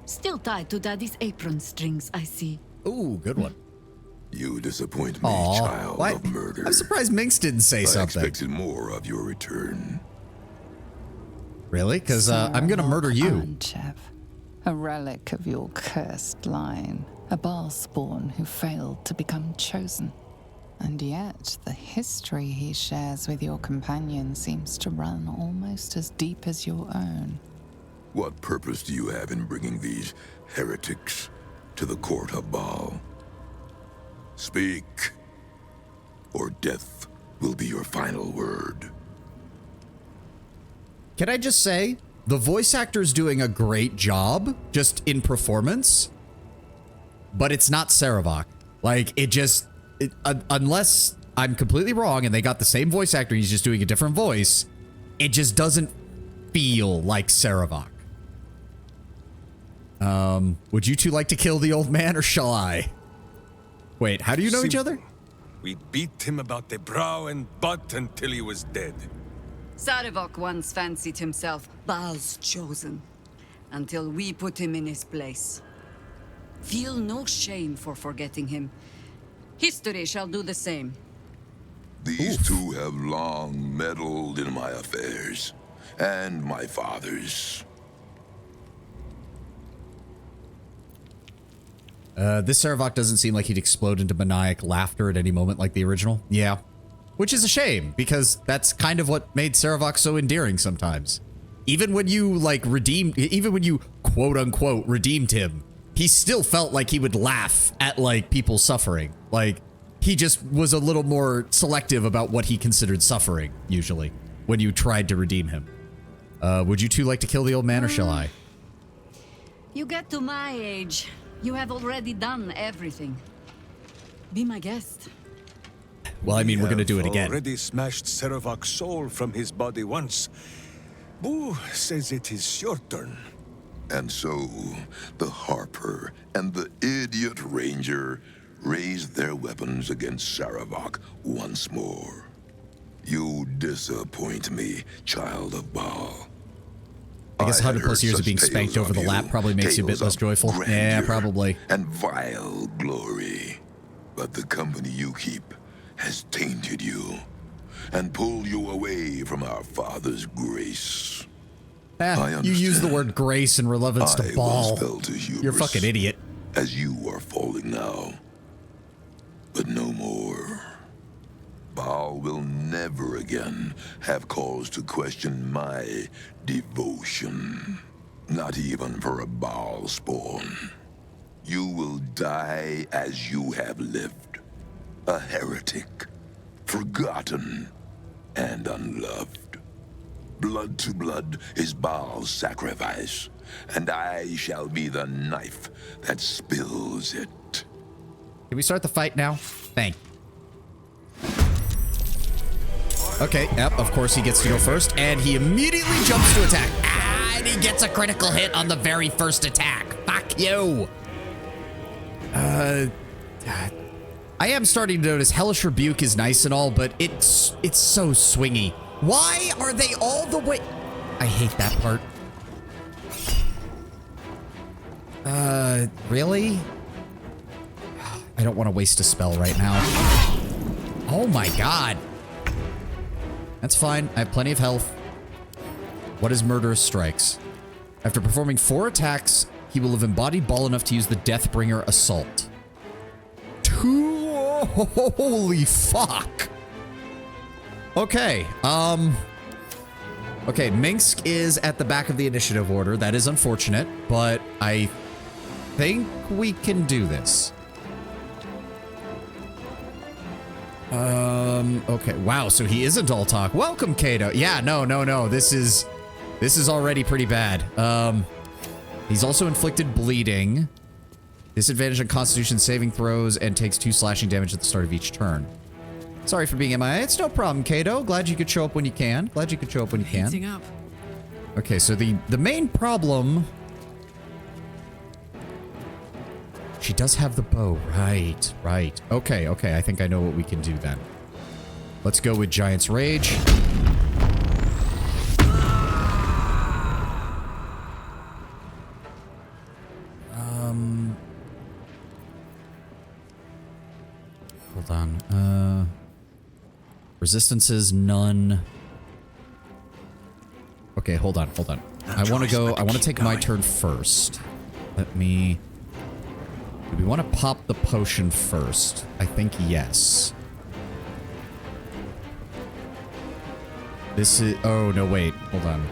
Still tied to Daddy's apron strings, I see. Ooh, good one. You disappoint me, Aw, child what? of murder. I'm surprised Minx didn't say I something. expected more of your return. Really? Because I'm gonna murder you. Anchev, a relic of your cursed line. A Baal spawn who failed to become chosen. And yet, the history he shares with your companion seems to run almost as deep as your own. What purpose do you have in bringing these heretics to the court of Baal? Speak, or death will be your final word. Can I just say, the voice actor's doing a great job, just in performance, but it's not Sarevok. Like, unless I'm completely wrong and they got the same voice actor, he's just doing a different voice, it just doesn't feel like Sarevok. Would you two like to kill the old man, or shall I? Wait, how do you know each other? We beat him about the brow and butt until he was dead. Sarevok once fancied himself Baal's chosen, until we put him in his place. Feel no shame for forgetting him. History shall do the same. These two have long meddled in my affairs, and my father's. This Sarevok doesn't seem like he'd explode into maniac laughter at any moment like the original. Yeah. Which is a shame, because that's kind of what made Sarevok so endearing sometimes. Even when you, like, even when you quote-unquote redeemed him, he still felt like he would laugh at, like, people suffering. Like, he just was a little more selective about what he considered suffering, usually, when you tried to redeem him. Would you two like to kill the old man, or shall I? You get to my age, you have already done everything. Be my guest. Well, I mean, we're gonna do it again. Already smashed Sarevok's soul from his body once. Boo says it is your turn. And so, the Harper and the idiot Ranger raised their weapons against Sarevok once more. You disappoint me, child of Baal. I guess 100 plus years of being spanked over the lap probably makes you a bit less joyful. Yeah, probably. And vile glory. But the company you keep has tainted you and pulled you away from our father's grace. You use the word grace in relevance to Baal. You're a fucking idiot. As you are falling now. But no more. Baal will never again have cause to question my devotion. Not even for a Baal spawn. You will die as you have lived. A heretic. Forgotten and unloved. Blood to blood is Baal's sacrifice, and I shall be the knife that spills it. Can we start the fight now? Thank you. Okay, yep, of course he gets to go first, and he immediately jumps to attack. And he gets a critical hit on the very first attack. Fuck you. I am starting to notice Hellish Rebuke is nice and all, but it's so swingy. Why are they all the way? I hate that part. Really? I don't want to waste a spell right now. Oh my god. That's fine. I have plenty of health. What is Murderous Strikes? After performing 4 attacks, he will have embodied Baal enough to use the Deathbringer Assault. Holy fuck. Okay, okay, Minsk is at the back of the initiative order. That is unfortunate, but I think we can do this. Okay, wow, so he isn't all talk. Welcome, Kato. Yeah, no. This is already pretty bad. He's also inflicted bleeding. Disadvantage on Constitution saving throws and takes 2 slashing damage at the start of each turn. Sorry for being MIA. It's no problem, Kato. Glad you could show up when you can. Heating up. Okay, so the main problem... She does have the bow. Right. Okay, I think I know what we can do then. Let's go with Giant's Rage. Resistances, none. Okay, hold on. I want to take my turn first. Let me... Do we want to pop the potion first? I think yes. This is... Oh, no, wait. Hold on.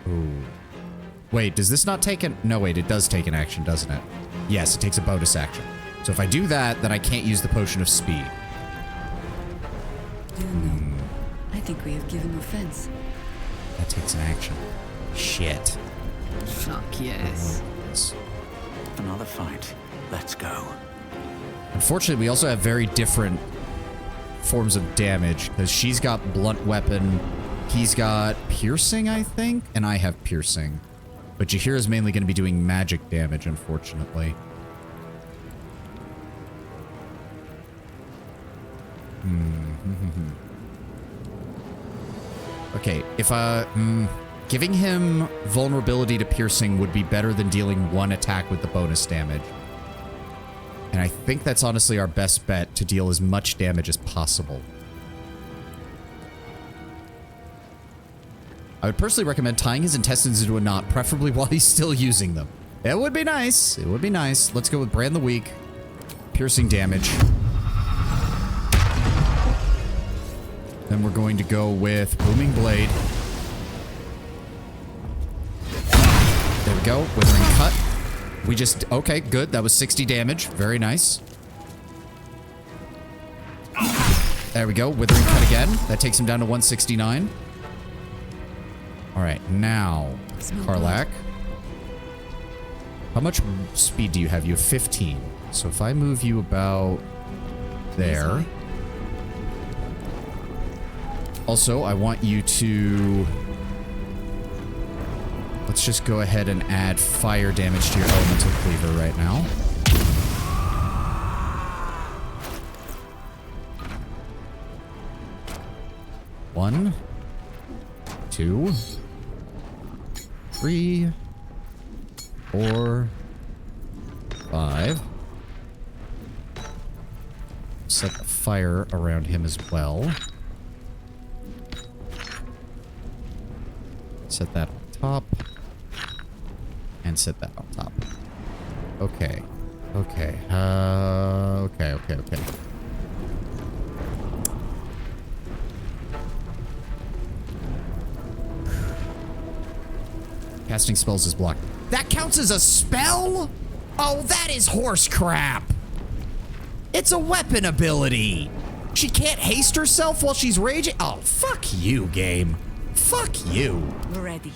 Ooh. Wait, does this not take an... No, wait, it does take an action, doesn't it? Yes, it takes a bonus action. So if I do that, then I can't use the potion of speed. I think we have given offense. That takes an action. Shit. Fuck yes. Another fight. Let's go. Unfortunately, we also have very different forms of damage, because she's got blunt weapon, he's got piercing, I think, and I have piercing. But Jaheira's mainly going to be doing magic damage, unfortunately. Okay, if giving him vulnerability to piercing would be better than dealing one attack with the bonus damage. And I think that's honestly our best bet, to deal as much damage as possible. I would personally recommend tying his intestines into a knot, preferably while he's still using them. It would be nice. It would be nice. Let's go with Brand the Weak. Piercing damage. Then we're going to go with Booming Blade. There we go. Withering Cut. We just... Okay, good. That was 60 damage. Very nice. There we go. Withering Cut again. That takes him down to 169. All right, now, Karlach. How much speed do you have? You have 15. So if I move you about there. Also, I want you to... Let's just go ahead and add fire damage to your elemental cleaver right now. One, 2, 3, 4, 5. Set the fire around him as well. Set that on top. And set that on top. Okay. Okay. Okay. Casting spells is blocked. That counts as a spell? Oh, that is horse crap. It's a weapon ability. She can't haste herself while she's raging? Oh, fuck you, game. Fuck you. We're ready.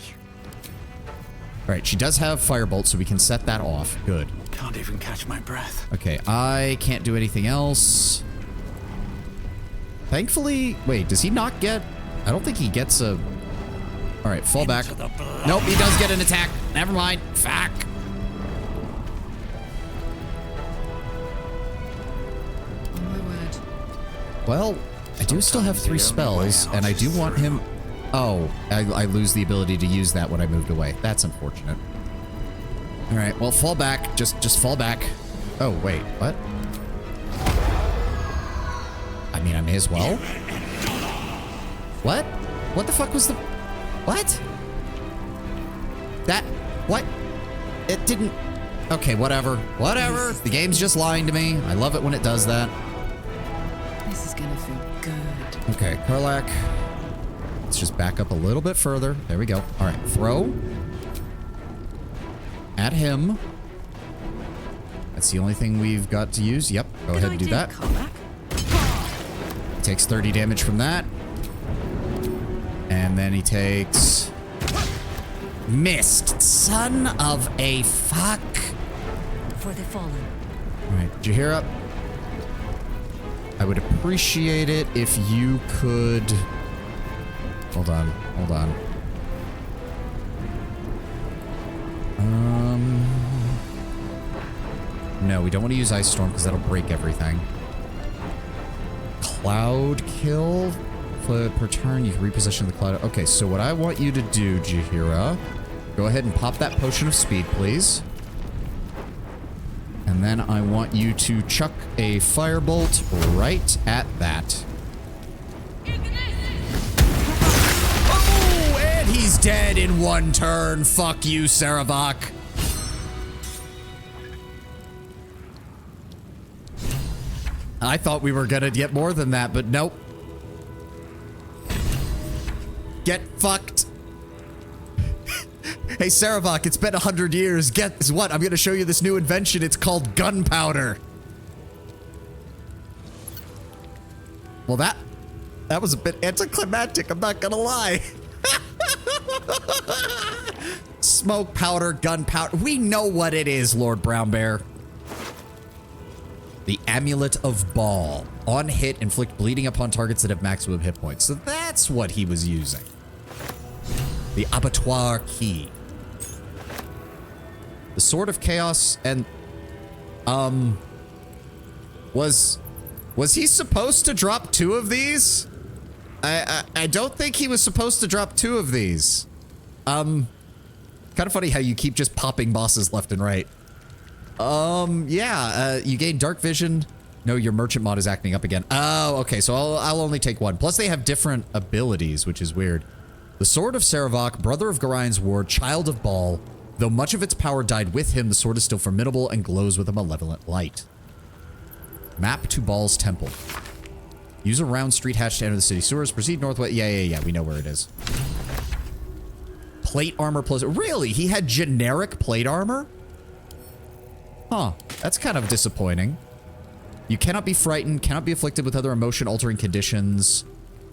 All right, she does have Firebolt, so we can set that off. Good. Can't even catch my breath. Okay, I can't do anything else. Thankfully... Wait, does he not get... I don't think he gets a... All right, fall back. Nope, he does get an attack. Never mind. Fuck. Oh my word. Well, I do still have 3 spells, and I do want him... Oh, I lose the ability to use that when I moved away. That's unfortunate. All right, well, fall back. Just fall back. Oh, wait, what? I mean, I may as well. What? What the fuck was the... What? That... What? It didn't... Okay, whatever. Whatever. The game's just lying to me. I love it when it does that. This is gonna feel good. Okay, Karlach. Let's just back up a little bit further. There we go. All right, throw. At him. That's the only thing we've got to use. Yep, go ahead and do that. Takes 30 damage from that. And then he takes... Missed. Son of a fuck. For the fallen. All right, Jaheira. I would appreciate it if you could... Hold on. No, we don't want to use Ice Storm because that'll break everything. Cloud Kill. Per turn, you can reposition the cloud. Okay, so what I want you to do, Jaheira, go ahead and pop that potion of speed, please. And And then I want you to chuck a firebolt right at that. Oh, and he's dead in one turn. Fuck you, Sarevok. I thought we were gonna get more than that, but nope. Get fucked. Hey, Sarevok, it's been 100 years. Guess what? I'm gonna show you this new invention. It's called gunpowder. Well, that was a bit anticlimactic, I'm not gonna lie. Smoke powder, gunpowder. We know what it is, Lord Brown Bear. The Amulet of Ball. On hit, inflict bleeding upon targets that have maximum hit points. So that's what he was using. The Abattoir Key. The Sword of Chaos and... Was he supposed to drop 2 of these? I don't think he was supposed to drop 2 of these. Kind of funny how you keep just popping bosses left and right. Yeah, you gain dark vision. No, your merchant mod is acting up again. Oh, okay, so I'll only take 1. Plus they have different abilities, which is weird. The Sword of Sarevok, brother of Garion's Ward, child of Baal. Though much of its power died with him, the sword is still formidable and glows with a malevolent light. Map to Baal's temple. Use a round street hatch to enter the city sewers. Proceed northwest. Yeah, we know where it is. Plate armor plus... Really? He had generic plate armor? Huh. That's kind of disappointing. You cannot be frightened, cannot be afflicted with other emotion-altering conditions.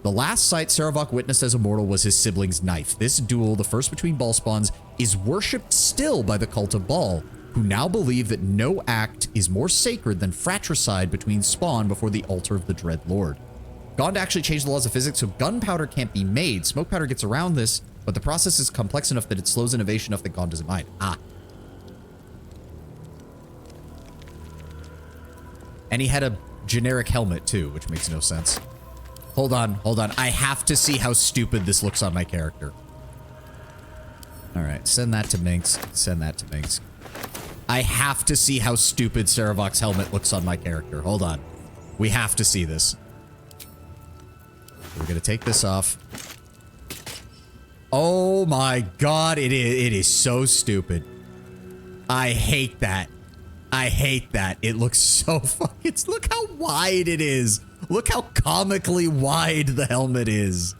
The last sight Sarevok witnessed as a mortal was his sibling's knife. This duel, the first between Baal spawns, is worshipped still by the cult of Baal, who now believe that no act is more sacred than fratricide between spawn before the altar of the Dread Lord. Gond actually changed the laws of physics, so gunpowder can't be made. Smoke powder gets around this, but the process is complex enough that it slows innovation enough that Gond doesn't mind. Ah. And he had a generic helmet too, which makes no sense. Hold on. I have to see how stupid this looks on my character. All right, send that to Minx. I have to see how stupid Sarevok's helmet looks on my character. Hold on. We have to see this. We're gonna take this off. Oh my god, it is so stupid. I hate that. It looks so fucking... Look how wide it is. Look how comically wide the helmet is.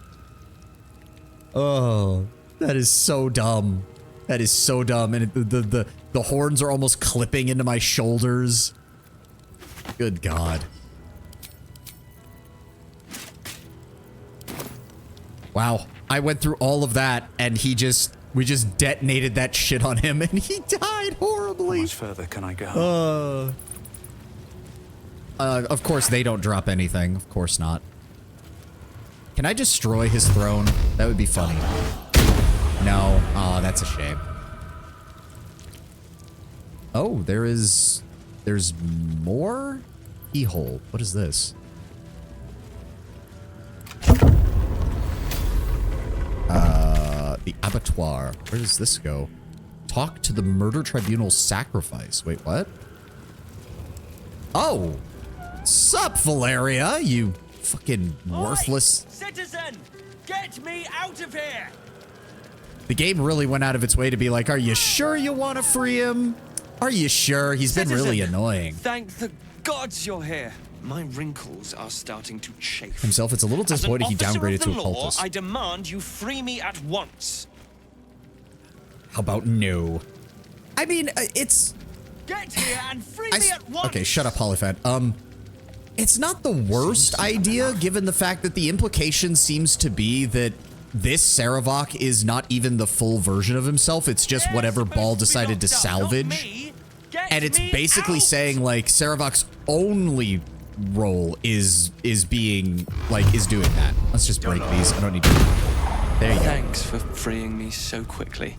Oh, that is so dumb. And the horns are almost clipping into my shoulders. Good god. Wow. I went through all of that and we just detonated that shit on him and he died horribly. How much further can I go? Of course they don't drop anything. Of course not. Can I destroy his throne? That would be funny. No. Oh, that's a shame. Oh, there's more? Keyhole. What is this? The abattoir. Where does this go? Talk to the murder tribunal's sacrifice. Wait, what? Oh! Sup, Valeria? You fucking worthless... Oi, citizen! Get me out of here! The game really went out of its way to be like, are you sure you want to free him? Are you sure? He's been really annoying. Thank the gods you're here. My wrinkles are starting to chafe. Himself, it's a little disappointing he downgraded to a cultist. I demand you free me at once. How about no? I mean, it's... Get here and free me at once! Okay, shut up, Polyfat. It's not the worst idea, given the fact that the implication seems to be that this Sarevok is not even the full version of himself. It's just whatever Baal decided to salvage. And it's basically saying, like, Sarevok's only role is doing that. Let's just break these. I don't need to. There you go. Thanks for freeing me so quickly.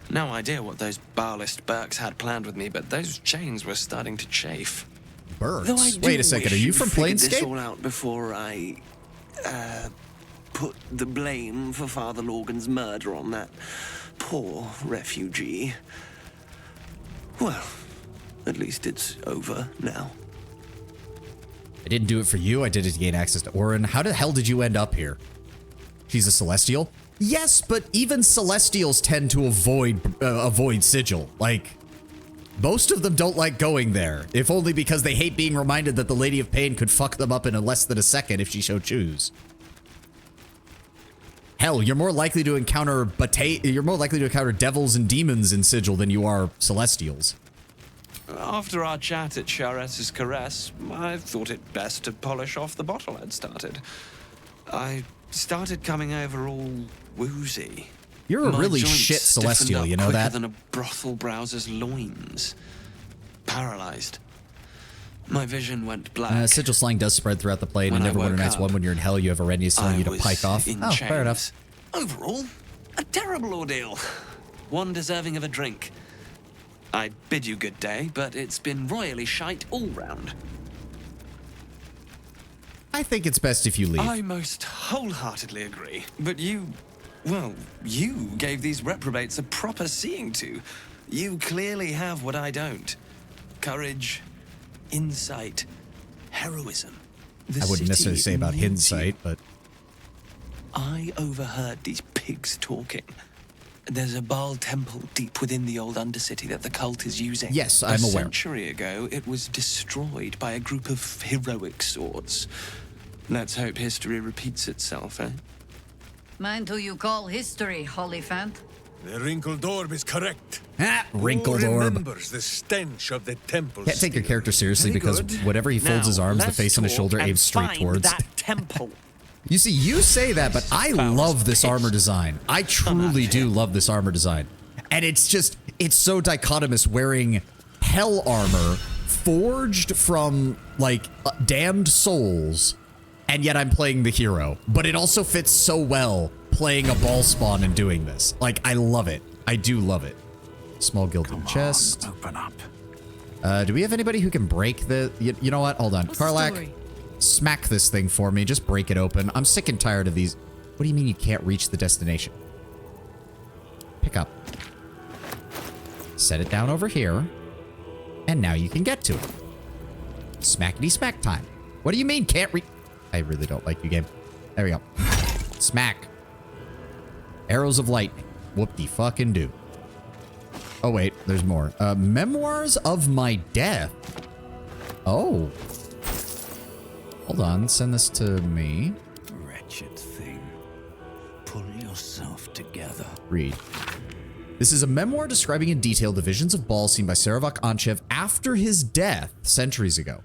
No idea what those Baalist Burks had planned with me, but those chains were starting to chafe. Burks? Wait a second, are you from This Planescape? all out before I put the blame for Father Logan's murder on that poor refugee. Well, At least it's over now. I didn't do it for you. I did it to gain access to Orin. How the hell did you end up here? She's a Celestial? Yes, but even Celestials tend to avoid Sigil. Like, most of them don't like going there, if only because they hate being reminded that the Lady of Pain could fuck them up in less than a second if she so choose. Hell, you're more likely to encounter devils and demons in Sigil than you are Celestials. After our chat at Charet's Caress, I thought it best to polish off the bottle I'd started. I started coming over all woozy. You're a My really joints shit stiffened Celestial, up you know quicker that? than a brothel browser's loins. Paralyzed. My vision went black. Sigil slang does spread throughout the plane, When and I Neverwinter woke Nights up, 1 when you're in hell, you have Arrhenius telling you to was pike off. in Oh, fair enough. chains. Overall, a terrible ordeal. One deserving of a drink. I bid you good day, but it's been royally shite all round. I think it's best if you leave. I most wholeheartedly agree. But you gave these reprobates a proper seeing to. You clearly have what I don't. Courage, insight, heroism. I wouldn't necessarily say about hindsight, but... I overheard these pigs talking. There's a Baal temple deep within the old Undercity that the cult is using. Yes, I'm aware. A century ago, it was destroyed by a group of heroic sorts. Let's hope history repeats itself, eh? Mind who you call history, Holyphant. The wrinkled orb is correct. Wrinkled Who orb. remembers the stench of the temple? Can't take your character seriously Very because good. whenever he folds his arms, the face on his shoulder aims straight towards. That temple. You see, you say that, but I love this armor design. I truly do love this armor design. And it's so dichotomous wearing hell armor forged from, like, damned souls, and yet I'm playing the hero. But it also fits so well playing a ball spawn and doing this. Like, I love it. I do love it. Small gilded chest. Open up. Do we have anybody who can break the... You know what? Hold on. Karlak, smack this thing for me. Just break it open. I'm sick and tired of these. What do you mean you can't reach the destination? Pick up. Set it down over here. And now you can get to it. Smackety smack time. What do you mean can't reach... I really don't like you, game. There we go. Smack. Arrows of lightning. Whoop-de-fucking-do. Oh, wait. There's more. Memoirs of My Death. Oh. Hold on. Send this to me. Wretched thing. Pull yourself together. Read. This is a memoir describing in detail the visions of Baal seen by Saravok Anchev after his death centuries ago.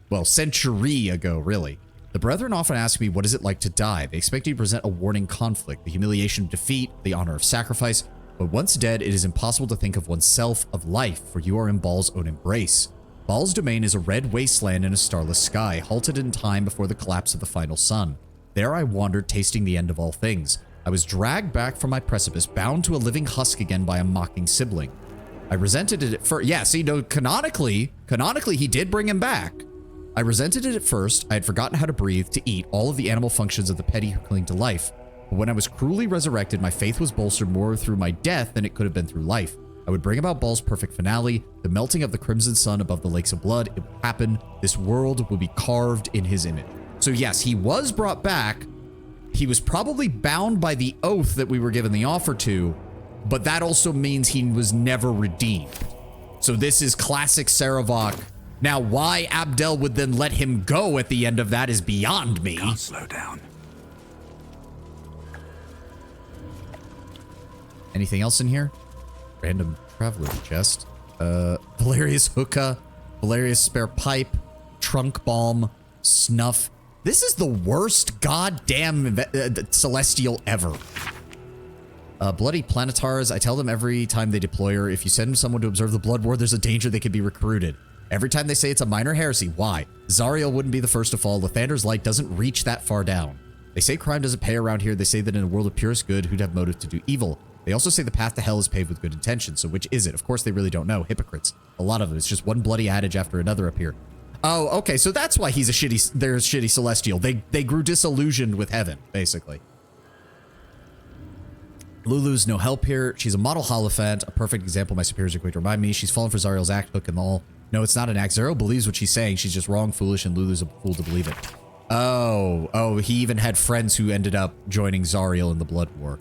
Well, century ago, really. The Brethren often ask me, what is it like to die? They expect you to present a warning conflict, the humiliation of defeat, the honor of sacrifice. But once dead, it is impossible to think of oneself, of life, for you are in Baal's own embrace. Baal's domain is a red wasteland in a starless sky, halted in time before the collapse of the final sun. There I wandered, tasting the end of all things. I was dragged back from my precipice, bound to a living husk again by a mocking sibling. I resented it at first. Yeah, see, no, canonically, he did bring him back. I resented it at first. I had forgotten how to breathe, to eat, all of the animal functions of the petty who cling to life. But when I was cruelly resurrected, my faith was bolstered more through my death than it could have been through life. I would bring about Baal's perfect finale, the melting of the crimson sun above the lakes of blood. It would happen. This world would be carved in his image. So yes, he was brought back. He was probably bound by the oath that we were given the offer to, but that also means he was never redeemed. So this is classic Saravok. Now, why Abdel would then let him go at the end of that is beyond me. Can't slow down. Anything else in here? Random traveler chest. Valeria's hookah, Valeria's spare pipe, trunk balm, snuff. This is the worst goddamn celestial ever. Bloody planetars. I tell them every time they deploy her, if you send someone to observe the blood war, there's a danger they could be recruited. Every time they say it's a minor heresy. Why? Zariel wouldn't be the first to fall. Lathander's light doesn't reach that far down. They say crime doesn't pay around here. They say that in a world of purest good, who'd have motive to do evil. They also say the path to hell is paved with good intentions. So which is it? Of course they really don't know. Hypocrites. A lot of them. It's just one bloody adage after another appear. Oh, okay. So that's why he's a shitty celestial. They grew disillusioned with heaven, basically. Lulu's no help here. She's a model Holophant, a perfect example my superiors are quick to remind me. She's fallen for Zariel's act, hook and all. No, it's not an act. Zariel believes what she's saying. She's just wrong, foolish, and Lulu's a fool to believe it. Oh, he even had friends who ended up joining Zariel in the Blood War.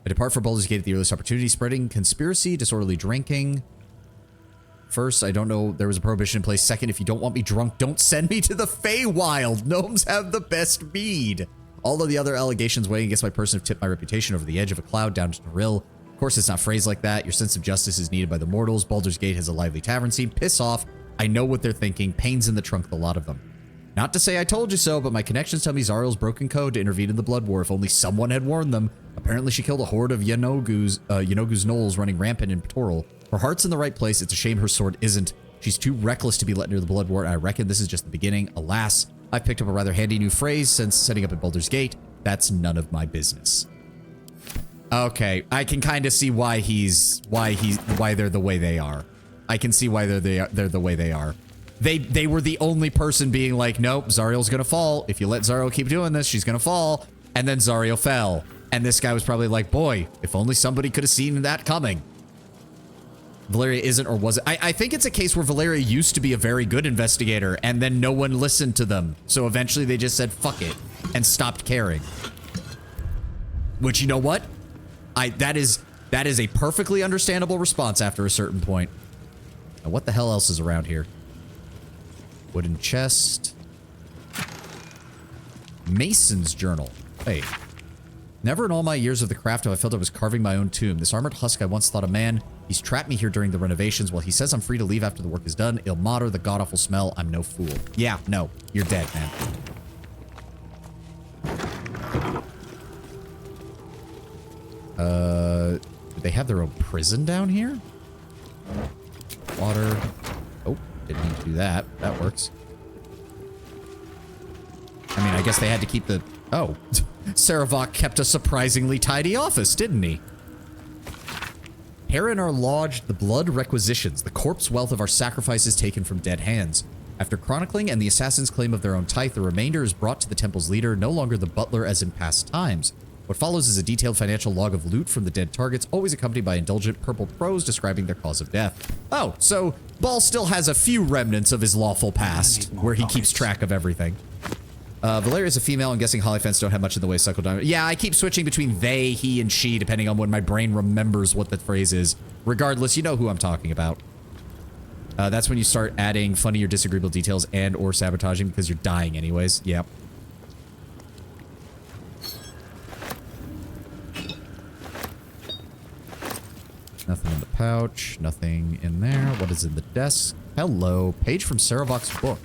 I depart for Baldur's Gate at the earliest opportunity, spreading conspiracy, disorderly drinking. First, I don't know there was a prohibition in place. Second, if you don't want me drunk, don't send me to the Feywild. Gnomes have the best mead. All of the other allegations weighing against my person have tipped my reputation over the edge of a cloud down to Narill. Of course, it's not phrased like that. Your sense of justice is needed by the mortals. Baldur's Gate has a lively tavern scene. Piss off. I know what they're thinking. Pains in the trunk, the lot of them. Not to say I told you so, but my connections tell me Zariel's broken code to intervene in the Blood War. If only someone had warned them. Apparently, she killed a horde of Yanogu's gnolls running rampant in Patoral. Her heart's in the right place. It's a shame her sword isn't. She's too reckless to be let near the Blood War, and I reckon this is just the beginning. Alas, I've picked up a rather handy new phrase since setting up at Baldur's Gate. That's none of my business. Okay, I can kind of see why they're the way they are. I can see why they're the way they are. They were the only person being like, nope, Zariel's gonna fall. If you let Zariel keep doing this, she's gonna fall. And then Zariel fell. And this guy was probably like, boy, if only somebody could have seen that coming. Valeria isn't, or was it? I think it's a case where Valeria used to be a very good investigator, and then no one listened to them. So eventually they just said, fuck it, and stopped caring. Which, you know what? That is a perfectly understandable response after a certain point. Now, what the hell else is around here? Wooden chest. Mason's journal. Hey. Never in all my years of the craft have I felt I was carving my own tomb. This armored husk I once thought a man. He's trapped me here during the renovations. While he says I'm free to leave after the work is done, Il Mater, the god-awful smell, I'm no fool. Yeah, no. You're dead, man. Do they have their own prison down here? Water. Oh, didn't need to do that. That works. I mean, I guess they had to keep the... Oh. Saravok kept a surprisingly tidy office, didn't he? Herein are lodged the blood requisitions, the corpse wealth of our sacrifices taken from dead hands. After chronicling and the assassins' claim of their own tithe, the remainder is brought to the temple's leader, no longer the butler as in past times. What follows is a detailed financial log of loot from the dead targets, always accompanied by indulgent purple prose describing their cause of death. Oh, so Ball still has a few remnants of his lawful past, where he keeps track of everything. Valeria's a female. I'm guessing Hollyphants don't have much in the way of cycle diamond. Yeah, I keep switching between they, he, and she, depending on when my brain remembers what the phrase is. Regardless, you know who I'm talking about. That's when you start adding funny or disagreeable details and or sabotaging because you're dying anyways. Yep. Nothing in the pouch. Nothing in there. What is in the desk? Hello. Page from Saravok's book.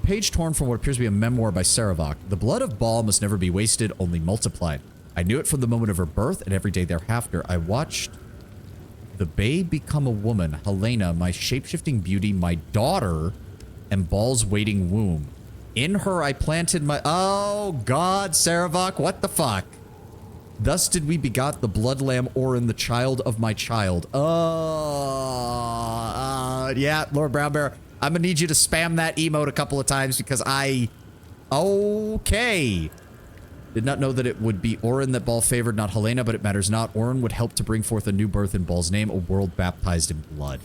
Page torn from what appears to be a memoir by Saravok. The blood of Baal must never be wasted, only multiplied. I knew it from the moment of her birth, and every day thereafter. I watched the babe become a woman. Helena, my shape-shifting beauty, my daughter, and Baal's waiting womb. In her I planted my... Oh, God, Saravok, what the fuck? Thus did we begot the blood lamb Orin, the child of my child. Yeah, Lord Brown Bear. I'm gonna need you to spam that emote a couple of times because Okay. Did not know that it would be Orin that Ball favored, not Helena, but it matters not. Orin would help to bring forth a new birth in Ball's name, a world baptized in blood.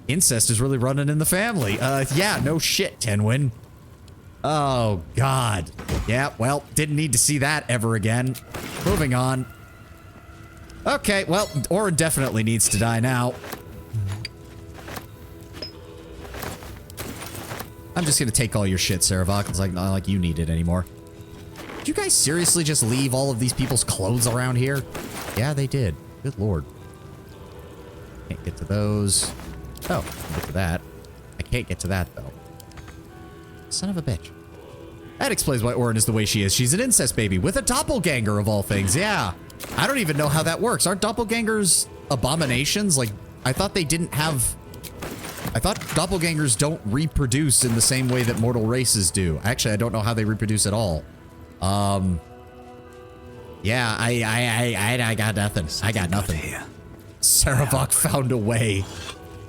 Incest is really running in the family. Yeah, no shit, Tenwin. Oh, God. Yeah, well, didn't need to see that ever again. Moving on. Okay, well, Orin definitely needs to die now. I'm just gonna take all your shit, Saravok. It's like not like you need it anymore. Did you guys seriously just leave all of these people's clothes around here? Yeah, they did. Good lord. Can't get to those. Oh, I can get to that. I can't get to that, though. Son of a bitch. That explains why Orin is the way she is. She's an incest baby with a doppelganger of all things. Yeah. I don't even know how that works. Aren't doppelgangers abominations? Like, I thought they didn't have... I thought doppelgangers don't reproduce in the same way that mortal races do. Actually, I don't know how they reproduce at all. Yeah, I got nothing. I got nothing. Saravok found a way.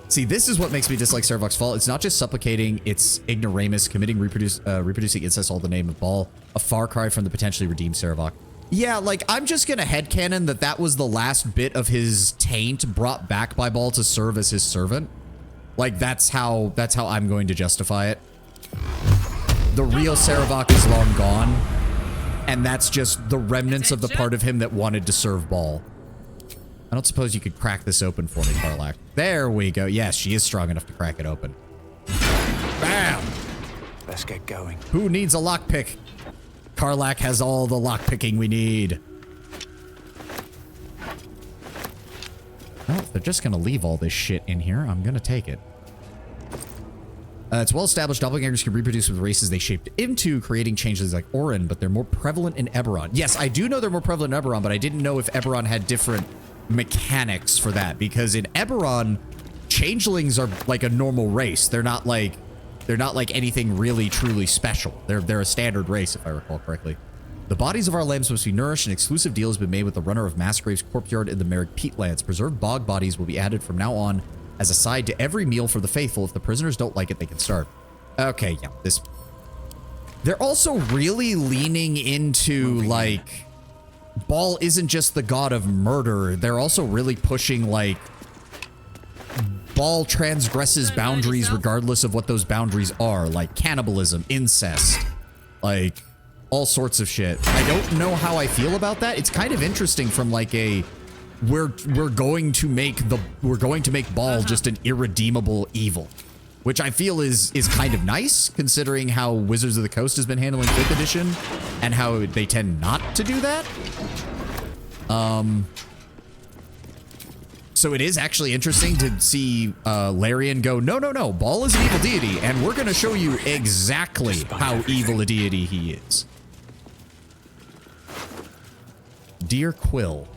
See, this is what makes me dislike Saravok's fall. It's not just supplicating, it's ignoramus, committing reproducing incest all in the name of Baal. A far cry from the potentially redeemed Saravok. Yeah, like, I'm just gonna headcanon that that was the last bit of his taint brought back by Ball to serve as his servant. Like, that's how I'm going to justify it. The real Saravok is long gone, and that's just the remnants of the part of him that wanted to serve Ball. I don't suppose you could crack this open for me, Karlach. There we go. Yes, she is strong enough to crack it open. Bam! Let's get going. Who needs a lockpick? Karlach has all the lockpicking we need. Well, if they're just gonna leave all this shit in here, I'm gonna take it. It's well established doppelgangers can reproduce with races they shaped into, creating changes like Orin, but they're more prevalent in Eberron. Yes, I do know they're more prevalent in Eberron, but I didn't know if Eberron had different mechanics for that, because in Eberron, changelings are like a normal race. They're not like anything really truly special. They're a standard race, if I recall correctly. The bodies of our lambs must be nourished. An exclusive deal has been made with the runner of Massgrave's Corpyard in the Merrick Peatlands. Preserved bog bodies will be added from now on as a side to every meal for the faithful. If the prisoners don't like it, they can starve. Okay, yeah, this... They're also really leaning into, like... Ball isn't just the god of murder. They're also really pushing, like... Ball transgresses boundaries regardless of what those boundaries are. Like cannibalism, incest, like... all sorts of shit. I don't know how I feel about that. It's kind of interesting from like a we're going to make Ball just an irredeemable evil, which I feel is kind of nice considering how Wizards of the Coast has been handling 5th edition and how they tend not to do that. So it is actually interesting to see Larian go, no, Ball is an evil deity, and we're going to show you exactly how evil a deity he is. Dear Quill.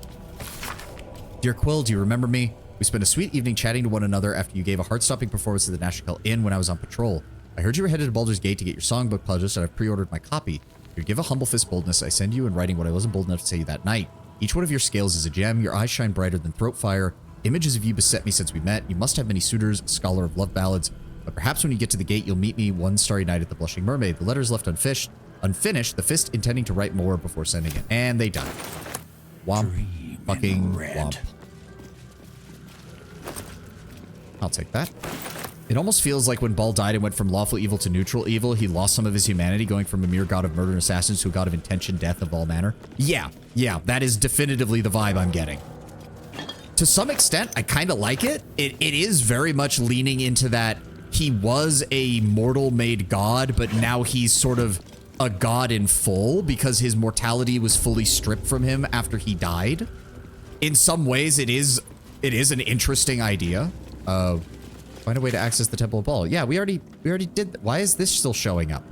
Dear Quill, do you remember me? We spent a sweet evening chatting to one another after you gave a heart-stopping performance at the Nashkel Inn when I was on patrol. I heard you were headed to Baldur's Gate to get your songbook published, and I've pre-ordered my copy. If you give a humble fist boldness, I send you in writing what I wasn't bold enough to say that night. Each one of your scales is a gem. Your eyes shine brighter than throat fire. Images of you beset me since we met. You must have many suitors, scholar of love ballads. But perhaps when you get to the gate, you'll meet me one starry night at the Blushing Mermaid. The letter's left unfinished, the fist intending to write more before sending it. And they died. Womp. Fucking womp. I'll take that. It almost feels like when Ball died and went from lawful evil to neutral evil, he lost some of his humanity, going from a mere god of murder and assassins to a god of intention, death of all manner. Yeah, that is definitively the vibe I'm getting. To some extent, I kind of like it. It is very much leaning into that he was a mortal-made god, but now he's sort of a god in full because his mortality was fully stripped from him after he died. In some ways, it is an interesting idea. Find a way to access the Temple of Ball. Yeah, we already did. Why is this still showing up?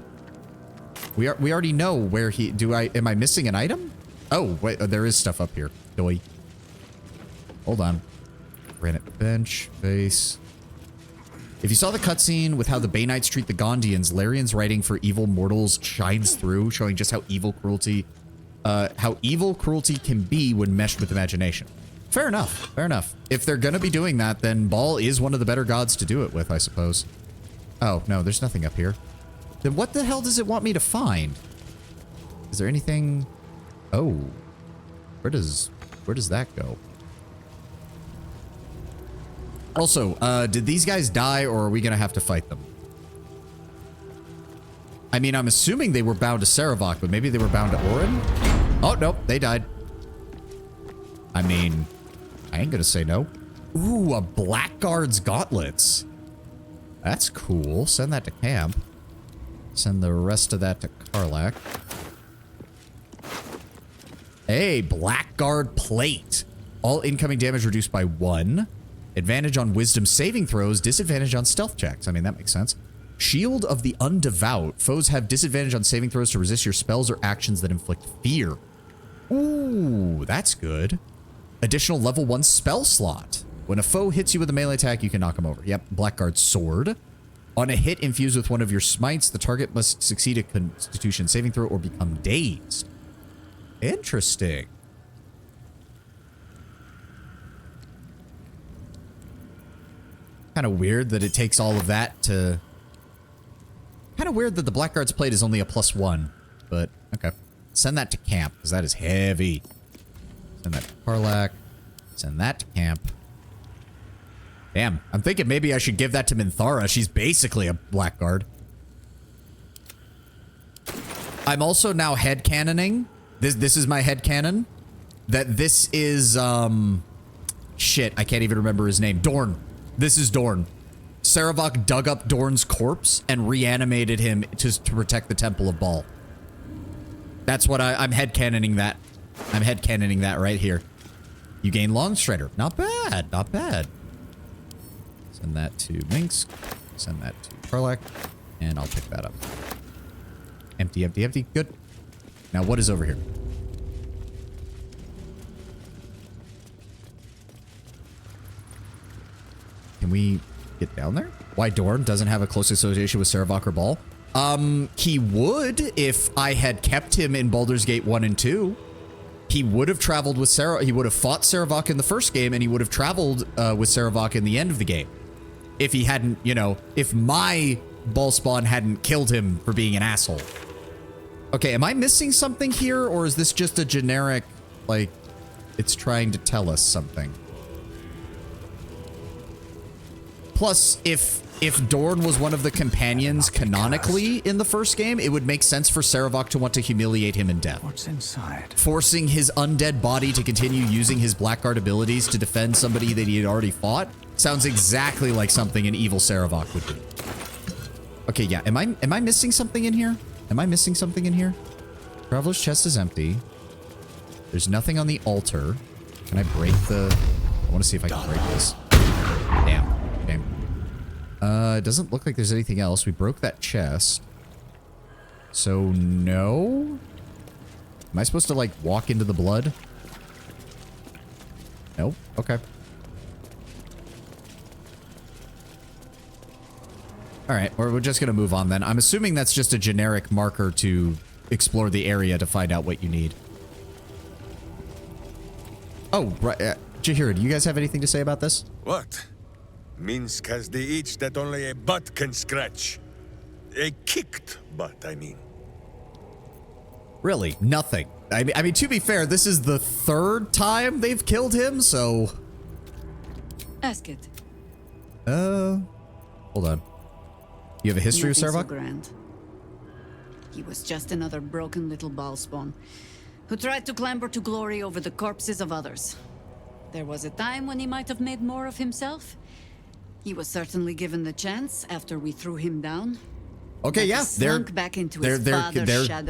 We already know where he. Am I missing an item? Oh wait, there is stuff up here. Doi. Hold on. Granite bench, face. If you saw the cutscene with how the Bay Knights treat the Gondians, Larian's writing for evil mortals shines through, showing just how evil cruelty can be when meshed with imagination. Fair enough. Fair enough. If they're gonna be doing that, then Ball is one of the better gods to do it with, I suppose. Oh, no, there's nothing up here. Then what the hell does it want me to find? Is there anything? Oh. Where does that go? Also, did these guys die, or are we gonna have to fight them? I mean, I'm assuming they were bound to Saravok, but maybe they were bound to Orin? Oh, nope, they died. I mean, I ain't gonna say no. Ooh, a Blackguard's gauntlets. That's cool. Send that to camp. Send the rest of that to Karlach. Hey, Blackguard plate. All incoming damage reduced by 1. Advantage on wisdom saving throws, disadvantage on stealth checks. I mean, that makes sense. Shield of the Undevout. Foes have disadvantage on saving throws to resist your spells or actions that inflict fear. Ooh, that's good. Additional level 1 spell slot. When a foe hits you with a melee attack, you can knock him over. Yep, Blackguard sword. On a hit infused with one of your smites, the target must succeed a Constitution saving throw or become dazed. Interesting. Kind of weird that it takes all of that to... Kind of weird that the Blackguard's plate is only a +1, but okay. Send that to camp, because that is heavy. Send that to Karlak. Send that to camp. Damn, I'm thinking maybe I should give that to Minthara. She's basically a blackguard. I'm also now headcanoning. This is my headcanon. That this is, shit, I can't even remember his name. Dorn. This is Dorn. Saravok dug up Dorn's corpse and reanimated him to protect the Temple of Baal. That's what I'm headcanoning that. I'm headcanoning that right here. You gain Long Strider. Not bad, not bad. Send that to Minsk. Send that to Karlak. And I'll pick that up. Empty, empty, empty. Good. Now what is over here? Can we get down there? Why Dorn doesn't have a close association with Saravok or Baal? He would if I had kept him in Baldur's Gate 1 and 2. He would have traveled with Sarah. He would have fought Saravok in the first game, and he would have traveled with Saravok in the end of the game. If he hadn't, you know, if my Baal spawn hadn't killed him for being an asshole. Okay, am I missing something here, or is this just a generic, like, it's trying to tell us something? Plus, if Dorn was one of the companions canonically in the first game, it would make sense for Saravok to want to humiliate him in death. What's inside? Forcing his undead body to continue using his Blackguard abilities to defend somebody that he had already fought sounds exactly like something an evil Saravok would do. Okay, yeah, am I missing something in here? Am I missing something in here? Traveler's chest is empty. There's nothing on the altar. Can I break the... I want to see if I can break this. Damn. Okay. It doesn't look like there's anything else. We broke that chest. So, no? Am I supposed to, like, walk into the blood? Nope. Okay. Alright, we're just gonna move on then. I'm assuming that's just a generic marker to explore the area to find out what you need. Oh, right. Jahira, do you guys have anything to say about this? What? Minsk has the itch that only a butt can scratch. A kicked butt, I mean. Really? Nothing. I mean, to be fair, this is the third time they've killed him, so... Ask it. Hold on. You have a history of Saravok? So grand. He was just another broken little ball spawn who tried to clamber to glory over the corpses of others. There was a time when he might have made more of himself. He was certainly given the chance after we threw him down. Okay, yeah, they're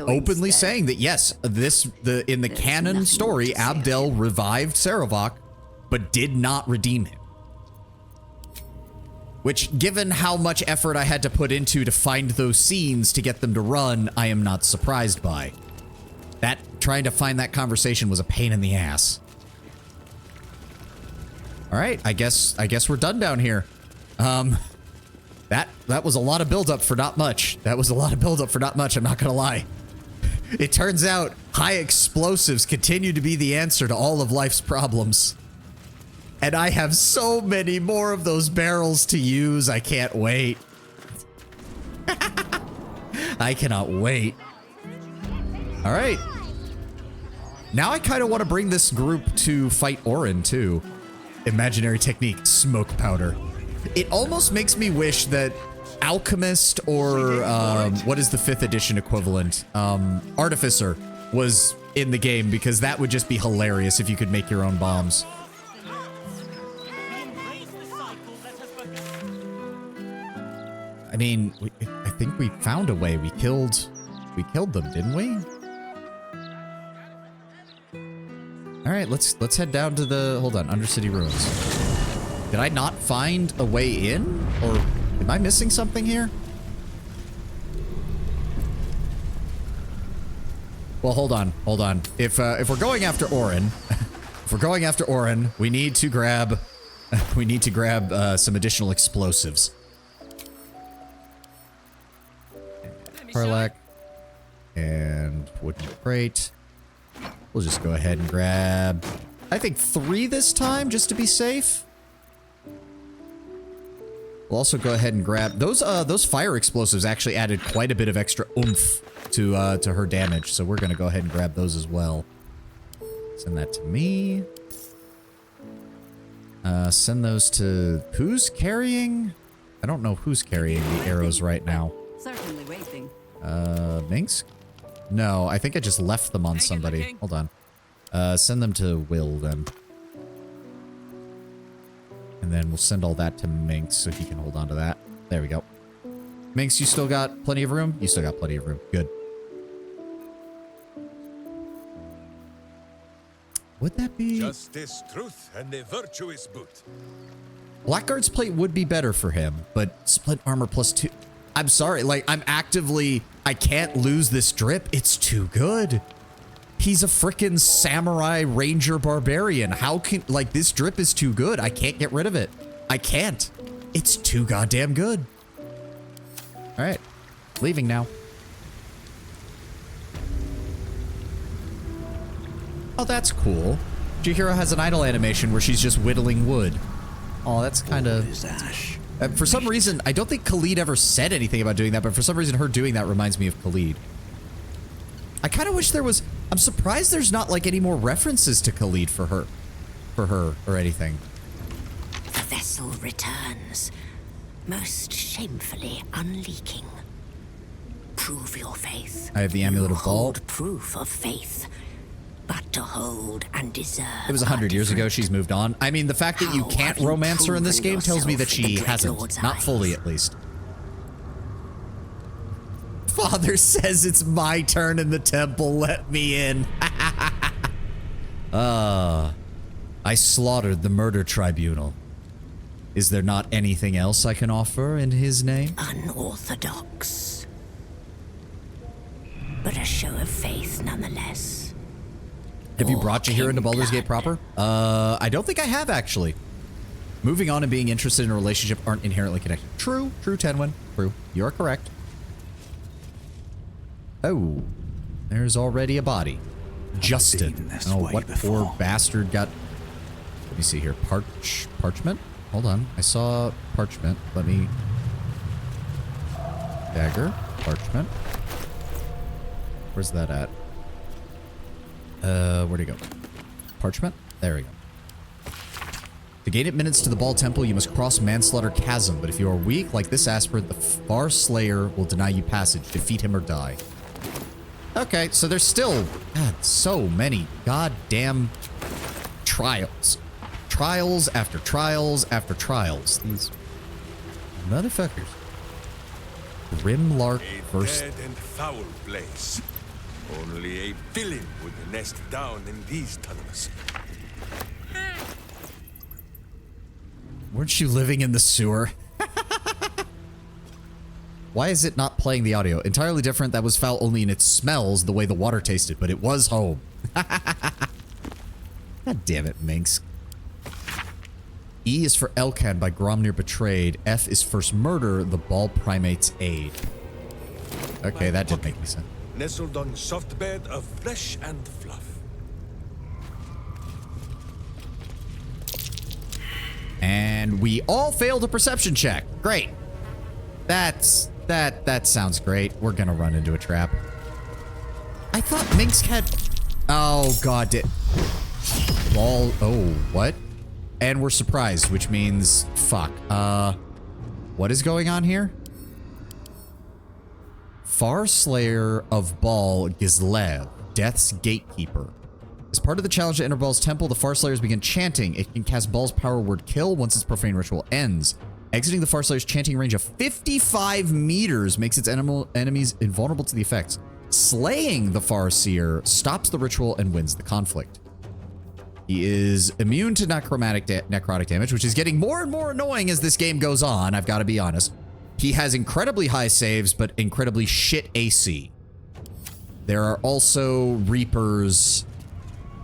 openly saying that yes, in the canon story, Abdel revived Saravok, but did not redeem him. Which, given how much effort I had to put into to find those scenes to get them to run, I am not surprised by. That trying to find that conversation was a pain in the ass. All right, I guess we're done down here. That was a lot of buildup for not much. That was a lot of buildup for not much, I'm not gonna lie. It turns out high explosives continue to be the answer to all of life's problems. And I have so many more of those barrels to use, I can't wait. I cannot wait. All right. Now I kind of want to bring this group to fight Orin, too. Imaginary technique, smoke powder. It almost makes me wish that Alchemist or what is the 5th edition equivalent? Artificer was in the game, because that would just be hilarious if you could make your own bombs. I mean, I think we found a way. We killed them, didn't we? All right, let's head down to the, hold on, Undercity Ruins. Did I not find a way in? Or am I missing something here? Well, hold on. If we're going after Orin, we need to grab some additional explosives. Karlak and wooden crate. We'll just go ahead and grab, I think 3 this time, just to be safe. We'll also go ahead and grab those fire explosives. Actually added quite a bit of extra oomph to her damage, so we're gonna go ahead and grab those as well. Send that to me. Send those to... Who's carrying? I don't know who's carrying the arrows right now. Certainly waiting. Minx? No, I think I just left them on somebody. Hold on. Send them to Will, then. And then we'll send all that to Minx so he can hold on to that. There we go. Minx, you still got plenty of room? You still got plenty of room. Good. Would that be... Justice, truth, and a virtuous boot. Blackguard's plate would be better for him, but split armor +2... I'm sorry, like, I'm actively... I can't lose this drip. It's too good. He's a frickin' samurai ranger barbarian. How can... Like, this drip is too good. I can't get rid of it. I can't. It's too goddamn good. Alright. Leaving now. Oh, that's cool. Chihiro has an idle animation where she's just whittling wood. Oh, that's kind of... for some reason, I don't think Khalid ever said anything about doing that, but for some reason her doing that reminds me of Khalid. I kind of wish there was... I'm surprised there's not, like, any more references to Khalid for her or anything. The vessel returns, most shamefully unleaking. Prove your faith. I have the Amulet of Ball. Hold proof of faith. But to hold and deserve. It was 100 years ago. She's moved on. I mean, the fact that you can't romance her in this game tells me that she hasn't. Not fully, at least. Father says it's my turn in the temple. Let me in. I slaughtered the murder tribunal. Is there not anything else I can offer in his name? Unorthodox. But a show of faith nonetheless. Have you brought Chihiro into Baldur's Gate proper? I don't think I have, actually. Moving on and being interested in a relationship aren't inherently connected. True, Tenwin. True. You are correct. Oh, there's already a body. Justin. Oh, what poor bastard got... Let me see here. Parchment? Hold on. I saw parchment. Let me... Dagger. Parchment. Where's that at? Where'd it go? Parchment? There we go. To gain admittance to the Ball Temple, you must cross Manslaughter Chasm, but if you are weak, like this aspirant, the Far Slayer will deny you passage. Defeat him or die. Okay, so there's still, God, so many goddamn trials. Trials after trials after trials. These motherfuckers. Grimlark first. A dead and foul place. Only a villain would nest down in these tunnels. Weren't you living in the sewer? Why is it not playing the audio? Entirely different. That was foul only in its smells, the way the water tasted, but it was home. God damn it, Minx. E is for Elkan by Gromnir Betrayed. F is First Murder, the Ball Primate's Aid. Okay, that didn't make any sense. Nestled on soft bed of flesh and fluff. And we all failed a perception check. Great. That sounds great. We're gonna run into a trap. I thought Minx had... Oh, God. Ball... Oh, what? And we're surprised, which means... Fuck. What is going on here? Far Slayer of Ball Gizlev, Death's Gatekeeper. As part of the challenge to enter Ball's temple, the Far Slayers begin chanting. It can cast Ball's power word kill once its profane ritual ends. Exiting the Far Slayer's chanting range of 55 meters makes its enemies invulnerable to the effects. Slaying the Far Seer stops the ritual and wins the conflict. He is immune to necrotic damage, which is getting more and more annoying as this game goes on, I've got to be honest. He has incredibly high saves, but incredibly shit AC. There are also Reapers...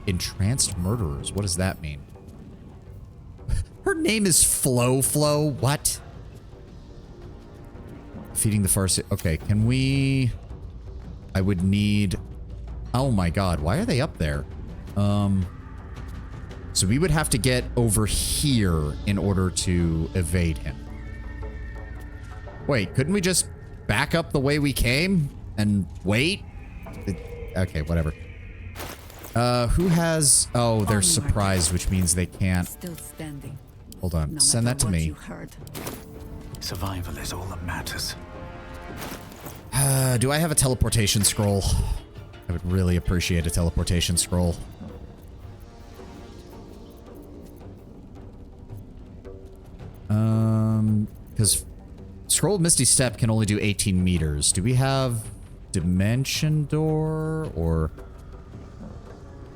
Entranced Murderers. What does that mean? Her name is Flo. What? Feeding the Farce. Okay, can we... I would need... Oh my god, why are they up there? So we would have to get over here in order to evade him. Wait, couldn't we just back up the way we came? and wait? Okay, whatever. Who has... Oh, they're surprised, which means they can't... Still standing. Hold on. No Send that to matter what me. you heard. Survival is all that matters. Do I have a teleportation scroll? I would really appreciate a teleportation scroll. Because Scroll of Misty Step can only do 18 meters. Do we have Dimension Door? Or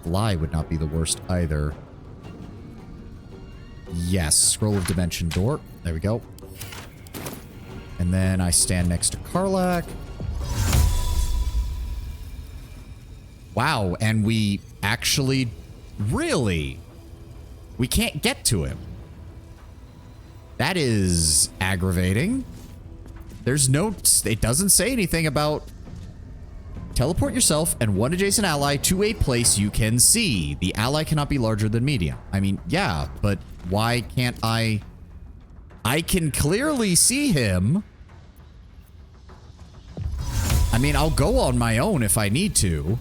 Fly would not be the worst either. Yes, Scroll of Dimension Door. There we go. And then I stand next to Karlach. Wow, and we actually... Really? We can't get to him. That is aggravating. There's no... It doesn't say anything about... Teleport yourself and one adjacent ally to a place you can see. The ally cannot be larger than medium. I mean, yeah, but why can't I... I can clearly see him. I mean, I'll go on my own if I need to.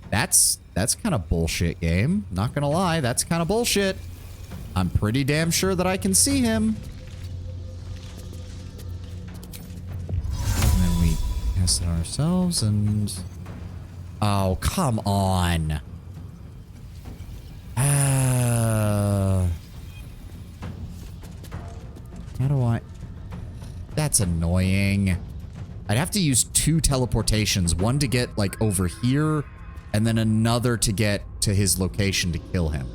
That's kind of bullshit, game. Not gonna lie, that's kind of bullshit. I'm pretty damn sure that I can see him. And then we cast it on ourselves and... Oh, come on. How do I... That's annoying. I'd have to use 2 teleportations. One to get, like, over here, and then another to get to his location to kill him.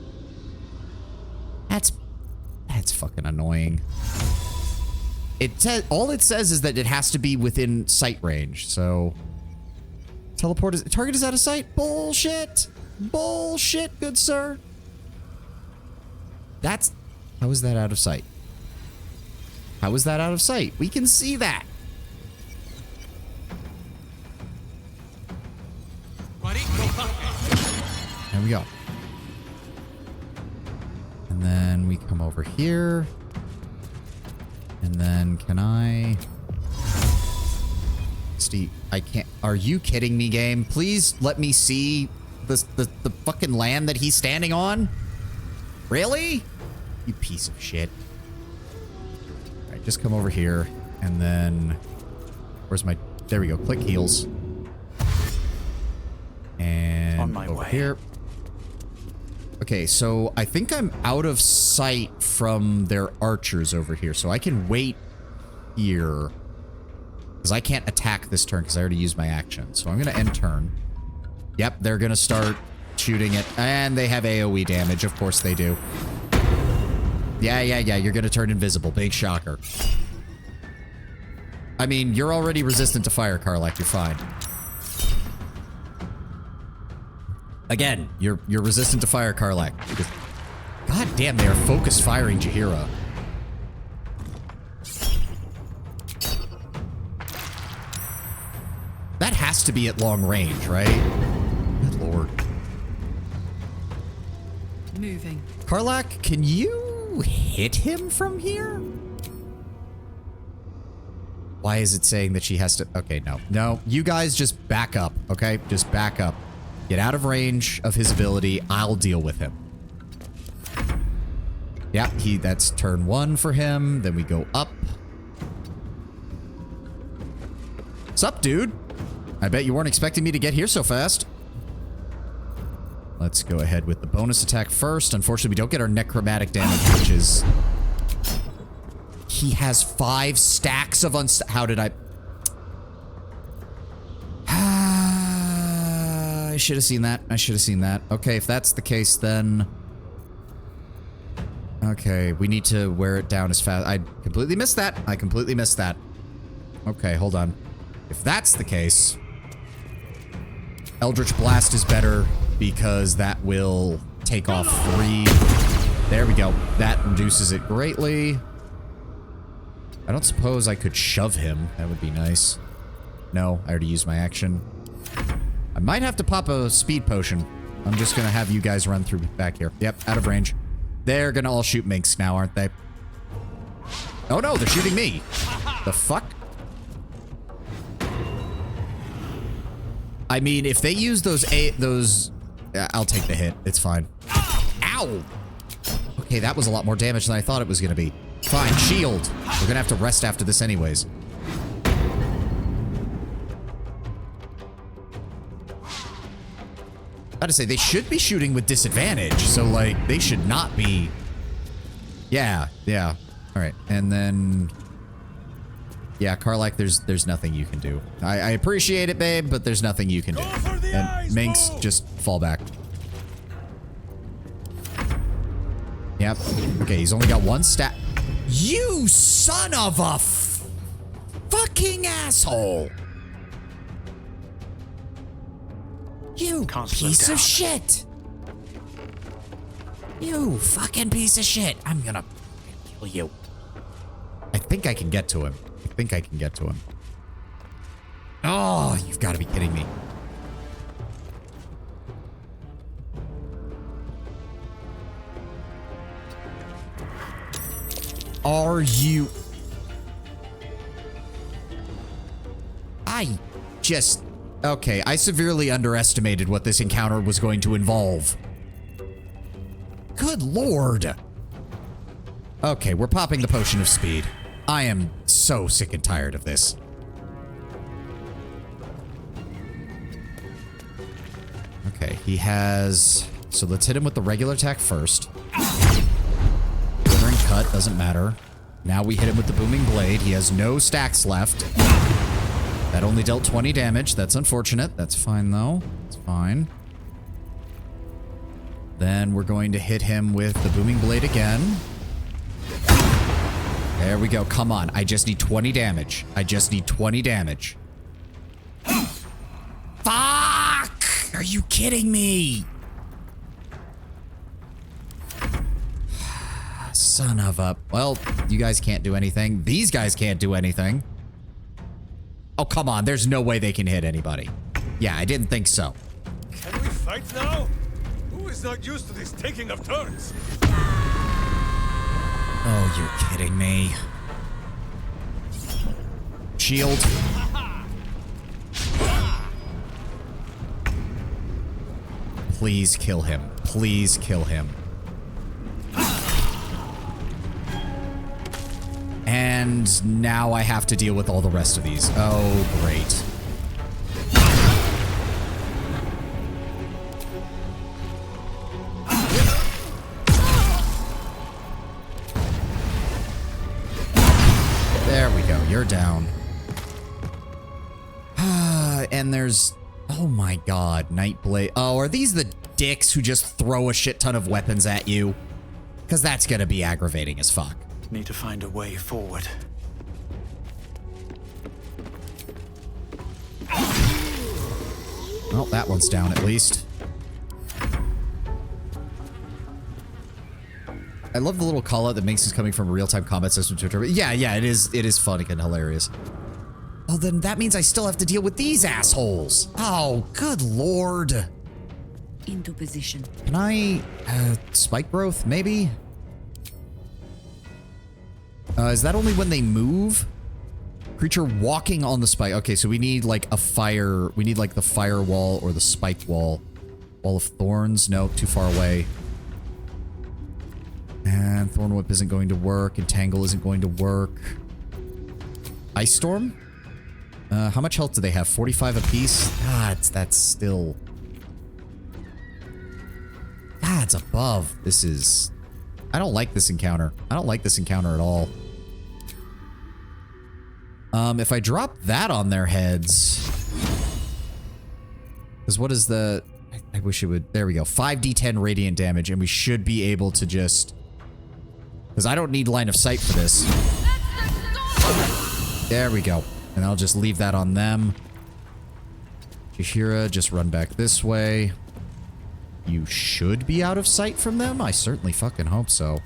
That's fucking annoying. It says... All it says is that it has to be within sight range, so... Target is out of sight? Bullshit! Bullshit, good sir! That's... How is that out of sight? How is that out of sight? We can see that. There we go. And then we come over here. And then can I... Steve, I can't... Are you kidding me, game? Please let me see the fucking land that he's standing on? Really? You piece of shit. Alright, just come over here. And then... Where's my... There we go. Click heals. And on my over way. Here. Okay, so I think I'm out of sight from their archers over here, so I can wait here. Because I can't attack this turn because I already used my action. So I'm going to end turn. Yep, they're going to start shooting it. And they have AoE damage. Of course they do. Yeah. You're going to turn invisible. Big shocker. I mean, you're already resistant to fire, Karlach. You're fine. Again, you're resistant to fire, Karlach. God damn, they are focused firing Jaheira. That has to be at long range, right? Good lord. Moving. Karlach, can you hit him from here? Why is it saying that she has to... Okay, no. No, you guys just back up, okay? Just back up. Get out of range of his ability. I'll deal with him. Yeah, that's turn 1 for him. Then we go up. What's up, dude? I bet you weren't expecting me to get here so fast. Let's go ahead with the bonus attack first. Unfortunately, we don't get our necromantic damage, which is... He has 5 stacks of How did I... I should have seen that. I should have seen that. Okay, if that's the case, then... Okay, we need to wear it down as fast. I completely missed that. I completely missed that. Okay, hold on. If that's the case... Eldritch Blast is better because that will take off 3. There we go. That reduces it greatly. I don't suppose I could shove him. That would be nice. No, I already used my action. I might have to pop a speed potion. I'm just going to have you guys run through back here. Yep, out of range. They're going to all shoot minks now, aren't they? Oh no, they're shooting me. The fuck? I mean, if they use those I'll take the hit. It's fine. Ow! Okay, that was a lot more damage than I thought it was going to be. Fine, shield. We're going to have to rest after this anyways. I gotta say, they should be shooting with disadvantage, so, like, they should not be... Yeah. Alright, and then... Yeah, Karlach, there's nothing you can do. I appreciate it, babe, but there's nothing you can do. And Minx, just fall back. Yep. Okay, he's only got one stat. You son of a fucking asshole! You piece of shit! You fucking piece of shit! I'm gonna kill you. I think I can get to him. Oh, you've got to be kidding me. Are you... Okay, I severely underestimated what this encounter was going to involve. Good lord. Okay, we're popping the potion of speed. I am so sick and tired of this. Okay, he has... So let's hit him with the regular attack first. Glittering cut, doesn't matter. Now we hit him with the booming blade. He has no stacks left. That only dealt 20 damage. That's unfortunate. That's fine, though. It's fine. Then we're going to hit him with the booming blade again. There we go. Come on. I just need 20 damage. Fuck! Are you kidding me? Son of a... Well, you guys can't do anything. These guys can't do anything. Oh, come on. There's no way they can hit anybody. Yeah, I didn't think so. Can we fight now? Who is not used to this taking of turns? Oh, you're kidding me. Shield. Please kill him. Please kill him. And now I have to deal with all the rest of these. Oh, great. There we go. You're down. And there's... Oh my god. Nightblade. Oh, are these the dicks who just throw a shit ton of weapons at you? Because that's going to be aggravating as fuck. Need to find a way forward. Well, that one's down at least. I love the little call out that makes this coming from a real-time combat system to Twitter. Yeah, it is funny and hilarious. Oh, then that means I still have to deal with these assholes. Oh, good lord. Into position. Can I spike growth maybe? Is that only when they move? Creature walking on the spike. Okay, so we need like a fire. We need like the firewall or the spike wall. Wall of Thorns. No, too far away. And Thorn Whip isn't going to work. Entangle isn't going to work. Ice Storm? How much health do they have? 45 apiece? God, that's still... God, it's above. This is... I don't like this encounter. I don't like this encounter at all. If I drop that on their heads... Because what is the... I wish it would... There we go. 5d10 radiant damage, and we should be able to just... Because I don't need line of sight for this. There we go. And I'll just leave that on them. Jahira, just run back this way. You should be out of sight from them? I certainly fucking hope so.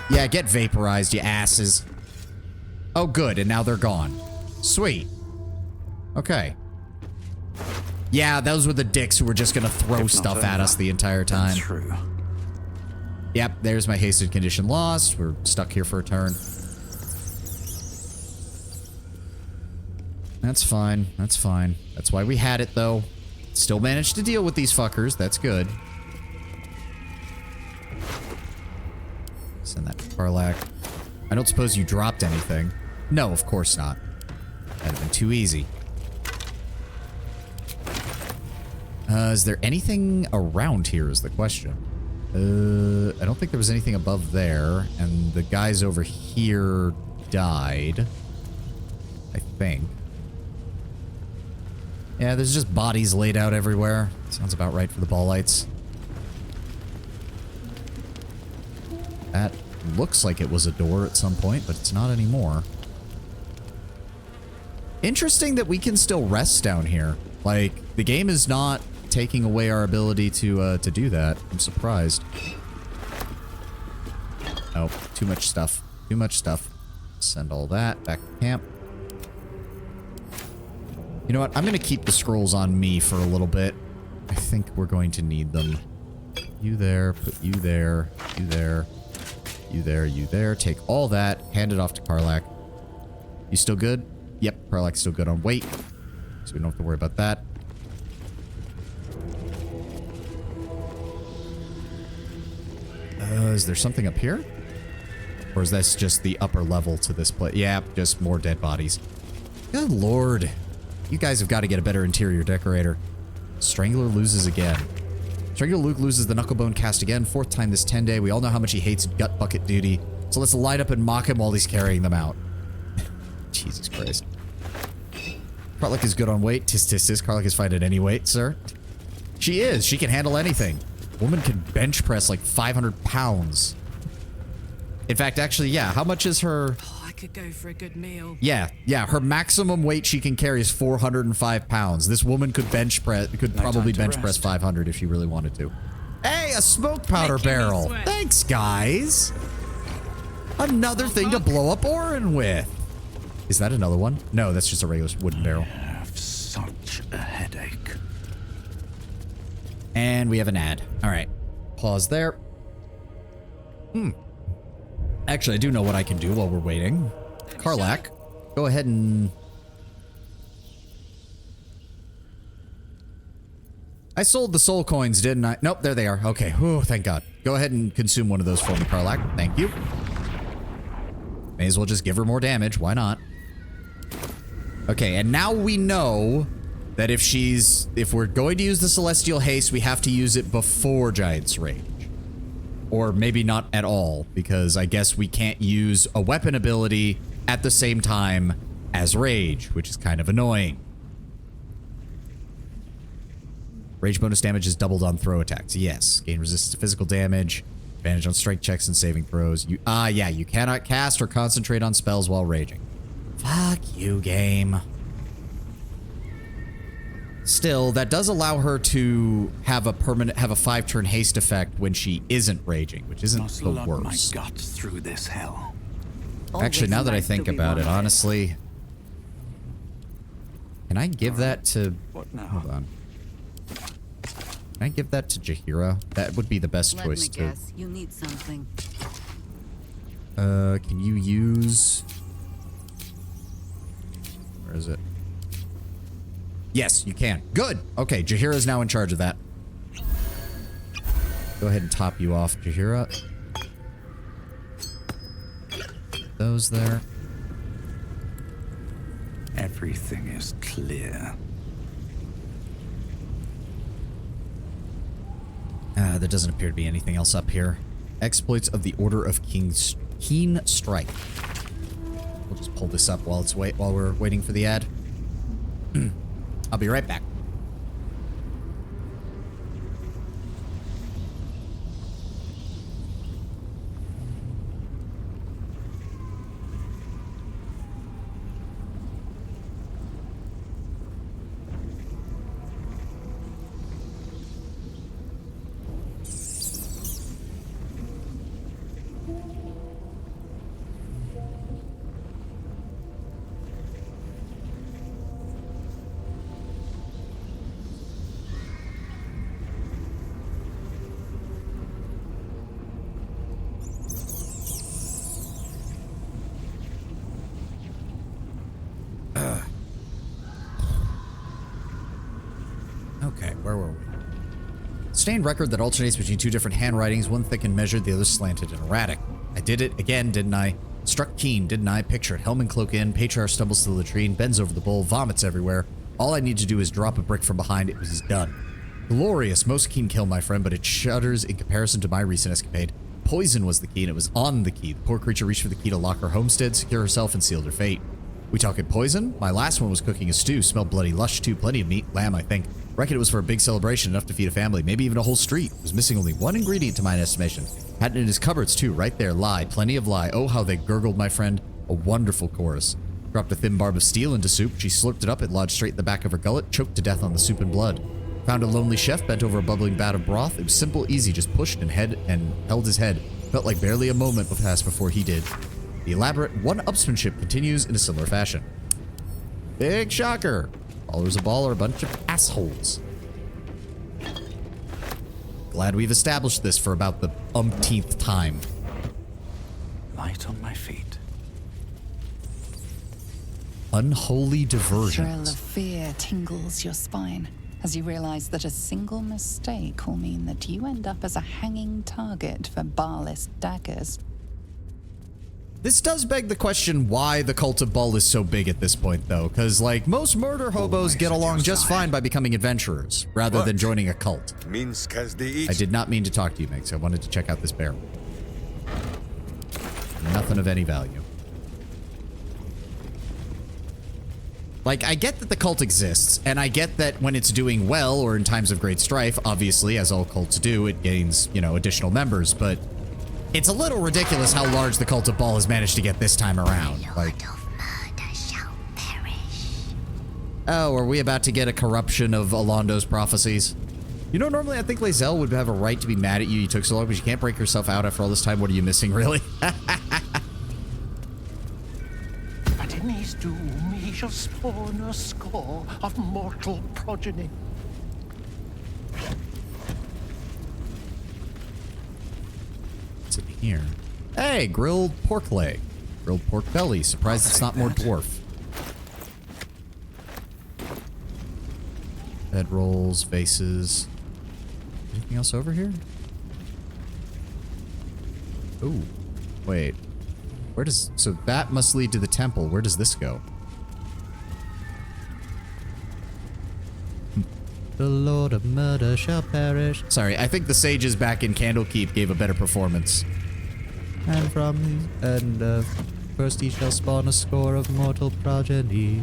Yeah, get vaporized, you asses. Oh, good. And now they're gone. Sweet. Okay. Yeah, those were the dicks who were just gonna throw stuff at us the entire time. True. Yep, there's my hasted condition lost. We're stuck here for a turn. That's fine. That's fine. That's why we had it, though. Still managed to deal with these fuckers. That's good. Send that to Karlak. I don't suppose you dropped anything. No, of course not. That'd have been too easy. Is there anything around here is the question. I don't think there was anything above there. And the guys over here died. I think. Yeah, there's just bodies laid out everywhere. Sounds about right for the ball lights. That looks like it was a door at some point, but it's not anymore. Interesting that we can still rest down here. Like, the game is not taking away our ability to do that. I'm surprised. Oh, too much stuff. Too much stuff. Send all that back to camp. You know what? I'm going to keep the scrolls on me for a little bit. I think we're going to need them. You there, put you there, you there, you there, you there. Take all that, hand it off to Karlak. You still good? Yep, Karlak's still good on weight, so we don't have to worry about that. Is there something up here? Or is this just the upper level to this place? Yeah, just more dead bodies. Good lord. You guys have got to get a better interior decorator. Strangler loses again. Strangler Luke loses the Knucklebone cast again. 4th time this 10-day. We all know how much he hates gut bucket duty. So let's light up and mock him while he's carrying them out. Jesus Christ. Karlak is good on weight. Tis tis tis. Karlak is fine at any weight, sir. She is. She can handle anything. Woman can bench press like 500 pounds. In fact, actually, yeah. How much is her... I could go for a good meal. Yeah. Her maximum weight she can carry is 405 pounds. This woman could probably bench press 500 if she really wanted to. Hey, a smoke powder barrel. Thanks, guys. Another thing to blow up Orin with. Is that another one? No, that's just a regular wooden barrel. I have such a headache. And we have an ad. All right. Pause there. Actually, I do know what I can do while we're waiting. Karlak, go ahead and... I sold the soul coins, didn't I? Nope, there they are. Okay. Oh, thank God. Go ahead and consume one of those for me, Karlak. Thank you. May as well just give her more damage. Why not? Okay, and now we know that if we're going to use the Celestial Haste, we have to use it before Giant's Rage. Or maybe not at all, because I guess we can't use a weapon ability at the same time as Rage, which is kind of annoying. Rage bonus damage is doubled on throw attacks. Yes. Gain resistance to physical damage. Advantage on strength checks and saving throws. Yeah, you cannot cast or concentrate on spells while raging. Fuck you, game. Still, that does allow her to have a 5-turn haste effect when she isn't raging, which isn't the worst. My guts through this hell. Actually, now that I think about it, honestly, can I give that to... What now? Hold on. Can I give that to Jaheira? That would be the best choice to... Guess. You need something. Can you use... Where is it? Yes, you can. Good. Okay, Jaheira is now in charge of that. Go ahead and top you off, Jaheira. Those there. Everything is clear. There doesn't appear to be anything else up here. Exploits of the Order of Keen Strike. We'll just pull this up while we're waiting for the ad. I'll be right back. Okay, where were we? Stained record that alternates between two different handwritings, one thick and measured, the other slanted and erratic. I did it again, didn't I? Struck keen, didn't I? Picture it. Helm and cloak in, Patriarch stumbles to the latrine, bends over the bowl, vomits everywhere. All I need to do is drop a brick from behind, it was done. Glorious, most keen kill, my friend, but it shudders in comparison to my recent escapade. Poison was the key, and it was on the key. The poor creature reached for the key to lock her homestead, secure herself, and sealed her fate. We talking poison? My last one was cooking a stew, smelled bloody lush too, plenty of meat, lamb, I think. Reckon it was for a big celebration, enough to feed a family, maybe even a whole street. It was missing only one ingredient to my estimation. Had it in his cupboards too, right there, lie, plenty of lie. Oh, how they gurgled, my friend. A wonderful chorus. Dropped a thin barb of steel into soup. She slurped it up, it lodged straight in the back of her gullet, choked to death on the soup and blood. Found a lonely chef bent over a bubbling vat of broth. It was simple, easy, just pushed and held his head. Felt like barely a moment passed before he did. The elaborate one-upsmanship continues in a similar fashion. Big shocker. Ballers of ball are a bunch of assholes. Glad we've established this for about the umpteenth time. Light on my feet. Unholy diversions. A thrill of fear tingles your spine as you realize that a single mistake will mean that you end up as a hanging target for barless daggers. This does beg the question why the cult of Ball is so big at this point, though, because, like, most murder hobos get along just fine by becoming adventurers, rather than joining a cult. Minsk has the eat. I did not mean to talk to you, Megs. I wanted to check out this barrel. Nothing of any value. Like, I get that the cult exists, and I get that when it's doing well, or in times of great strife, obviously, as all cults do, it gains, you know, additional members, but it's a little ridiculous how large the cult of Ball has managed to get this time around. Like, oh, are we about to get a corruption of Alondo's prophecies? You know, normally I think Lae'zel would have a right to be mad at you. You took so long, but you can't break yourself out after all this time. What are you missing, really? And in his doom, he shall spawn a score of mortal progeny. What's in here? Hey, grilled pork leg. Grilled pork belly. Surprised it's not more dwarf. Bed rolls, vases. Anything else over here? Ooh. Wait. Where does... So that must lead to the temple. Where does this go? The Lord of Murder shall perish. Sorry, I think the sages back in Candlekeep gave a better performance. And from the end of first he shall spawn a score of mortal progeny.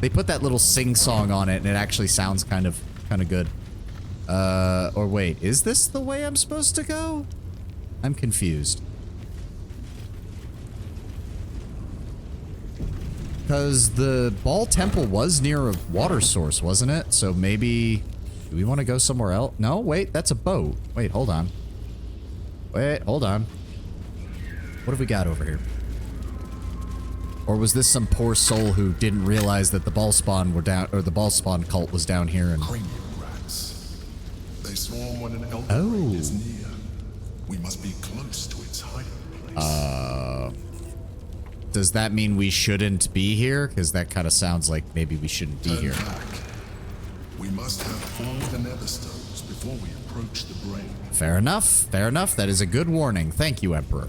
They put that little sing-song on it, and it actually sounds kind of good. Or wait, is this the way I'm supposed to go? I'm confused. Because the Ball Temple was near a water source, wasn't it? So maybe... Do we want to go somewhere else? No, wait, that's a boat. Wait, hold on. Wait, hold on. What have we got over here? Or was this some poor soul who didn't realize that the Ball Spawn were down, or the Ball Spawn cult was down here and... Cranium rats. They swarm when an elder is near. We must be close to its hiding place. Does that mean we shouldn't be here? Because that kind of sounds like maybe we shouldn't be here. We must have all the nether stones before we approach the brain. Fair enough. Fair enough. That is a good warning. Thank you, Emperor.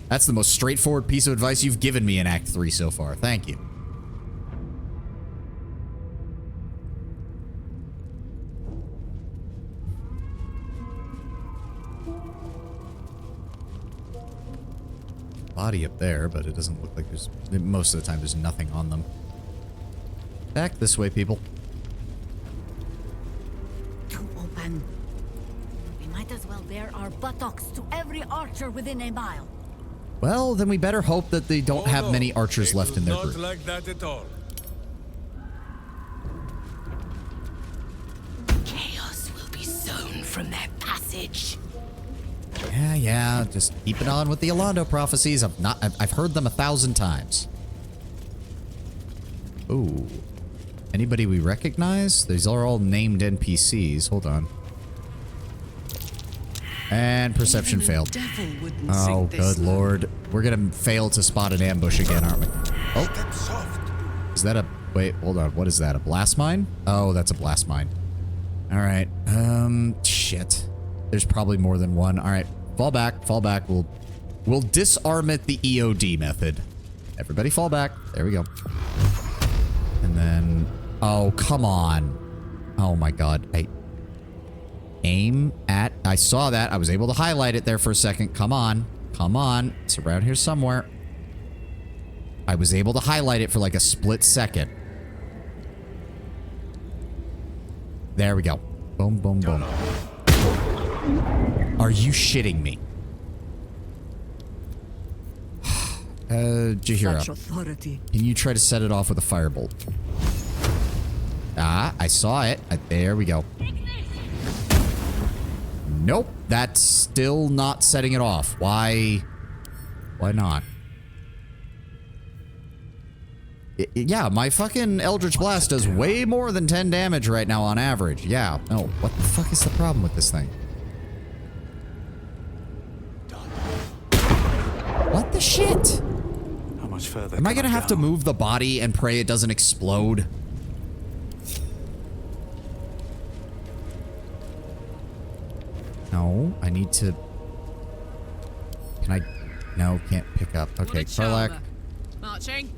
That's the most straightforward piece of advice you've given me in Act 3 so far. Thank you. Body up there, but it doesn't look like there's... Most of the time, there's nothing on them. Back this way, people. Too open. We might as well bare our buttocks to every archer within a mile. Well, then we better hope that they don't have many archers left in their group. Not like that at all. Chaos will be sown from their passage. Yeah, just keep it on with the Alondo prophecies. I've heard them 1,000 times. Ooh. Anybody we recognize? These are all named NPCs. Hold on. And perception failed. Oh, good lord. We're gonna fail to spot an ambush again, aren't we? Oh. Is that a... Wait, hold on. What is that? A blast mine? Oh, that's a blast mine. All right. Shit. There's probably more than one. All right. Fall back. Fall back. We'll disarm it the EOD method. Everybody fall back. There we go. And then... Oh, come on. Oh my god. Aim at... I saw that. I was able to highlight it there for a second. Come on. Come on. It's around here somewhere. I was able to highlight it for like a split second. There we go. Boom, boom, boom. Are you shitting me? Jaheira, can you try to set it off with a firebolt? Ah, I saw it. There we go. Nope, that's still not setting it off. Why? Why not? Yeah, my fucking Eldritch Blast does way more than 10 damage right now on average. Yeah, no, what the fuck is the problem with this thing? What the shit? How much further? Am I gonna have to move the body and pray it doesn't explode? No, I need to... Can I... No, can't pick up. Okay, Karlach. Marching.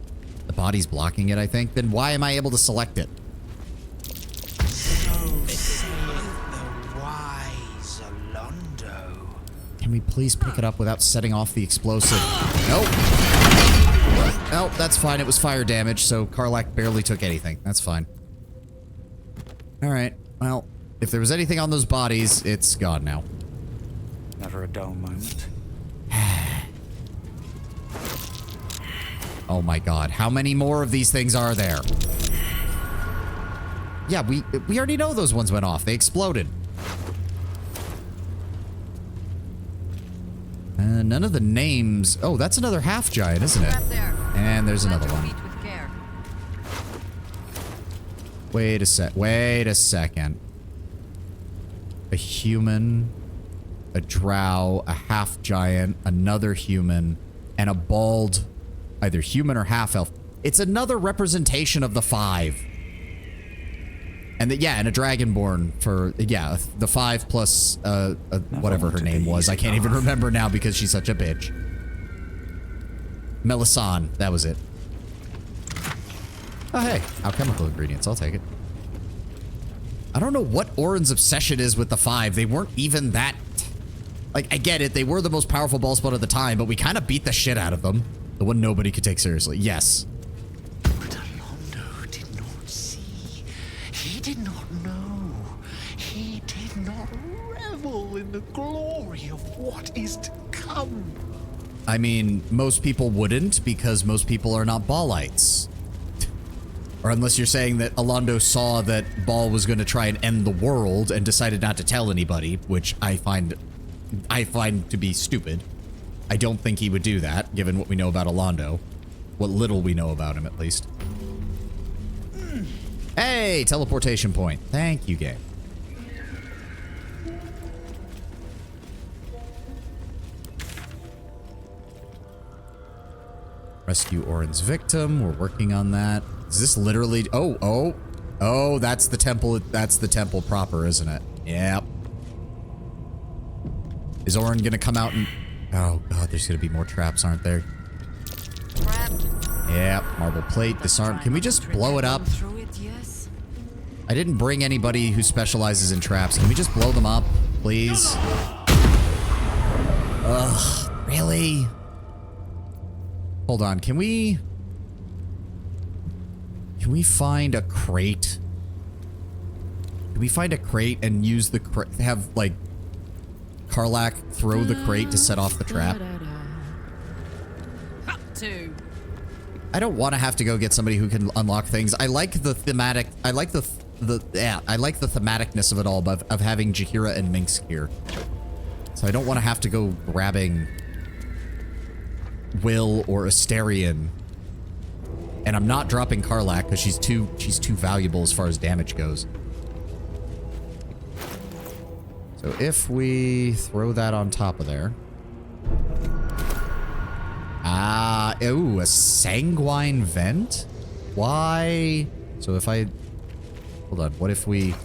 The body's blocking it, I think. Then why am I able to select it? Can we please pick it up without setting off the explosive? Nope. Nope, that's fine. It was fire damage, so Karlach barely took anything. That's fine. Alright, well, if there was anything on those bodies, it's gone now. Never a dull moment. Oh my god, how many more of these things are there? Yeah, we already know those ones went off. They exploded. None of the names... Oh, that's another half giant, isn't it? And there's another one. Wait a second. A human, a drow, a half giant, another human, and a bald, either human or half elf. It's another representation of the 5. And and a dragonborn for, yeah, the 5 plus, whatever her name was. I can't even remember now because she's such a bitch. Melisande, that was it. Oh, hey, alchemical ingredients, I'll take it. I don't know what Orin's obsession is with the 5. They weren't even that... Like, I get it, they were the most powerful ball spot at the time, but we kind of beat the shit out of them. The one nobody could take seriously, yes. Did not know. He did not revel in the glory of what is to come. I mean, most people wouldn't because most people are not Ballites. Or unless you're saying that Alondo saw that Ball was going to try and end the world and decided not to tell anybody, which I find to be stupid. I don't think he would do that, given what we know about Alondo. What little we know about him, at least. Hey, teleportation point. Thank you, game. Rescue Orin's victim. We're working on that. Is this literally... Oh, that's the temple. That's the temple proper, isn't it? Yep. Is Orin gonna come out and... Oh, God, there's gonna be more traps, aren't there? Yep, marble plate, disarm. Can we just blow it up? I didn't bring anybody who specializes in traps. Can we just blow them up, please? Ugh, really? Hold on, can we find a crate? Can we find a crate and use the crate, have, like, Karlach throw the crate to set off the trap? I don't want to have to go get somebody who can unlock things. I like the thematic, I like the thematicness of it all, of having Jaheira and Minx here. So I don't want to have to go grabbing Will or Asterion. And I'm not dropping Karlach because she's too valuable as far as damage goes. So if we throw that on top of there. Ooh, a sanguine vent? Why? So if I... Hold on, what if we...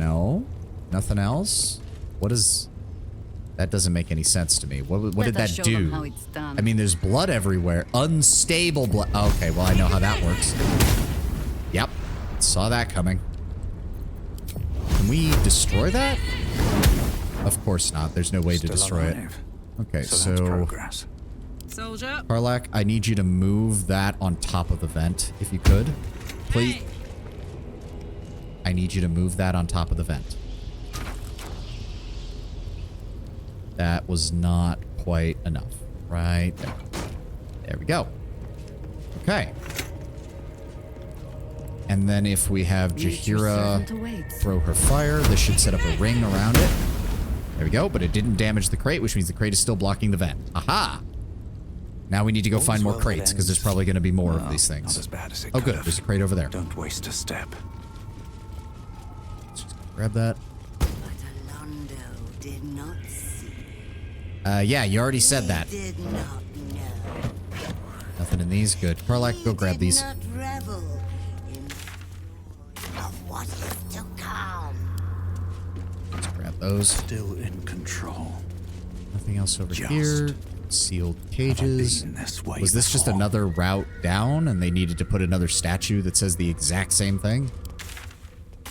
No. Nothing else? What is... That doesn't make any sense to me. What did that do? How it's done. I mean, there's blood everywhere. Unstable blood. Okay, well, I know how that works. Yep. Saw that coming. Can we destroy that? Of course not. There's no way to destroy it. Okay, so... that's progress. Soldier. Karlak, I need you to move that on top of the vent, if you could. Please. Hey. I need you to move that on top of the vent. That was not quite enough. Right there. There we go. Okay. And then if we have Jaheira throw her fire, this should set up a ring around it. There we go, but it didn't damage the crate, which means the crate is still blocking the vent. Aha! Now we need to go find more crates, because there's probably going to be more of these things. Not as bad as it Oh, good. There's a crate over there. Don't waste a step. Let's just grab that. But Alondo did not see. Yeah, you already said that. Did not know. Nothing in these. Good. Karlak, go grab these. Not revel in of what is to come. Let's grab those. Still in control. Nothing else over here. Sealed cages. Was this just another route down and they needed to put another statue that says the exact same thing?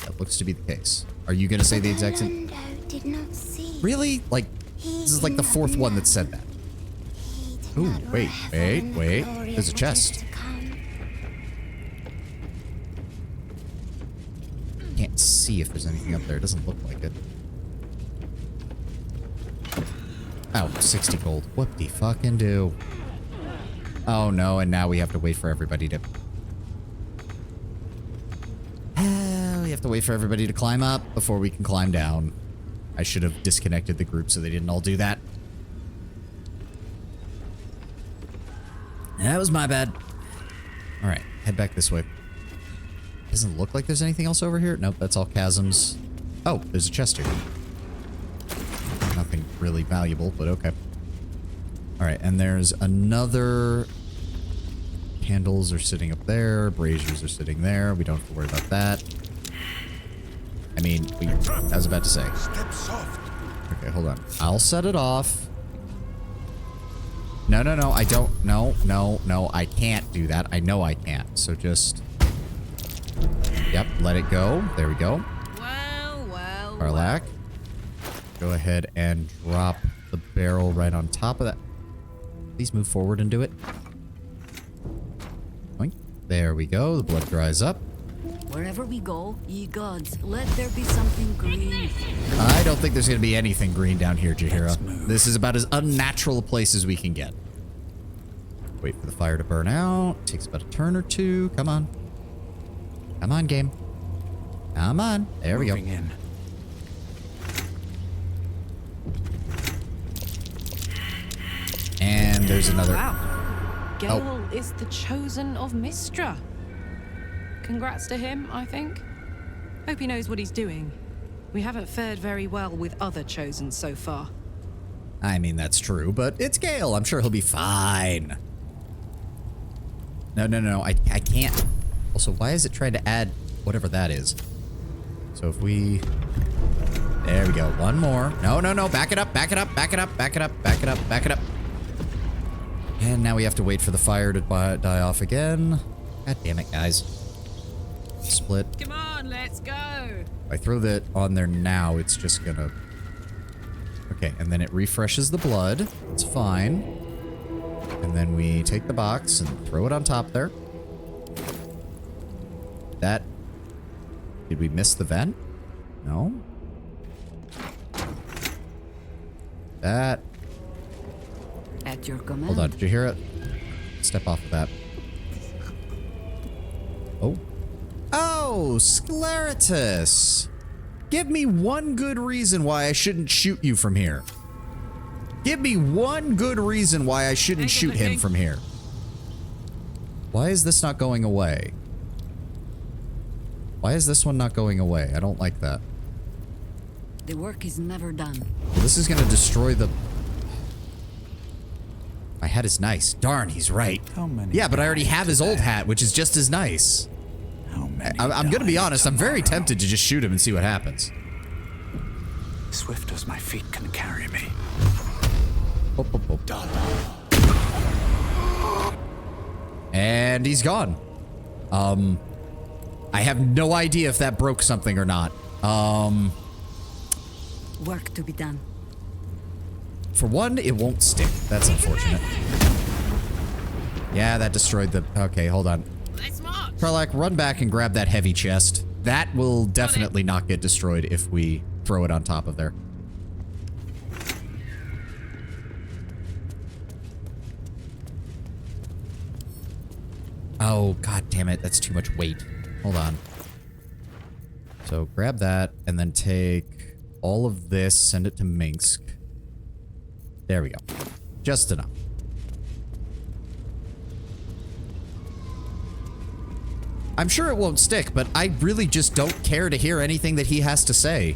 That looks to be the case. Are you going to say the exact same? Did not see. Really? Like, this is like the fourth one that said that. Ooh, wait. There's a chest. Can't see if there's anything up there. It doesn't look like it. Oh, 60 gold. Whoop-de-fucking-do. Oh, no, and now we have to wait for everybody to... we have to wait for everybody to climb up before we can climb down. I should have disconnected the group so they didn't all do that. That was my bad. All right, head back this way. Doesn't look like there's anything else over here. Nope, that's all chasms. Oh, there's a chest here. Nothing really valuable, but okay. All right, and there's another... Candles are sitting up there. Braziers are sitting there. We don't have to worry about that. I mean, I was about to say. Step soft. Okay, hold on. I'll set it off. No, I don't. No, I can't do that. I know I can't. So just... Yep, let it go. There we go. Well. Karlak. Go ahead and drop the barrel right on top of that. Please move forward and do it. Boink. There we go. The blood dries up. Wherever we go, ye gods, let there be something green. I don't think there's going to be anything green down here, Jaheira. This is about as unnatural a place as we can get. Wait for the fire to burn out. Takes about a turn or two. Come on. Come on, game. Come on. There we go. In. And there's another. Wow. Gale is the chosen of Mystra. Congrats to him, I think. Hope he knows what he's doing. We haven't fared very well with other chosen so far. I mean, that's true, but it's Gale. I'm sure he'll be fine. No. I can't. Also, why is it trying to add whatever that is? So if we... There we go. One more. No. Back it up. And now we have to wait for the fire to die off again. God damn it, guys. Split. Come on, let's go. If I throw that on there now, it's just gonna... Okay, and then it refreshes the blood. It's fine. And then we take the box and throw it on top there. That... Did we miss the vent? No. That... At your command. Hold on, did you hear it? Step off of that. Oh, Scleritus! Give me one good reason why I shouldn't shoot you from here. Give me one good reason why I shouldn't shoot him from here. Why is this not going away? Why is this one not going away? I don't like that. The work is never done. Well, this is going to destroy the... My hat is nice. Darn, he's right. How many? Yeah, but I already have his old hat, which is just as nice. How I'm gonna be honest, I'm very tempted to just shoot him and see what happens. Swift as my feet can carry me. Done. And he's gone. I have no idea if that broke something or not. Work to be done. For one, it won't stick. That's unfortunate. Yeah, that destroyed the... Okay, hold on. Karlak, run back and grab that heavy chest. That will definitely not get destroyed if we throw it on top of there. Oh, god damn it. That's too much weight. Hold on. So grab that and then take all of this, send it to Minsk. There we go. Just enough. I'm sure it won't stick, but I really just don't care to hear anything that he has to say.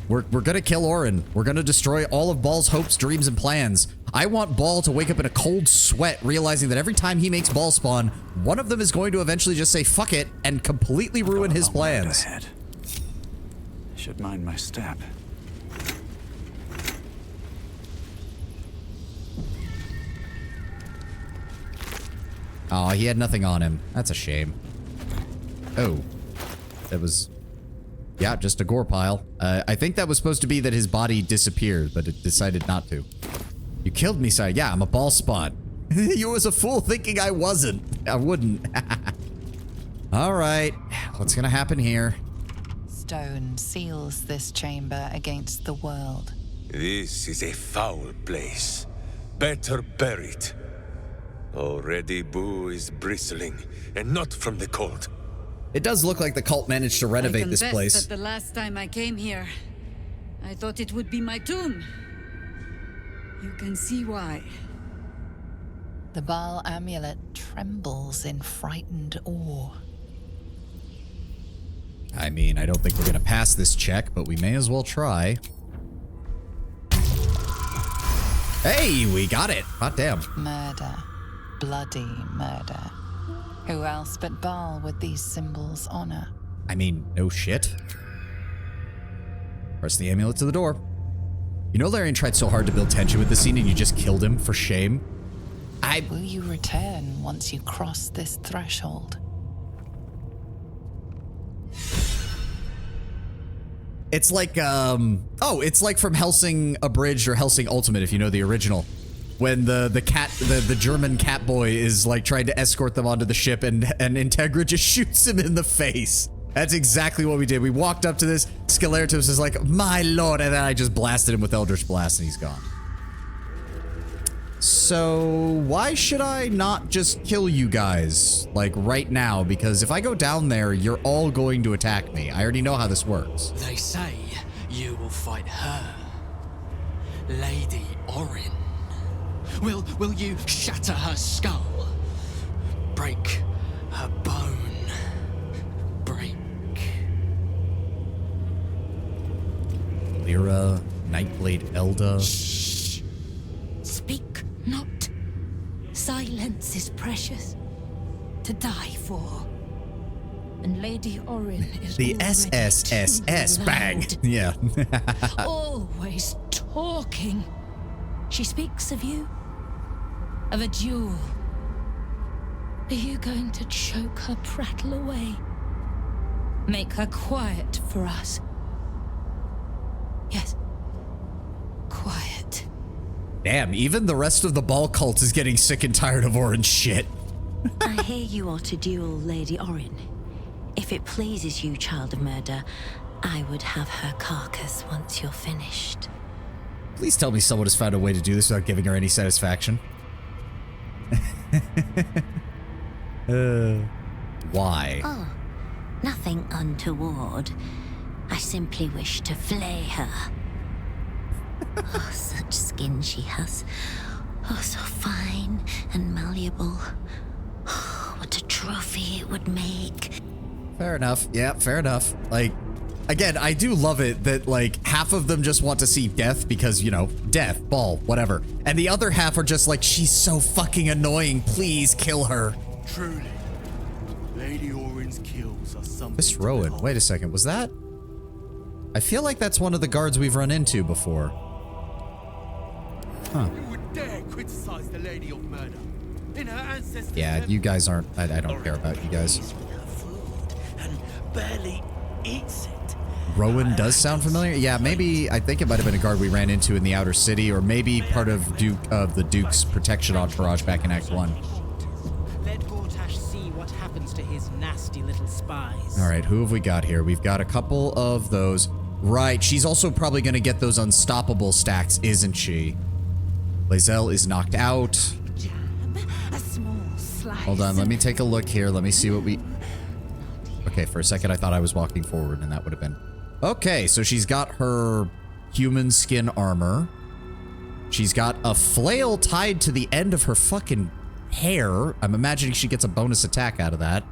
We're gonna kill Orin. We're gonna destroy all of Ball's hopes, dreams, and plans. I want Ball to wake up in a cold sweat, realizing that every time he makes Ball spawn, one of them is going to eventually just say fuck it and completely ruin his plans. Should mind my step. Oh, he had nothing on him. That's a shame. Oh. That was... Yeah, just a gore pile. I think that was supposed to be that his body disappeared, but it decided not to. You killed me, sire. Yeah, I'm a ball spawn. You was a fool thinking I wasn't. I wouldn't. Alright. What's gonna happen here? Stone seals this chamber against the world. This is a foul place. Better buried. Already Boo is bristling, and not from the cold. It does look like the cult managed to renovate this place. That the last time I came here, I thought it would be my tomb. You can see why. The Baal amulet trembles in frightened awe. I mean, I don't think we're gonna pass this check, but we may as well try. Hey, we got it. Hot damn. Murder. Bloody murder. Who else but Baal would these symbols honor? I mean, no shit. Press the amulet to the door. You know Larian tried so hard to build tension with the scene and you just killed him for shame? Will you return once you cross this threshold? It's like, it's like from Helsing Abridged or Helsing Ultimate, if you know the original. When the German cat boy is like trying to escort them onto the ship and Integra just shoots him in the face. That's exactly what we did. We walked up to this, Skelertos is like, my lord, and then I just blasted him with Eldritch Blast and he's gone. So why should I not just kill you guys, like right now? Because if I go down there, you're all going to attack me. I already know how this works. They say you will fight her, Lady Orin. Will you shatter her skull? Break her bone? Break... Lyra, Nightblade Elda. Shh. Speak not. Silence is precious. To die for. And Lady Orin is the SSSS bang. Yeah. Always talking. She speaks of you. Of a duel. Are you going to choke her prattle away? Make her quiet for us? Yes. Quiet. Damn, even the rest of the Ball cult is getting sick and tired of Orin's shit. I hear you are to duel Lady Orin. If it pleases you, child of murder, I would have her carcass once you're finished. Please tell me someone has found a way to do this without giving her any satisfaction. Why? Oh, nothing untoward. I simply wish to flay her. Oh, such skin she has. Oh, so fine and malleable. Oh, what a trophy it would make. Fair enough. Yeah, fair enough. Like, again, I do love it that, like, half of them just want to see death because, you know, death, Ball, whatever. And the other half are just like, she's so fucking annoying, please kill her. Truly, Lady Orin's kills are something. Miss Rowan. Wait a second. Was that? I feel like that's one of the guards we've run into before. Huh. You would dare criticize the Lady of Murder in her ancestors. Yeah, you guys aren't. I don't care about you guys. And barely eats it. Rowan does sound familiar. Yeah, maybe. I think it might have been a guard we ran into in the outer city, or maybe part of the Duke's protection entourage back in Act 1. Let Gortash see what happens to his nasty little spies. All right, who have we got here? We've got a couple of those. Right, she's also probably going to get those unstoppable stacks, isn't she? Lae'zel is knocked out. A small slice. Hold on, let me take a look here. Let me see what we... Okay, for a second I thought I was walking forward, and that would have been... Okay, so she's got her human skin armor. She's got a flail tied to the end of her fucking hair. I'm imagining she gets a bonus attack out of that.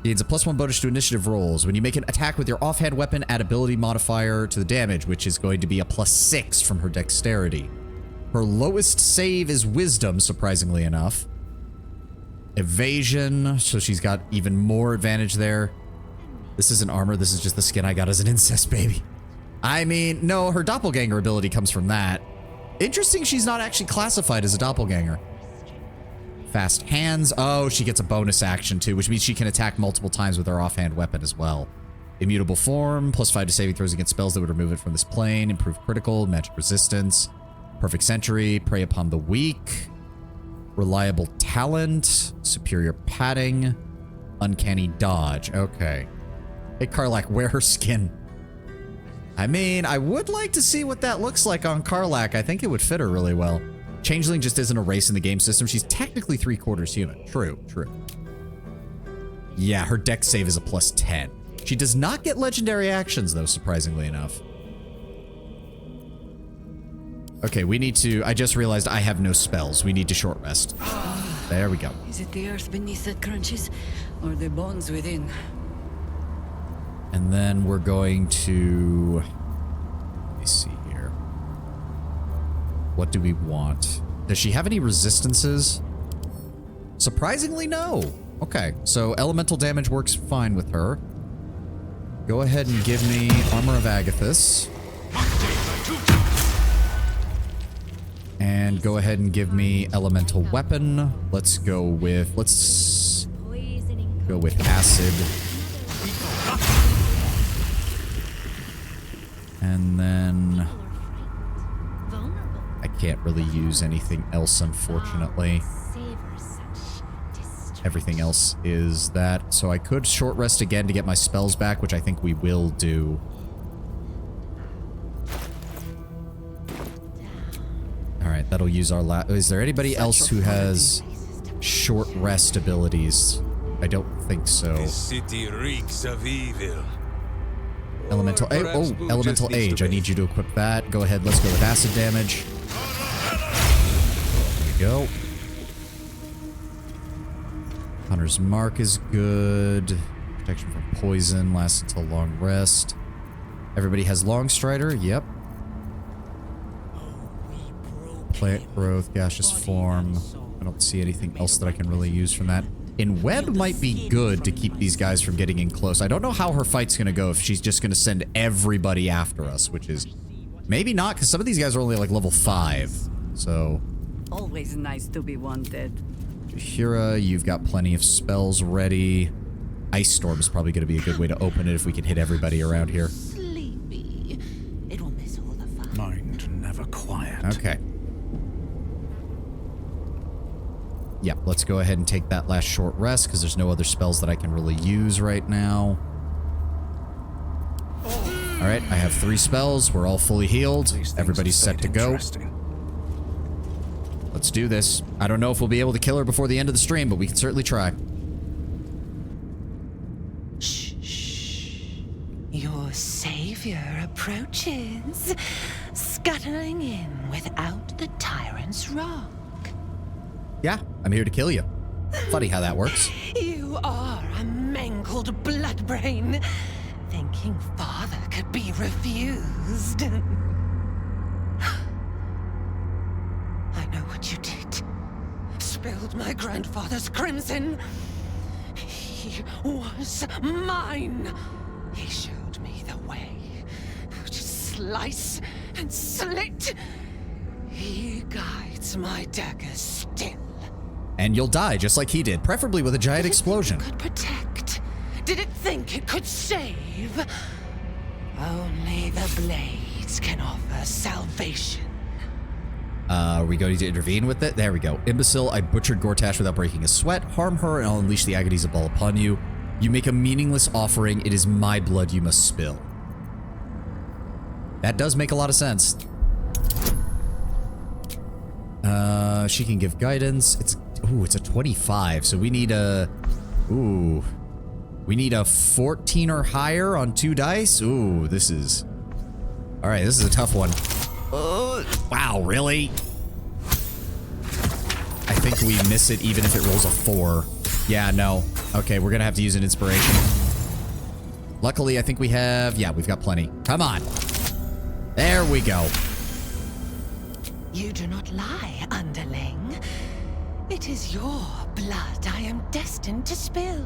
Gains a +1 bonus to initiative rolls. When you make an attack with your offhand weapon, add ability modifier to the damage, which is going to be a +6 from her dexterity. Her lowest save is wisdom, surprisingly enough. Evasion, so she's got even more advantage there. This isn't armor, this is just the skin I got as an incest baby. I mean, no, her doppelganger ability comes from that. Interesting she's not actually classified as a doppelganger. Fast hands. Oh, she gets a bonus action too, which means she can attack multiple times with her offhand weapon as well. Immutable form, +5 to saving throws against spells that would remove it from this plane. Improved critical, magic resistance. Perfect sentry, prey upon the weak. Reliable talent, superior padding, uncanny dodge. Okay. Hey, Karlach, wear her skin. I mean, I would like to see what that looks like on Karlach. I think it would fit her really well. Changeling just isn't a race in the game system. She's technically 3/4 human. True, true. Yeah, her dex save is a +10. She does not get legendary actions, though, surprisingly enough. Okay, we need to... I just realized I have no spells. We need to short rest. There we go. Is it the earth beneath that crunches, or the bones within? And then we're going to... Let me see here. What do we want? Does she have any resistances? Surprisingly, no. Okay, so elemental damage works fine with her. Go ahead and give me Armor of Agathis. And go ahead and give me elemental weapon. Let's go with acid. And then I can't really use anything else, unfortunately. Everything else is that. So I could short rest again to get my spells back, which I think we will do. Alright, that'll use our last... Is there anybody else who has short rest abilities? I don't think so. This city reeks of evil. Elemental... Oh, Elemental Age. I need you to equip that. Go ahead, let's go with acid damage. There we go. Hunter's Mark is good. Protection from poison lasts until long rest. Everybody has Long Strider. Yep. Plant growth, gaseous form. I don't see anything else that I can really use from that. In web might be good to keep these guys from getting in close. I don't know how her fight's gonna go if she's just gonna send everybody after us, which is maybe not, because some of these guys are only like level 5. So Always nice to be wanted. Hira, you've got plenty of spells ready. Ice Storm is probably gonna be a good way to open it if we can hit everybody around here. Sleepy. It will miss all the fun. Mind never quiet. Okay. Yep, let's go ahead and take that last short rest because there's no other spells that I can really use right now. All right, I have 3 spells. We're all fully healed. Everybody's set to go. Let's do this. I don't know if we'll be able to kill her before the end of the stream, but we can certainly try. Shh, shh. Your savior approaches, scuttling in without the tyrant's rock. Yeah, I'm here to kill you. Funny how that works. You are a mangled bloodbrain. Thinking father could be refused. I know what you did. Spilled my grandfather's crimson. He was mine. He showed me the way to slice and slit. He guides my dagger still. And you'll die just like he did, preferably with a giant explosion. Did it protect? Did it think it could save? Only the blades can offer salvation. Are we going to intervene with it? There we go. Imbecile, I butchered Gortash without breaking a sweat. Harm her and I'll unleash the agonies of Baal upon you. You make a meaningless offering. It is my blood you must spill. That does make a lot of sense. She can give guidance. It's a 25, so we need a... Ooh. We need a 14 or higher on 2 dice. Ooh, this is... Alright, this is a tough one. Wow, really? I think we miss it even if it rolls a 4. Yeah, no. Okay, we're gonna have to use an inspiration. Luckily, I think we have... Yeah, we've got plenty. Come on. There we go. You do not lie, underling. It is your blood I am destined to spill.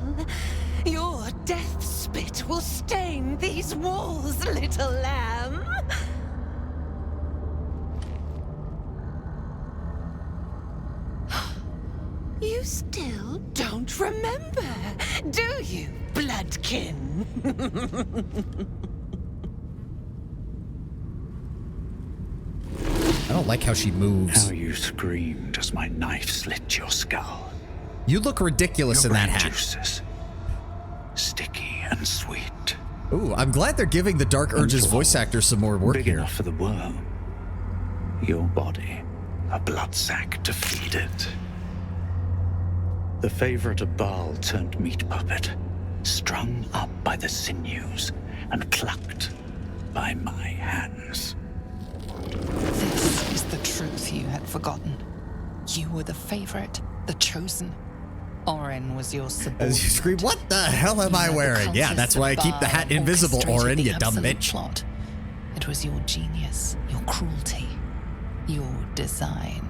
Your death spit will stain these walls, little lamb. You still don't remember, do you, bloodkin? I don't like how she moves. How you screamed as my knife slit your skull. You look ridiculous in that hat. Juices, sticky and sweet. Ooh, I'm glad they're giving the Dark Urges voice actor some more work big here. Enough for the worm. Your body, a blood sack to feed it. The favorite of Baal turned meat puppet, strung up by the sinews and plucked by my hands. This is the truth you had forgotten. You were the favorite, the chosen. Orin was your subordinate. As you scream, what the hell am I wearing? Yeah, that's why I keep the hat invisible, Orin, you dumb bitch. Plot. It was your genius, your cruelty, your design.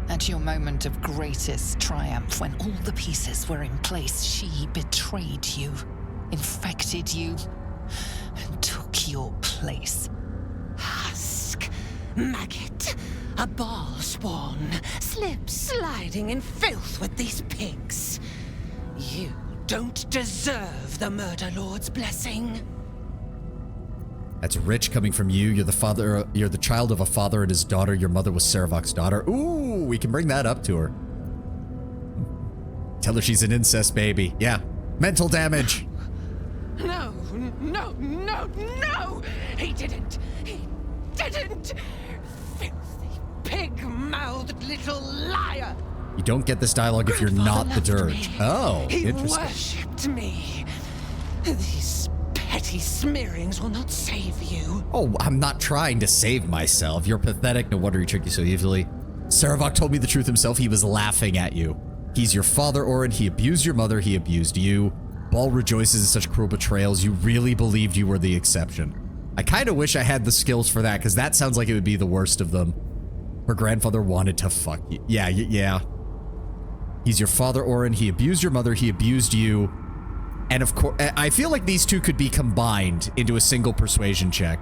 At your moment of greatest triumph, when all the pieces were in place, she betrayed you, infected you, and took your place. Husk, maggot, a Baal spawn, slip sliding in filth with these pigs. You don't deserve the Murder Lord's blessing. That's rich coming from you. You're the child of a father and his daughter. Your mother was Saravok's daughter. Ooh, we can bring that up to her. Tell her she's an incest baby. Yeah. Mental damage. No, no, no, no! He didn't! Filthy, pig-mouthed little liar! You don't get this dialogue if you're not the dirge. Oh, he interesting. worshipped me. These petty smearings will not save you. Oh, I'm not trying to save myself. You're pathetic. No wonder he tricked you so easily. Saravok told me the truth himself. He was laughing at you. He's your father, Orin. He abused your mother. He abused you. Baal rejoices in such cruel betrayals. You really believed you were the exception. I kind of wish I had the skills for that, because that sounds like it would be the worst of them. Her grandfather wanted to fuck you. Yeah, yeah. He's your father, Orin. He abused your mother. He abused you. And of course, I feel like these two could be combined into a single persuasion check.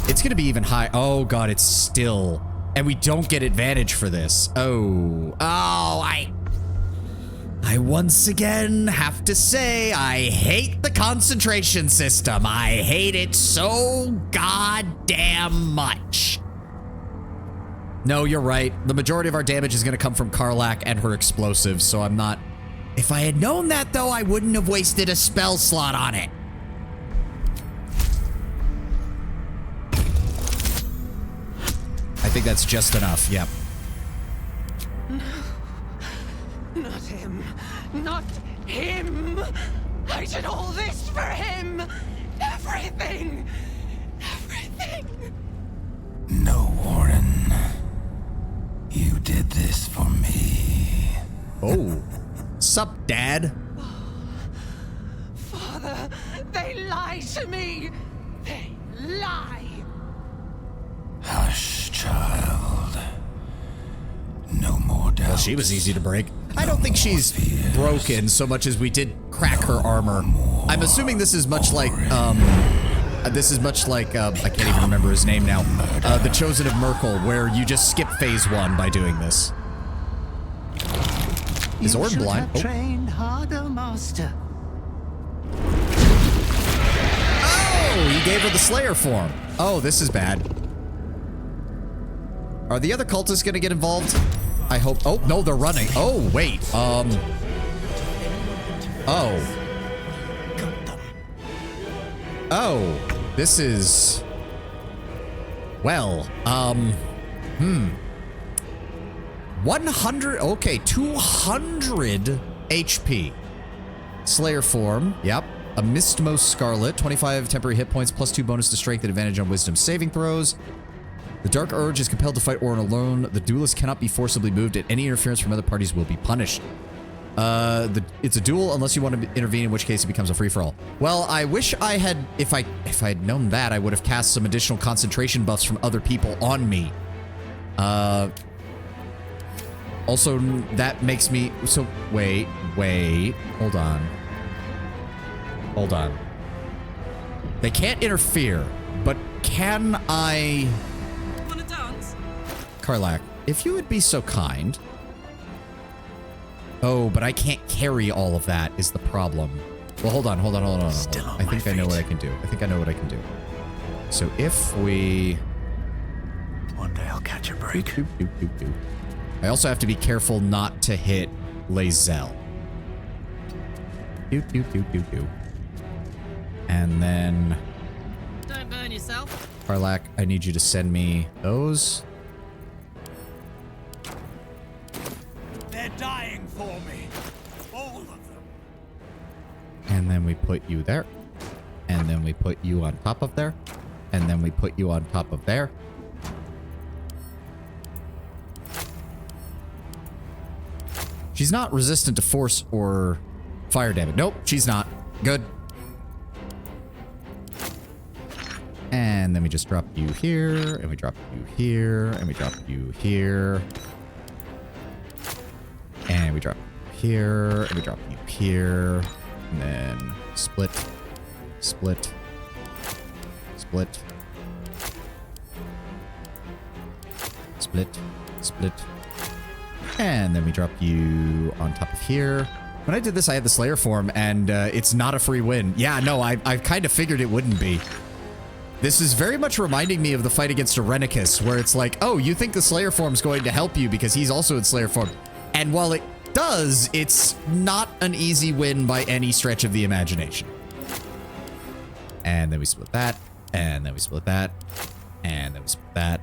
It's going to be even high. Oh, God, it's still... And we don't get advantage for this. Oh, I once again have to say I hate the concentration system. I hate it so goddamn much. No, you're right. The majority of our damage is going to come from Karlach and her explosives, so I'm not... If I had known that, though, I wouldn't have wasted a spell slot on it. I think that's just enough, yep. No. Not him. Not him! I did all this for him! Everything! Everything! No, Warren. You did this for me. Oh. Sup, Dad? Father, they lie to me! They lie! Hush, child. No more doubt. Well, she was easy to break. I don't think she's broken so much as we did crack her armor. I'm assuming this is much like, I can't even remember his name now. The Chosen of Merkel, where you just skip phase 1 by doing this. Is Orb blind? Oh. Trained harder, master. Oh, he gave her the Slayer form. Oh, this is bad. Are the other cultists gonna get involved? I hope. Oh, no, they're running. Oh, wait. Oh. Oh, this is... Well, 100, okay, 200 HP. Slayer form, yep. A Mistmost Scarlet, 25 temporary hit points, plus 2 bonus to strength and advantage on wisdom saving throws. The Dark Urge is compelled to fight Orin alone. The duelist cannot be forcibly moved, and any interference from other parties will be punished. It's a duel unless you want to intervene, in which case it becomes a free-for-all. Well, I wish I had, if I had known that, I would have cast some additional concentration buffs from other people on me. Also, that makes me, so, wait, hold on. Hold on. They can't interfere, but can I... Wanna dance? Karlach, if you would be so kind... Oh, but I can't carry all of that is the problem. Well, hold on. I think I know what I can do. So if we... One day I'll catch a break. I also have to be careful not to hit Lae'zel. And then... Don't burn yourself. Karlach, I need you to send me those. They're dying for me. All of them. And then we put you there. And then we put you on top of there. And then we put you on top of there. She's not resistant to force or fire damage. Nope, she's not. Good. And then we just drop you here, and we drop you here, and we drop you here. And we drop you here, and we drop you here. And then split, split, split, split, split. And then we drop you on top of here. When I did this, I had the Slayer form, and it's not a free win. Yeah, no, I kind of figured it wouldn't be. This is very much reminding me of the fight against Irenicus, where it's like, oh, you think the Slayer form's going to help you because he's also in Slayer form. And while it does, it's not an easy win by any stretch of the imagination. And then we split that, and then we split that, and then we split that.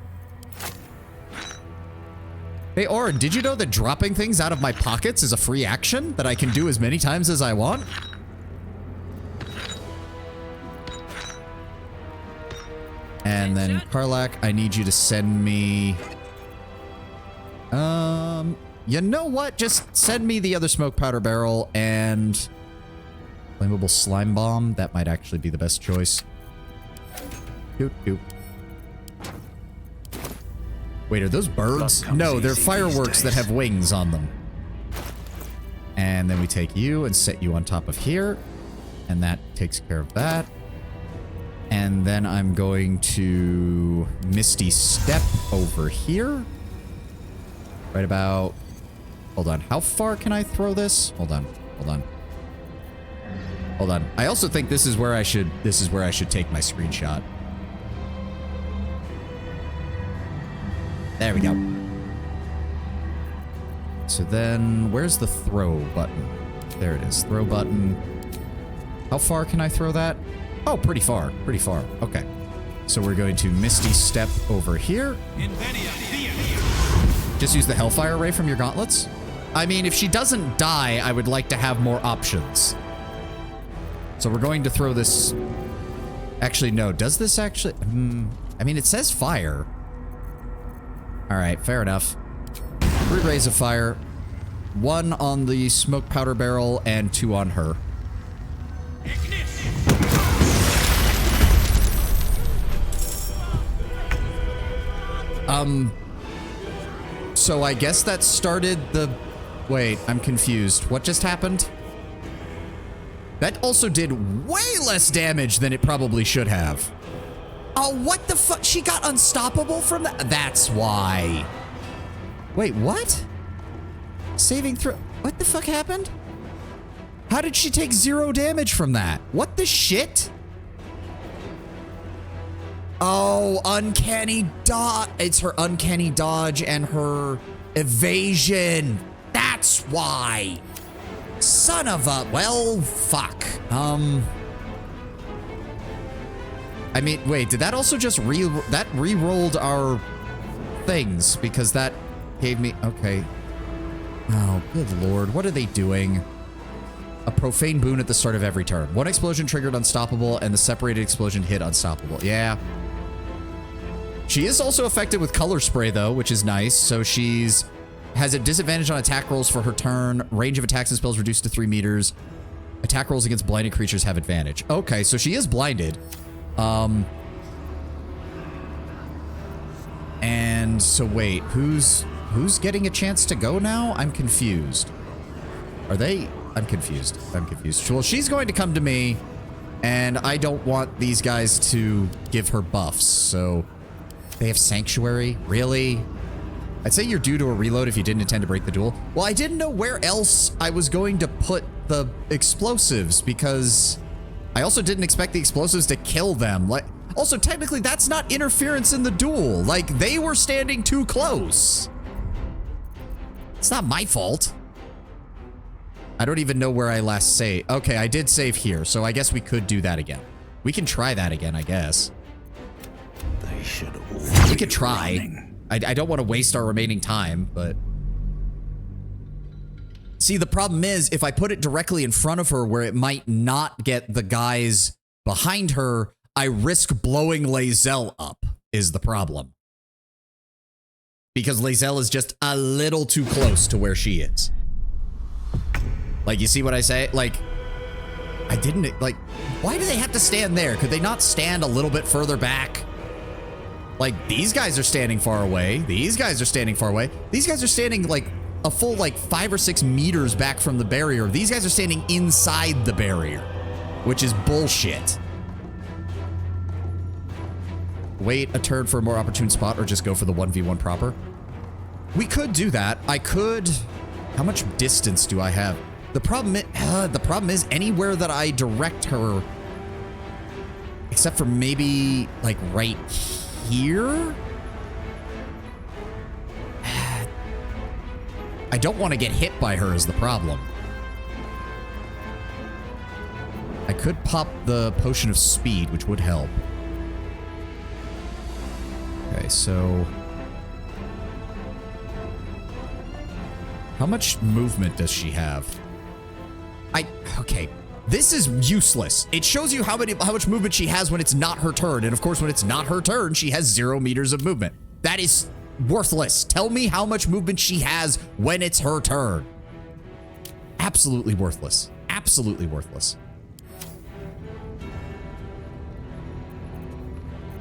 Hey, Orin, did you know that dropping things out of my pockets is a free action that I can do as many times as I want? And then, Karlach, I need you to send me... you know what? Just send me the other smoke powder barrel and... Flammable slime bomb. That might actually be the best choice. Doop, doop. Wait, are those birds? No, they're fireworks that have wings on them. And then we take you and set you on top of here. And that takes care of that. And then I'm going to Misty Step over here. Right about... Hold on. How far can I throw this? Hold on. Hold on. Hold on. I also think this is where I should take my screenshot. There we go. So then, where's the throw button? There it is. Throw button. How far can I throw that? Oh, pretty far. Pretty far. Okay. So we're going to Misty Step over here. Just use the Hellfire Ray from your gauntlets. I mean, if she doesn't die, I would like to have more options. So we're going to throw this... Actually, no. Does this actually... I mean, it says fire. All right, fair enough. 3 rays of fire. 1 on the smoke powder barrel and 2 on her. so I guess that started the... Wait, I'm confused. What just happened? That also did way less damage than it probably should have. Oh, what the fuck? She got unstoppable from that? That's why. Wait, what? Saving throw... What the fuck happened? How did she take 0 damage from that? What the shit? Oh, uncanny dodge. It's her uncanny dodge and her evasion. That's why. Son of a... Well, fuck. I mean, wait, did that also just re-rolled our things? Because that gave me... Okay. Oh, good lord. What are they doing? A profane boon at the start of every turn. One explosion triggered unstoppable, and the separated explosion hit unstoppable. Yeah. She is also affected with color spray, though, which is nice. So she's... has a disadvantage on attack rolls for her turn. Range of attacks and spells reduced to 3 meters. Attack rolls against blinded creatures have advantage. Okay, so she is blinded. And so wait, who's getting a chance to go now? I'm confused. Are they? I'm confused. I'm confused. Well, she's going to come to me, and I don't want these guys to give her buffs, so they have Sanctuary? Really? I'd say you're due to a reload if you didn't intend to break the duel. Well, I didn't know where else I was going to put the explosives because I also didn't expect the explosives to kill them. Like, also, technically, that's not interference in the duel. Like, they were standing too close. It's not my fault. I don't even know where I last saved. Okay, I did save here, so I guess we could do that again. We can try that again, I guess. They should we could try. I don't want to waste our remaining time, but... See, the problem is, if I put it directly in front of her where it might not get the guys behind her, I risk blowing Lae'zel up, is the problem. Because Lae'zel is just a little too close to where she is. Like, you see what I say? Like, I didn't, like, why do they have to stand there? Could they not stand a little bit further back? Like, these guys are standing far away. These guys are standing far away. These guys are standing, like, a full, like, 5 or 6 meters back from the barrier. These guys are standing inside the barrier, which is bullshit. Wait a turn for a more opportune spot or just go for the 1v1 proper. We could do that. I could... How much distance do I have? The problem is anywhere that I direct her, except for maybe, like, right here? I don't want to get hit by her is the problem. I could pop the potion of speed, which would help. Okay, so... How much movement does she have? Okay, this is useless. It shows you how much movement she has when it's not her turn. And of course, when it's not her turn, she has 0 meters of movement. That is worthless. Tell me how much movement she has when it's her turn. Absolutely worthless. Absolutely worthless.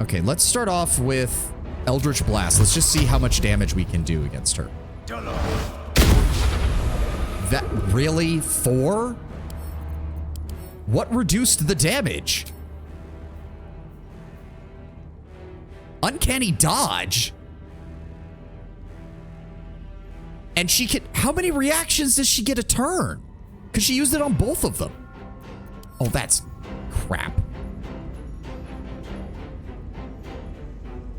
Okay, let's start off with Eldritch Blast. Let's just see how much damage we can do against her. That really? 4? What reduced the damage? Uncanny dodge? And she can... How many reactions does she get a turn? Because she used it on both of them. Oh, that's crap.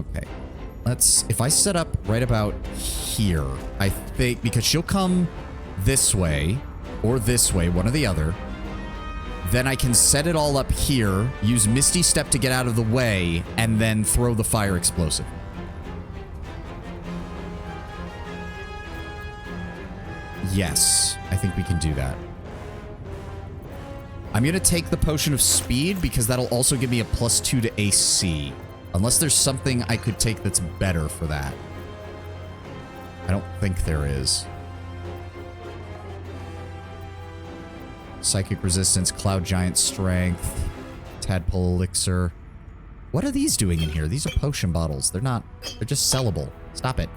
Okay. Let's... If I set up right about here, I think... Because she'll come this way or this way, one or the other. Then I can set it all up here, use Misty Step to get out of the way, and then throw the fire explosive. Yes, I think we can do that. I'm going to take the Potion of Speed because that'll also give me a +2 to AC. Unless there's something I could take that's better for that. I don't think there is. Psychic Resistance, Cloud Giant Strength, Tadpole Elixir. What are these doing in here? These are potion bottles. They're not... They're just sellable. Stop it.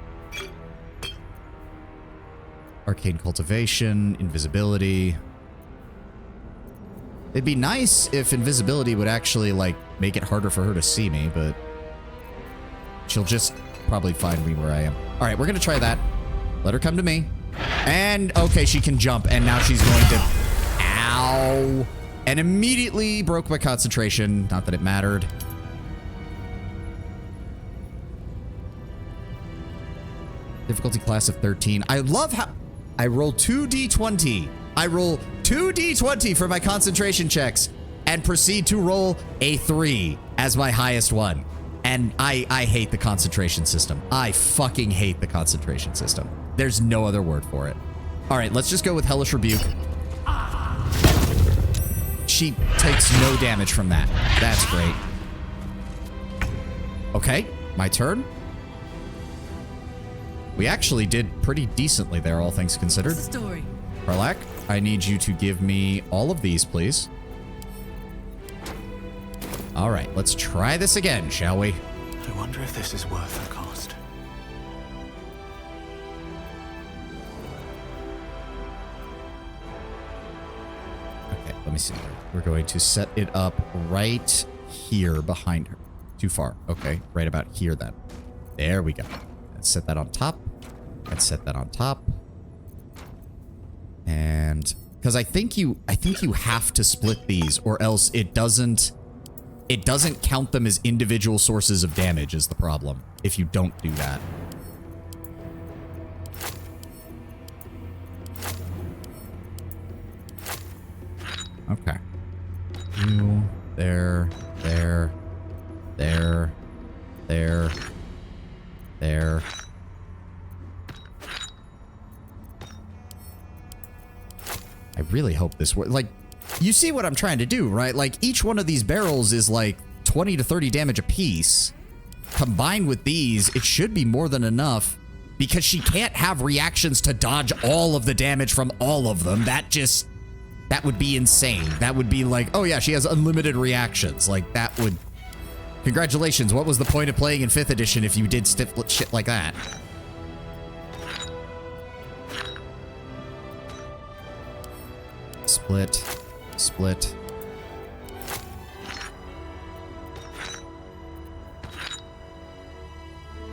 Arcane cultivation, invisibility. It'd be nice if invisibility would actually, like, make it harder for her to see me, but she'll just probably find me where I am. All right, we're going to try that. Let her come to me. And, okay, she can jump, and now she's going to... Ow. And immediately broke my concentration. Not that it mattered. Difficulty class of 13. I love how... I roll 2d20. I roll 2d20 for my concentration checks and proceed to roll a 3 as my highest one. And I hate the concentration system. I fucking hate the concentration system. There's no other word for it. All right, let's just go with Hellish Rebuke. She takes no damage from that. That's great. Okay, my turn. We actually did pretty decently there, all things considered. What's the story? Karlach, I need you to give me all of these, please. All right, let's try this again, shall we? I wonder if this is worth the cost. Okay, let me see here. We're going to set it up right here behind her. Too far. Okay, right about here then. There we go. Let's set that on top. Let's set that on top. And because I think you have to split these, or else it doesn't count them as individual sources of damage is the problem if you don't do that. Okay. You, there, there, there, there, there. I really hope this works. Like, you see what I'm trying to do, right? Like, each one of these barrels is like 20 to 30 damage a piece. Combined with these, it should be more than enough because she can't have reactions to dodge all of the damage from all of them. That would be insane. That would be like, oh yeah, she has unlimited reactions. Like, that would... Congratulations, what was the point of playing in 5th edition if you did shit like that? Split. Split.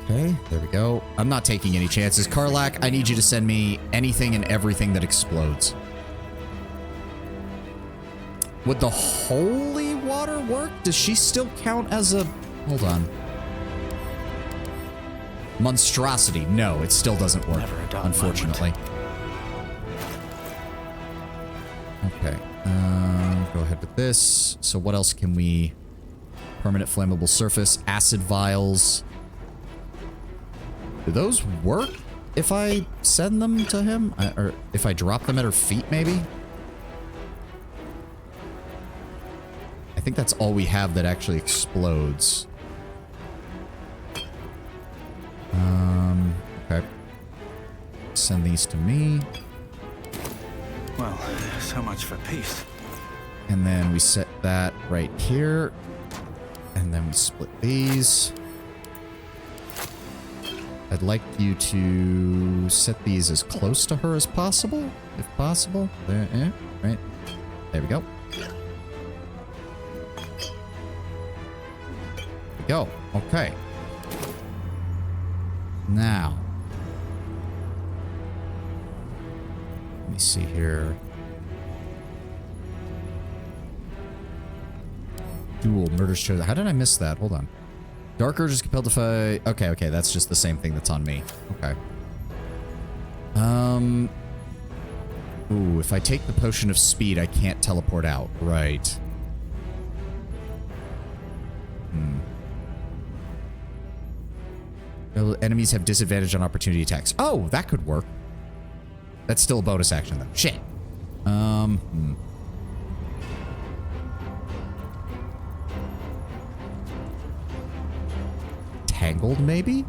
Okay, there we go. I'm not taking any chances. Karlach, I need you to send me anything and everything that explodes. Would the holy water work? Does she still count as a... Hold on. Monstrosity. No, it still doesn't work, unfortunately. Okay. Go ahead with this. So what else can we... Permanent flammable surface. Acid vials. Do those work if I send them to him? Or if I drop them at her feet, maybe? I think that's all we have that actually explodes. Okay. Send these to me. Well, so much for peace. And then we set that right here. And then we split these. I'd like you to set these as close to her as possible, if possible. There, yeah, right. There we go. There we go. Okay. Now. Let me see here. Dual murders chosen. How did I miss that? Hold on. Dark Urge is compelled to fight. Okay, okay, that's just the same thing that's on me. Okay. Ooh, if I take the potion of speed, I can't teleport out. Right. Enemies have disadvantage on opportunity attacks. Oh, that could work. That's still a bonus action, though. Shit. Tangled, maybe?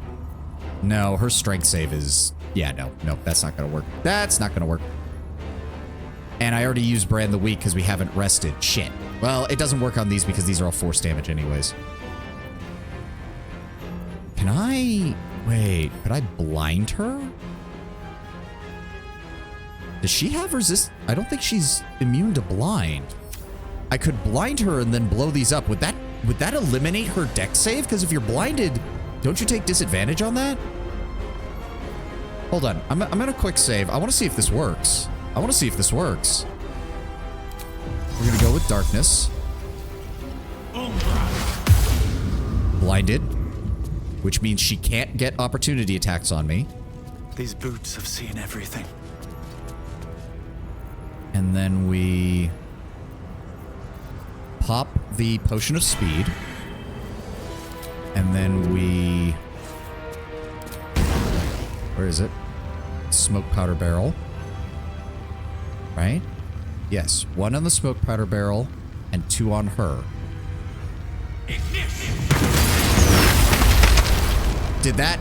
No, her strength save is... Yeah, no, that's not gonna work. That's not gonna work. And I already used Brand the Weak because we haven't rested. Shit. Well, it doesn't work on these because these are all force damage anyways. Can I... Wait, could I blind her? Does she have resist? I don't think she's immune to blind. I could blind her and then blow these up. Would that eliminate her dex save? Because if you're blinded, don't you take disadvantage on that? Hold on. I'm gonna quick save. I want to see if this works. We're gonna go with darkness. Blinded, which means she can't get opportunity attacks on me. These boots have seen everything. And then we pop the potion of speed. And then we... Where is it? Smoke powder barrel. Right? Yes. 1 on the smoke powder barrel and 2 on her. Did that...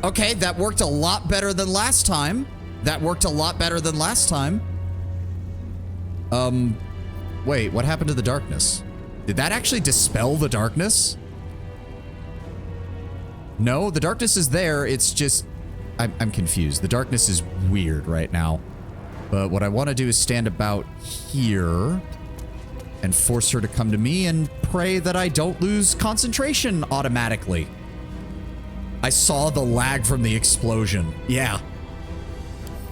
Okay, that worked a lot better than last time. Wait, what happened to the darkness? Did that actually dispel the darkness? No, the darkness is there. It's just... I'm confused. The darkness is weird right now. But what I want to do is stand about here and force her to come to me and pray that I don't lose concentration automatically. I saw the lag from the explosion. Yeah.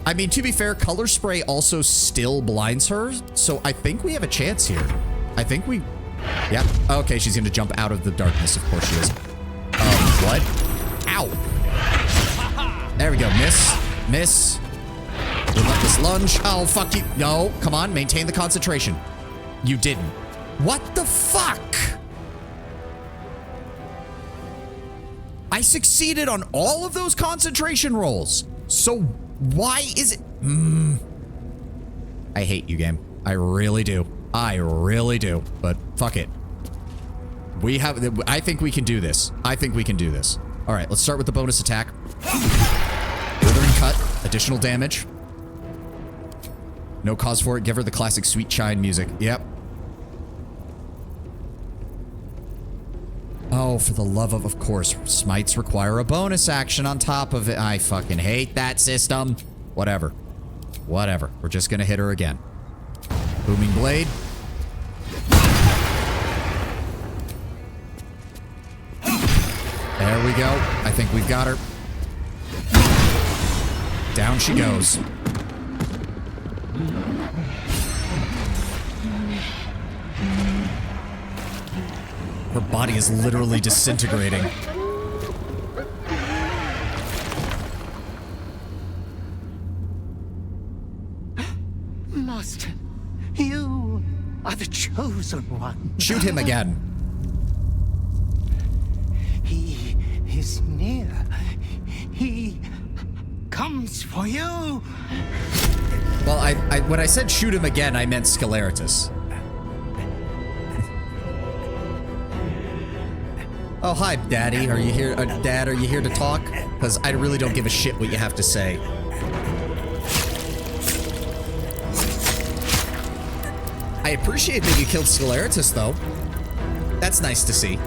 I mean, to be fair, color spray also still blinds her, so I think we have a chance here. I think we... Yep. Okay, she's going to jump out of the darkness. Of course she is. What? Ow. There we go. Miss. Relentless lunge. Oh, fuck you. No, come on. Maintain the concentration. You didn't. What the fuck? I succeeded on all of those concentration rolls. So why is it... I hate you, game. I really do. But fuck it. I think we can do this. All right, let's start with the bonus attack. Withering cut. Additional damage. No cause for it. Give her the classic sweet chime music. Yep. Oh, for the love of course, smites require a bonus action on top of it. I fucking hate that system. Whatever. We're just gonna hit her again. Booming blade. There we go. I think we've got her. Down she goes. Her body is literally disintegrating. Master, you are the chosen one. Shoot him again. He is near. He comes for you. Well, when I said shoot him again, I meant Scaleritus. Oh, hi, Daddy. Are you here? Dad, are you here to talk? Because I really don't give a shit what you have to say. I appreciate that you killed Scaleritus, though. That's nice to see.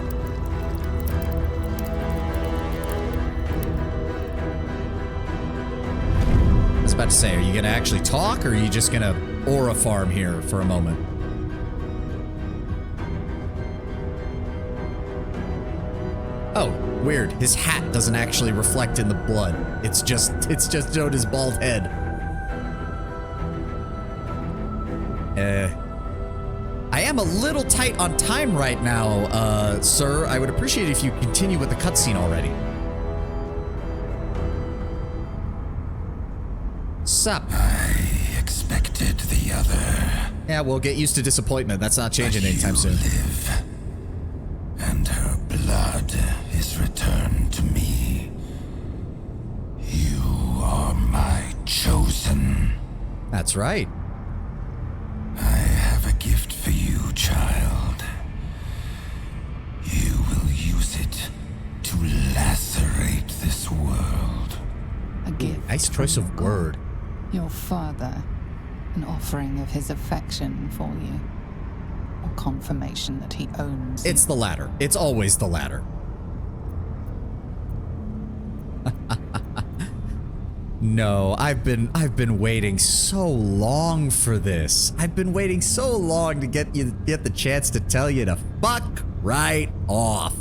I was about to say, are you going to actually talk, or are you just going to aura farm here for a moment? Oh, weird. His hat doesn't actually reflect in the blood. It's just on his bald head. I am a little tight on time right now, sir. I would appreciate it if you continue with the cutscene already. Sup? I expected the other. Yeah, we'll get used to disappointment. That's not changing anytime soon. Live, and her blood is returned to me. You are my chosen. That's right. I have a gift for you, child. You will use it to lacerate this world. A gift. Nice choice of word. Your father, an offering of his affection for you. Or confirmation that he owns It's you. the latter. It's always the latter. No, I've been waiting so long for this. I've been waiting so long to get the chance to tell you to fuck right off.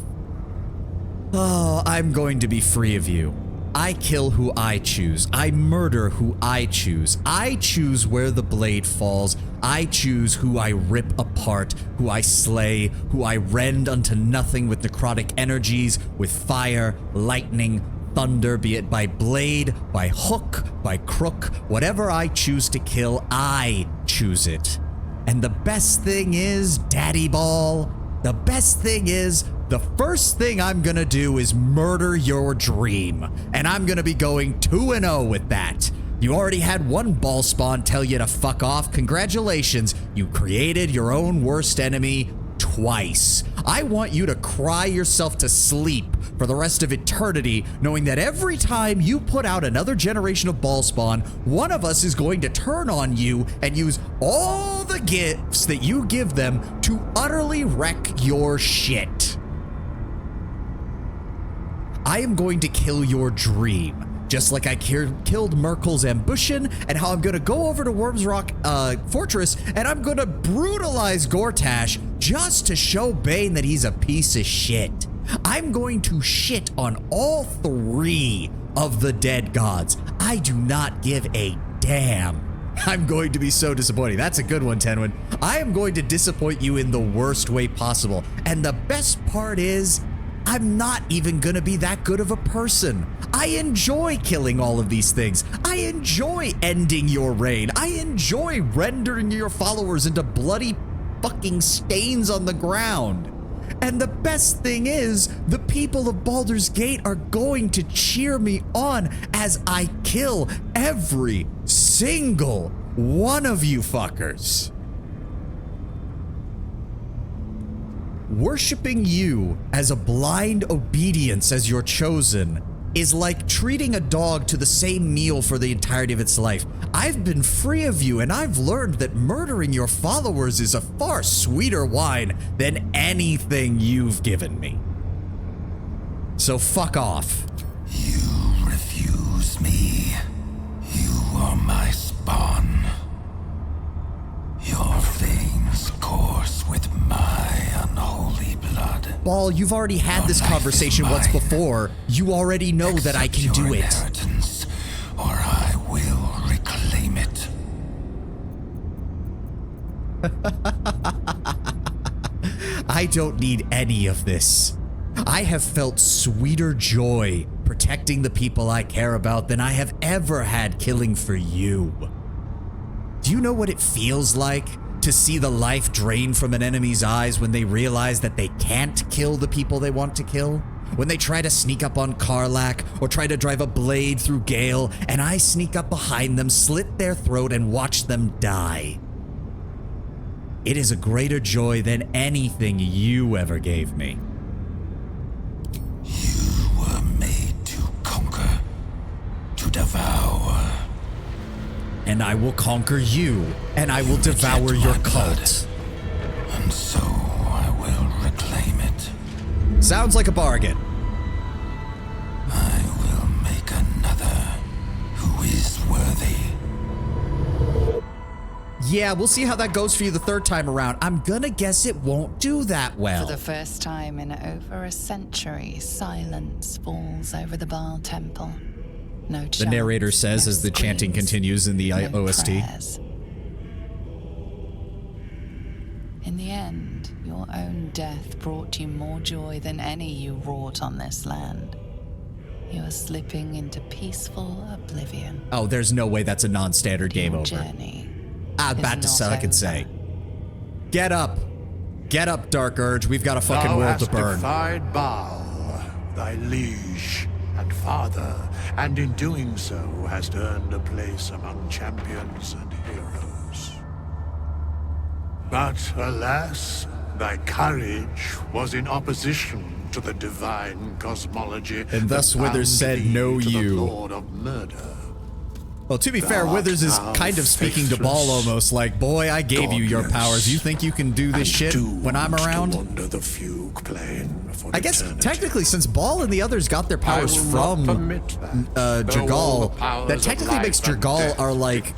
Oh, I'm going to be free of you. I kill who I choose. I murder who I choose. I choose where the blade falls. I choose who I rip apart, who I slay, who I rend unto nothing with necrotic energies, with fire, lightning, thunder, be it by blade, by hook, by crook, whatever I choose to kill, I choose it. And the best thing is, Daddy Ball, the best thing is, the first thing I'm gonna do is murder your dream. And I'm gonna be going 2-0 with that. You already had one ball spawn tell you to fuck off. Congratulations, you created your own worst enemy twice. I want you to cry yourself to sleep for the rest of eternity, knowing that every time you put out another generation of ball spawn, one of us is going to turn on you and use all the gifts that you give them to utterly wreck your shit. I am going to kill your dream, just like I killed Merkel's ambition, and how I'm going to go over to Worm's Rock Fortress and I'm going to brutalize Gortash just to show Bane that he's a piece of shit. I'm going to shit on all 3 of the dead gods. I do not give a damn. I'm going to be so disappointing. That's a good one, Tenwin. I am going to disappoint you in the worst way possible. And the best part is, I'm not even gonna be that good of a person. I enjoy killing all of these things. I enjoy ending your reign. I enjoy rendering your followers into bloody fucking stains on the ground. And the best thing is, the people of Baldur's Gate are going to cheer me on as I kill every single one of you fuckers. Worshipping you as a blind obedience as your chosen is like treating a dog to the same meal for the entirety of its life. I've been free of you, and I've learned that murdering your followers is a far sweeter wine than anything you've given me. So fuck off. You refuse me. You are my spawn. Your veins course with my unholy blood. Ball, you've already had this conversation once before. You already know that I can do it. Or I will reclaim it. I don't need any of this. I have felt sweeter joy protecting the people I care about than I have ever had killing for you. Do you know what it feels like to see the life drained from an enemy's eyes when they realize that they can't kill the people they want to kill? When they try to sneak up on Karlach or try to drive a blade through Gale, and I sneak up behind them, slit their throat, and watch them die. It is a greater joy than anything you ever gave me. You were made to conquer, to devour. And I will conquer you, and I will devour your cult. And so I will reclaim it. Sounds like a bargain. I will make another who is worthy. Yeah, we'll see how that goes for you the third time around. I'm gonna guess it won't do that well. For the first time in over a century, silence falls over the Baal temple. No chants, the narrator says no as the chanting screams, continues in the no OST. prayers. In the end, your own death brought you more joy than any you wrought on this land. You are slipping into peaceful oblivion. Oh, there's no way that's a non-standard game over. Journey I'm about to suck and say. Get up. Get up, Dark Urge. We've got a fucking Thou world to hast burn. defied Baal, thy liege and father, and in doing so hast earned a place among champions and heroes. But alas, thy courage was in opposition to the divine cosmology. And thus that Withers bound said, thee "No, to the you." Lord of murder. Well, to be fair, Withers is kind of speaking to Ball almost like, boy, I gave you your powers. You think you can do this shit when I'm around? The fugue plane for I guess eternity. technically, since Ball and the others got their powers from Jagal, that technically makes Jagal our, like,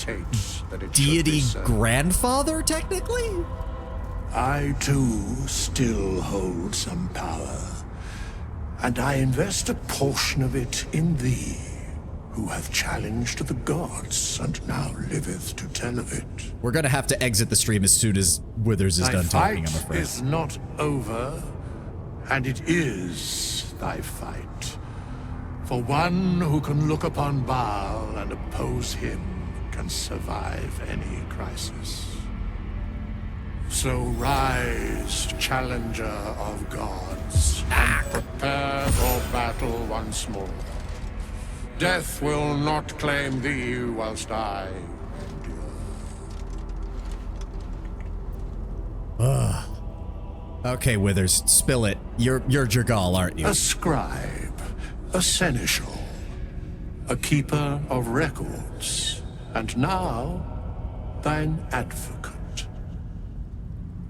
deity grandfather, technically? I, too, still hold some power. And I invest a portion of it in thee, who hath challenged the gods and now liveth to tell of it. We're gonna have to exit the stream as soon as Withers is done talking, I'm afraid. Thy fight is not over, and it is thy fight. For one who can look upon Baal and oppose him can survive any crisis. So rise, challenger of gods, and prepare for battle once more. Death will not claim thee whilst I endure. Okay, Withers, spill it. You're Jagal, aren't you? A scribe, a seneschal, a keeper of records, and now thine advocate.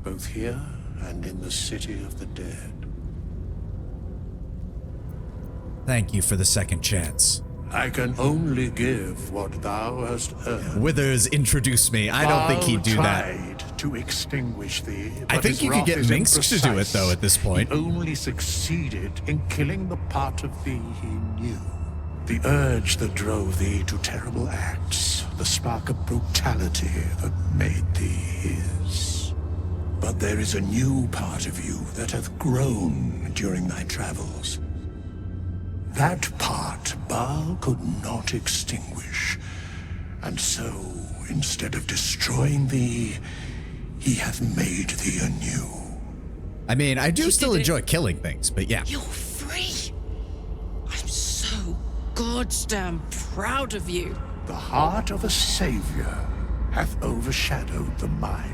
Both here and in the city of the dead. Thank you for the second chance. I can only give what thou hast earned. Withers, introduce me. I don't think he'd do that. Tried to extinguish thee, I think you could get Minx to do it, though, at this point. He only succeeded in killing the part of thee he knew. The urge that drove thee to terrible acts, the spark of brutality that made thee his. But there is a new part of you that hath grown during thy travels. That part Baal could not extinguish, and so, instead of destroying thee, he hath made thee anew. I mean, I do still enjoy killing things, but yeah. You're free. I'm so goddamn proud of you. The heart of a savior hath overshadowed the mind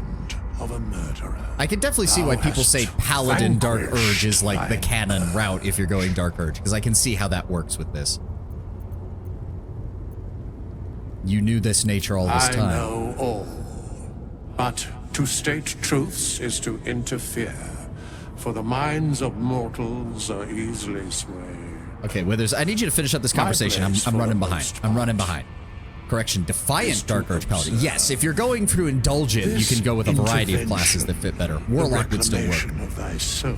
of a murderer. I can definitely see why people say Paladin Dark Urge is like the canon route if you're going Dark Urge, because I can see how that works with this. You knew this nature all this time. I know all, but to state truths is to interfere, for the minds of mortals are easily swayed. Okay, Withers, I need you to finish up this conversation. I'm running behind. I'm running behind. Correction, Defiant Dark Urge Paladin. Yes, if you're going through Indulgent, you can go with a variety of classes that fit better. Warlock would still work. The reclamation of thy soul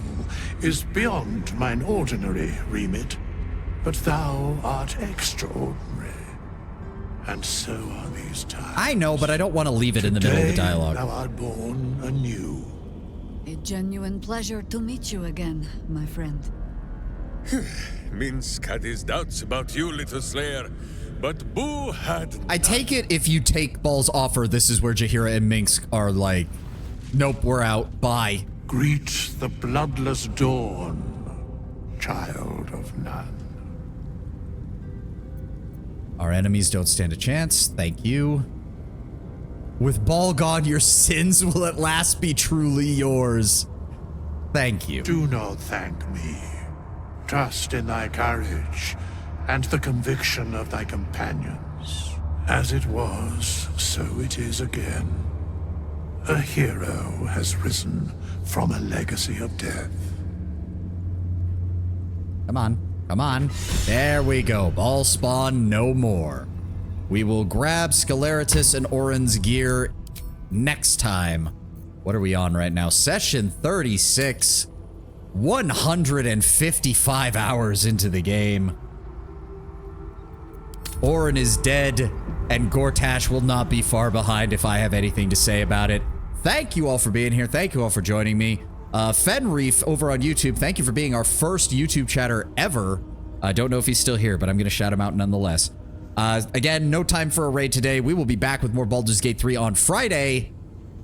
is beyond mine ordinary remit, but thou art extraordinary, and so are these times. I know, but I don't want to leave it in the middle of the dialogue. Thou art born anew. A genuine pleasure to meet you again, my friend. Minsk had his doubts about you, little slayer. But Boo had I take it if you take Ball's offer, this is where Jaheira and Minsk are like, nope, we're out, bye. Greet the bloodless dawn, child of none. Our enemies don't stand a chance, thank you. With Ball gone, your sins will at last be truly yours. Thank you. Do not thank me. Trust in thy courage and the conviction of thy companions. As it was, so it is again. A hero has risen from a legacy of death. Come on, come on. There we go. Ball spawn no more. We will grab Scaleritus and Orin's gear next time. What are we on right now? Session 36. 155 hours into the game. Orin is dead, and Gortash will not be far behind if I have anything to say about it. Thank you all for being here. Thank you all for joining me. Fenreef over on YouTube, thank you for being our first YouTube chatter ever. I don't know if he's still here, but I'm going to shout him out nonetheless. Again, no time for a raid today. We will be back with more Baldur's Gate 3 on Friday,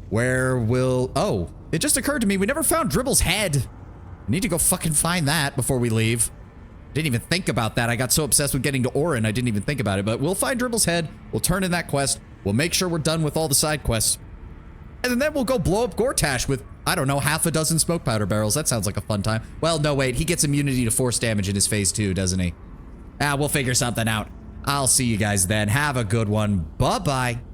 where we'll... Oh, it just occurred to me, we never found Dribble's head. I need to go fucking find that before we leave. Didn't even think about that. I got so obsessed with getting to Orin, I didn't even think about it. But we'll find Dribble's head. We'll turn in that quest. We'll make sure we're done with all the side quests. And then we'll go blow up Gortash with, I don't know, half a dozen smoke powder barrels. That sounds like a fun time. Well, no, wait. He gets immunity to force damage in his phase 2, doesn't he? We'll figure something out. I'll see you guys then. Have a good one. Bye-bye.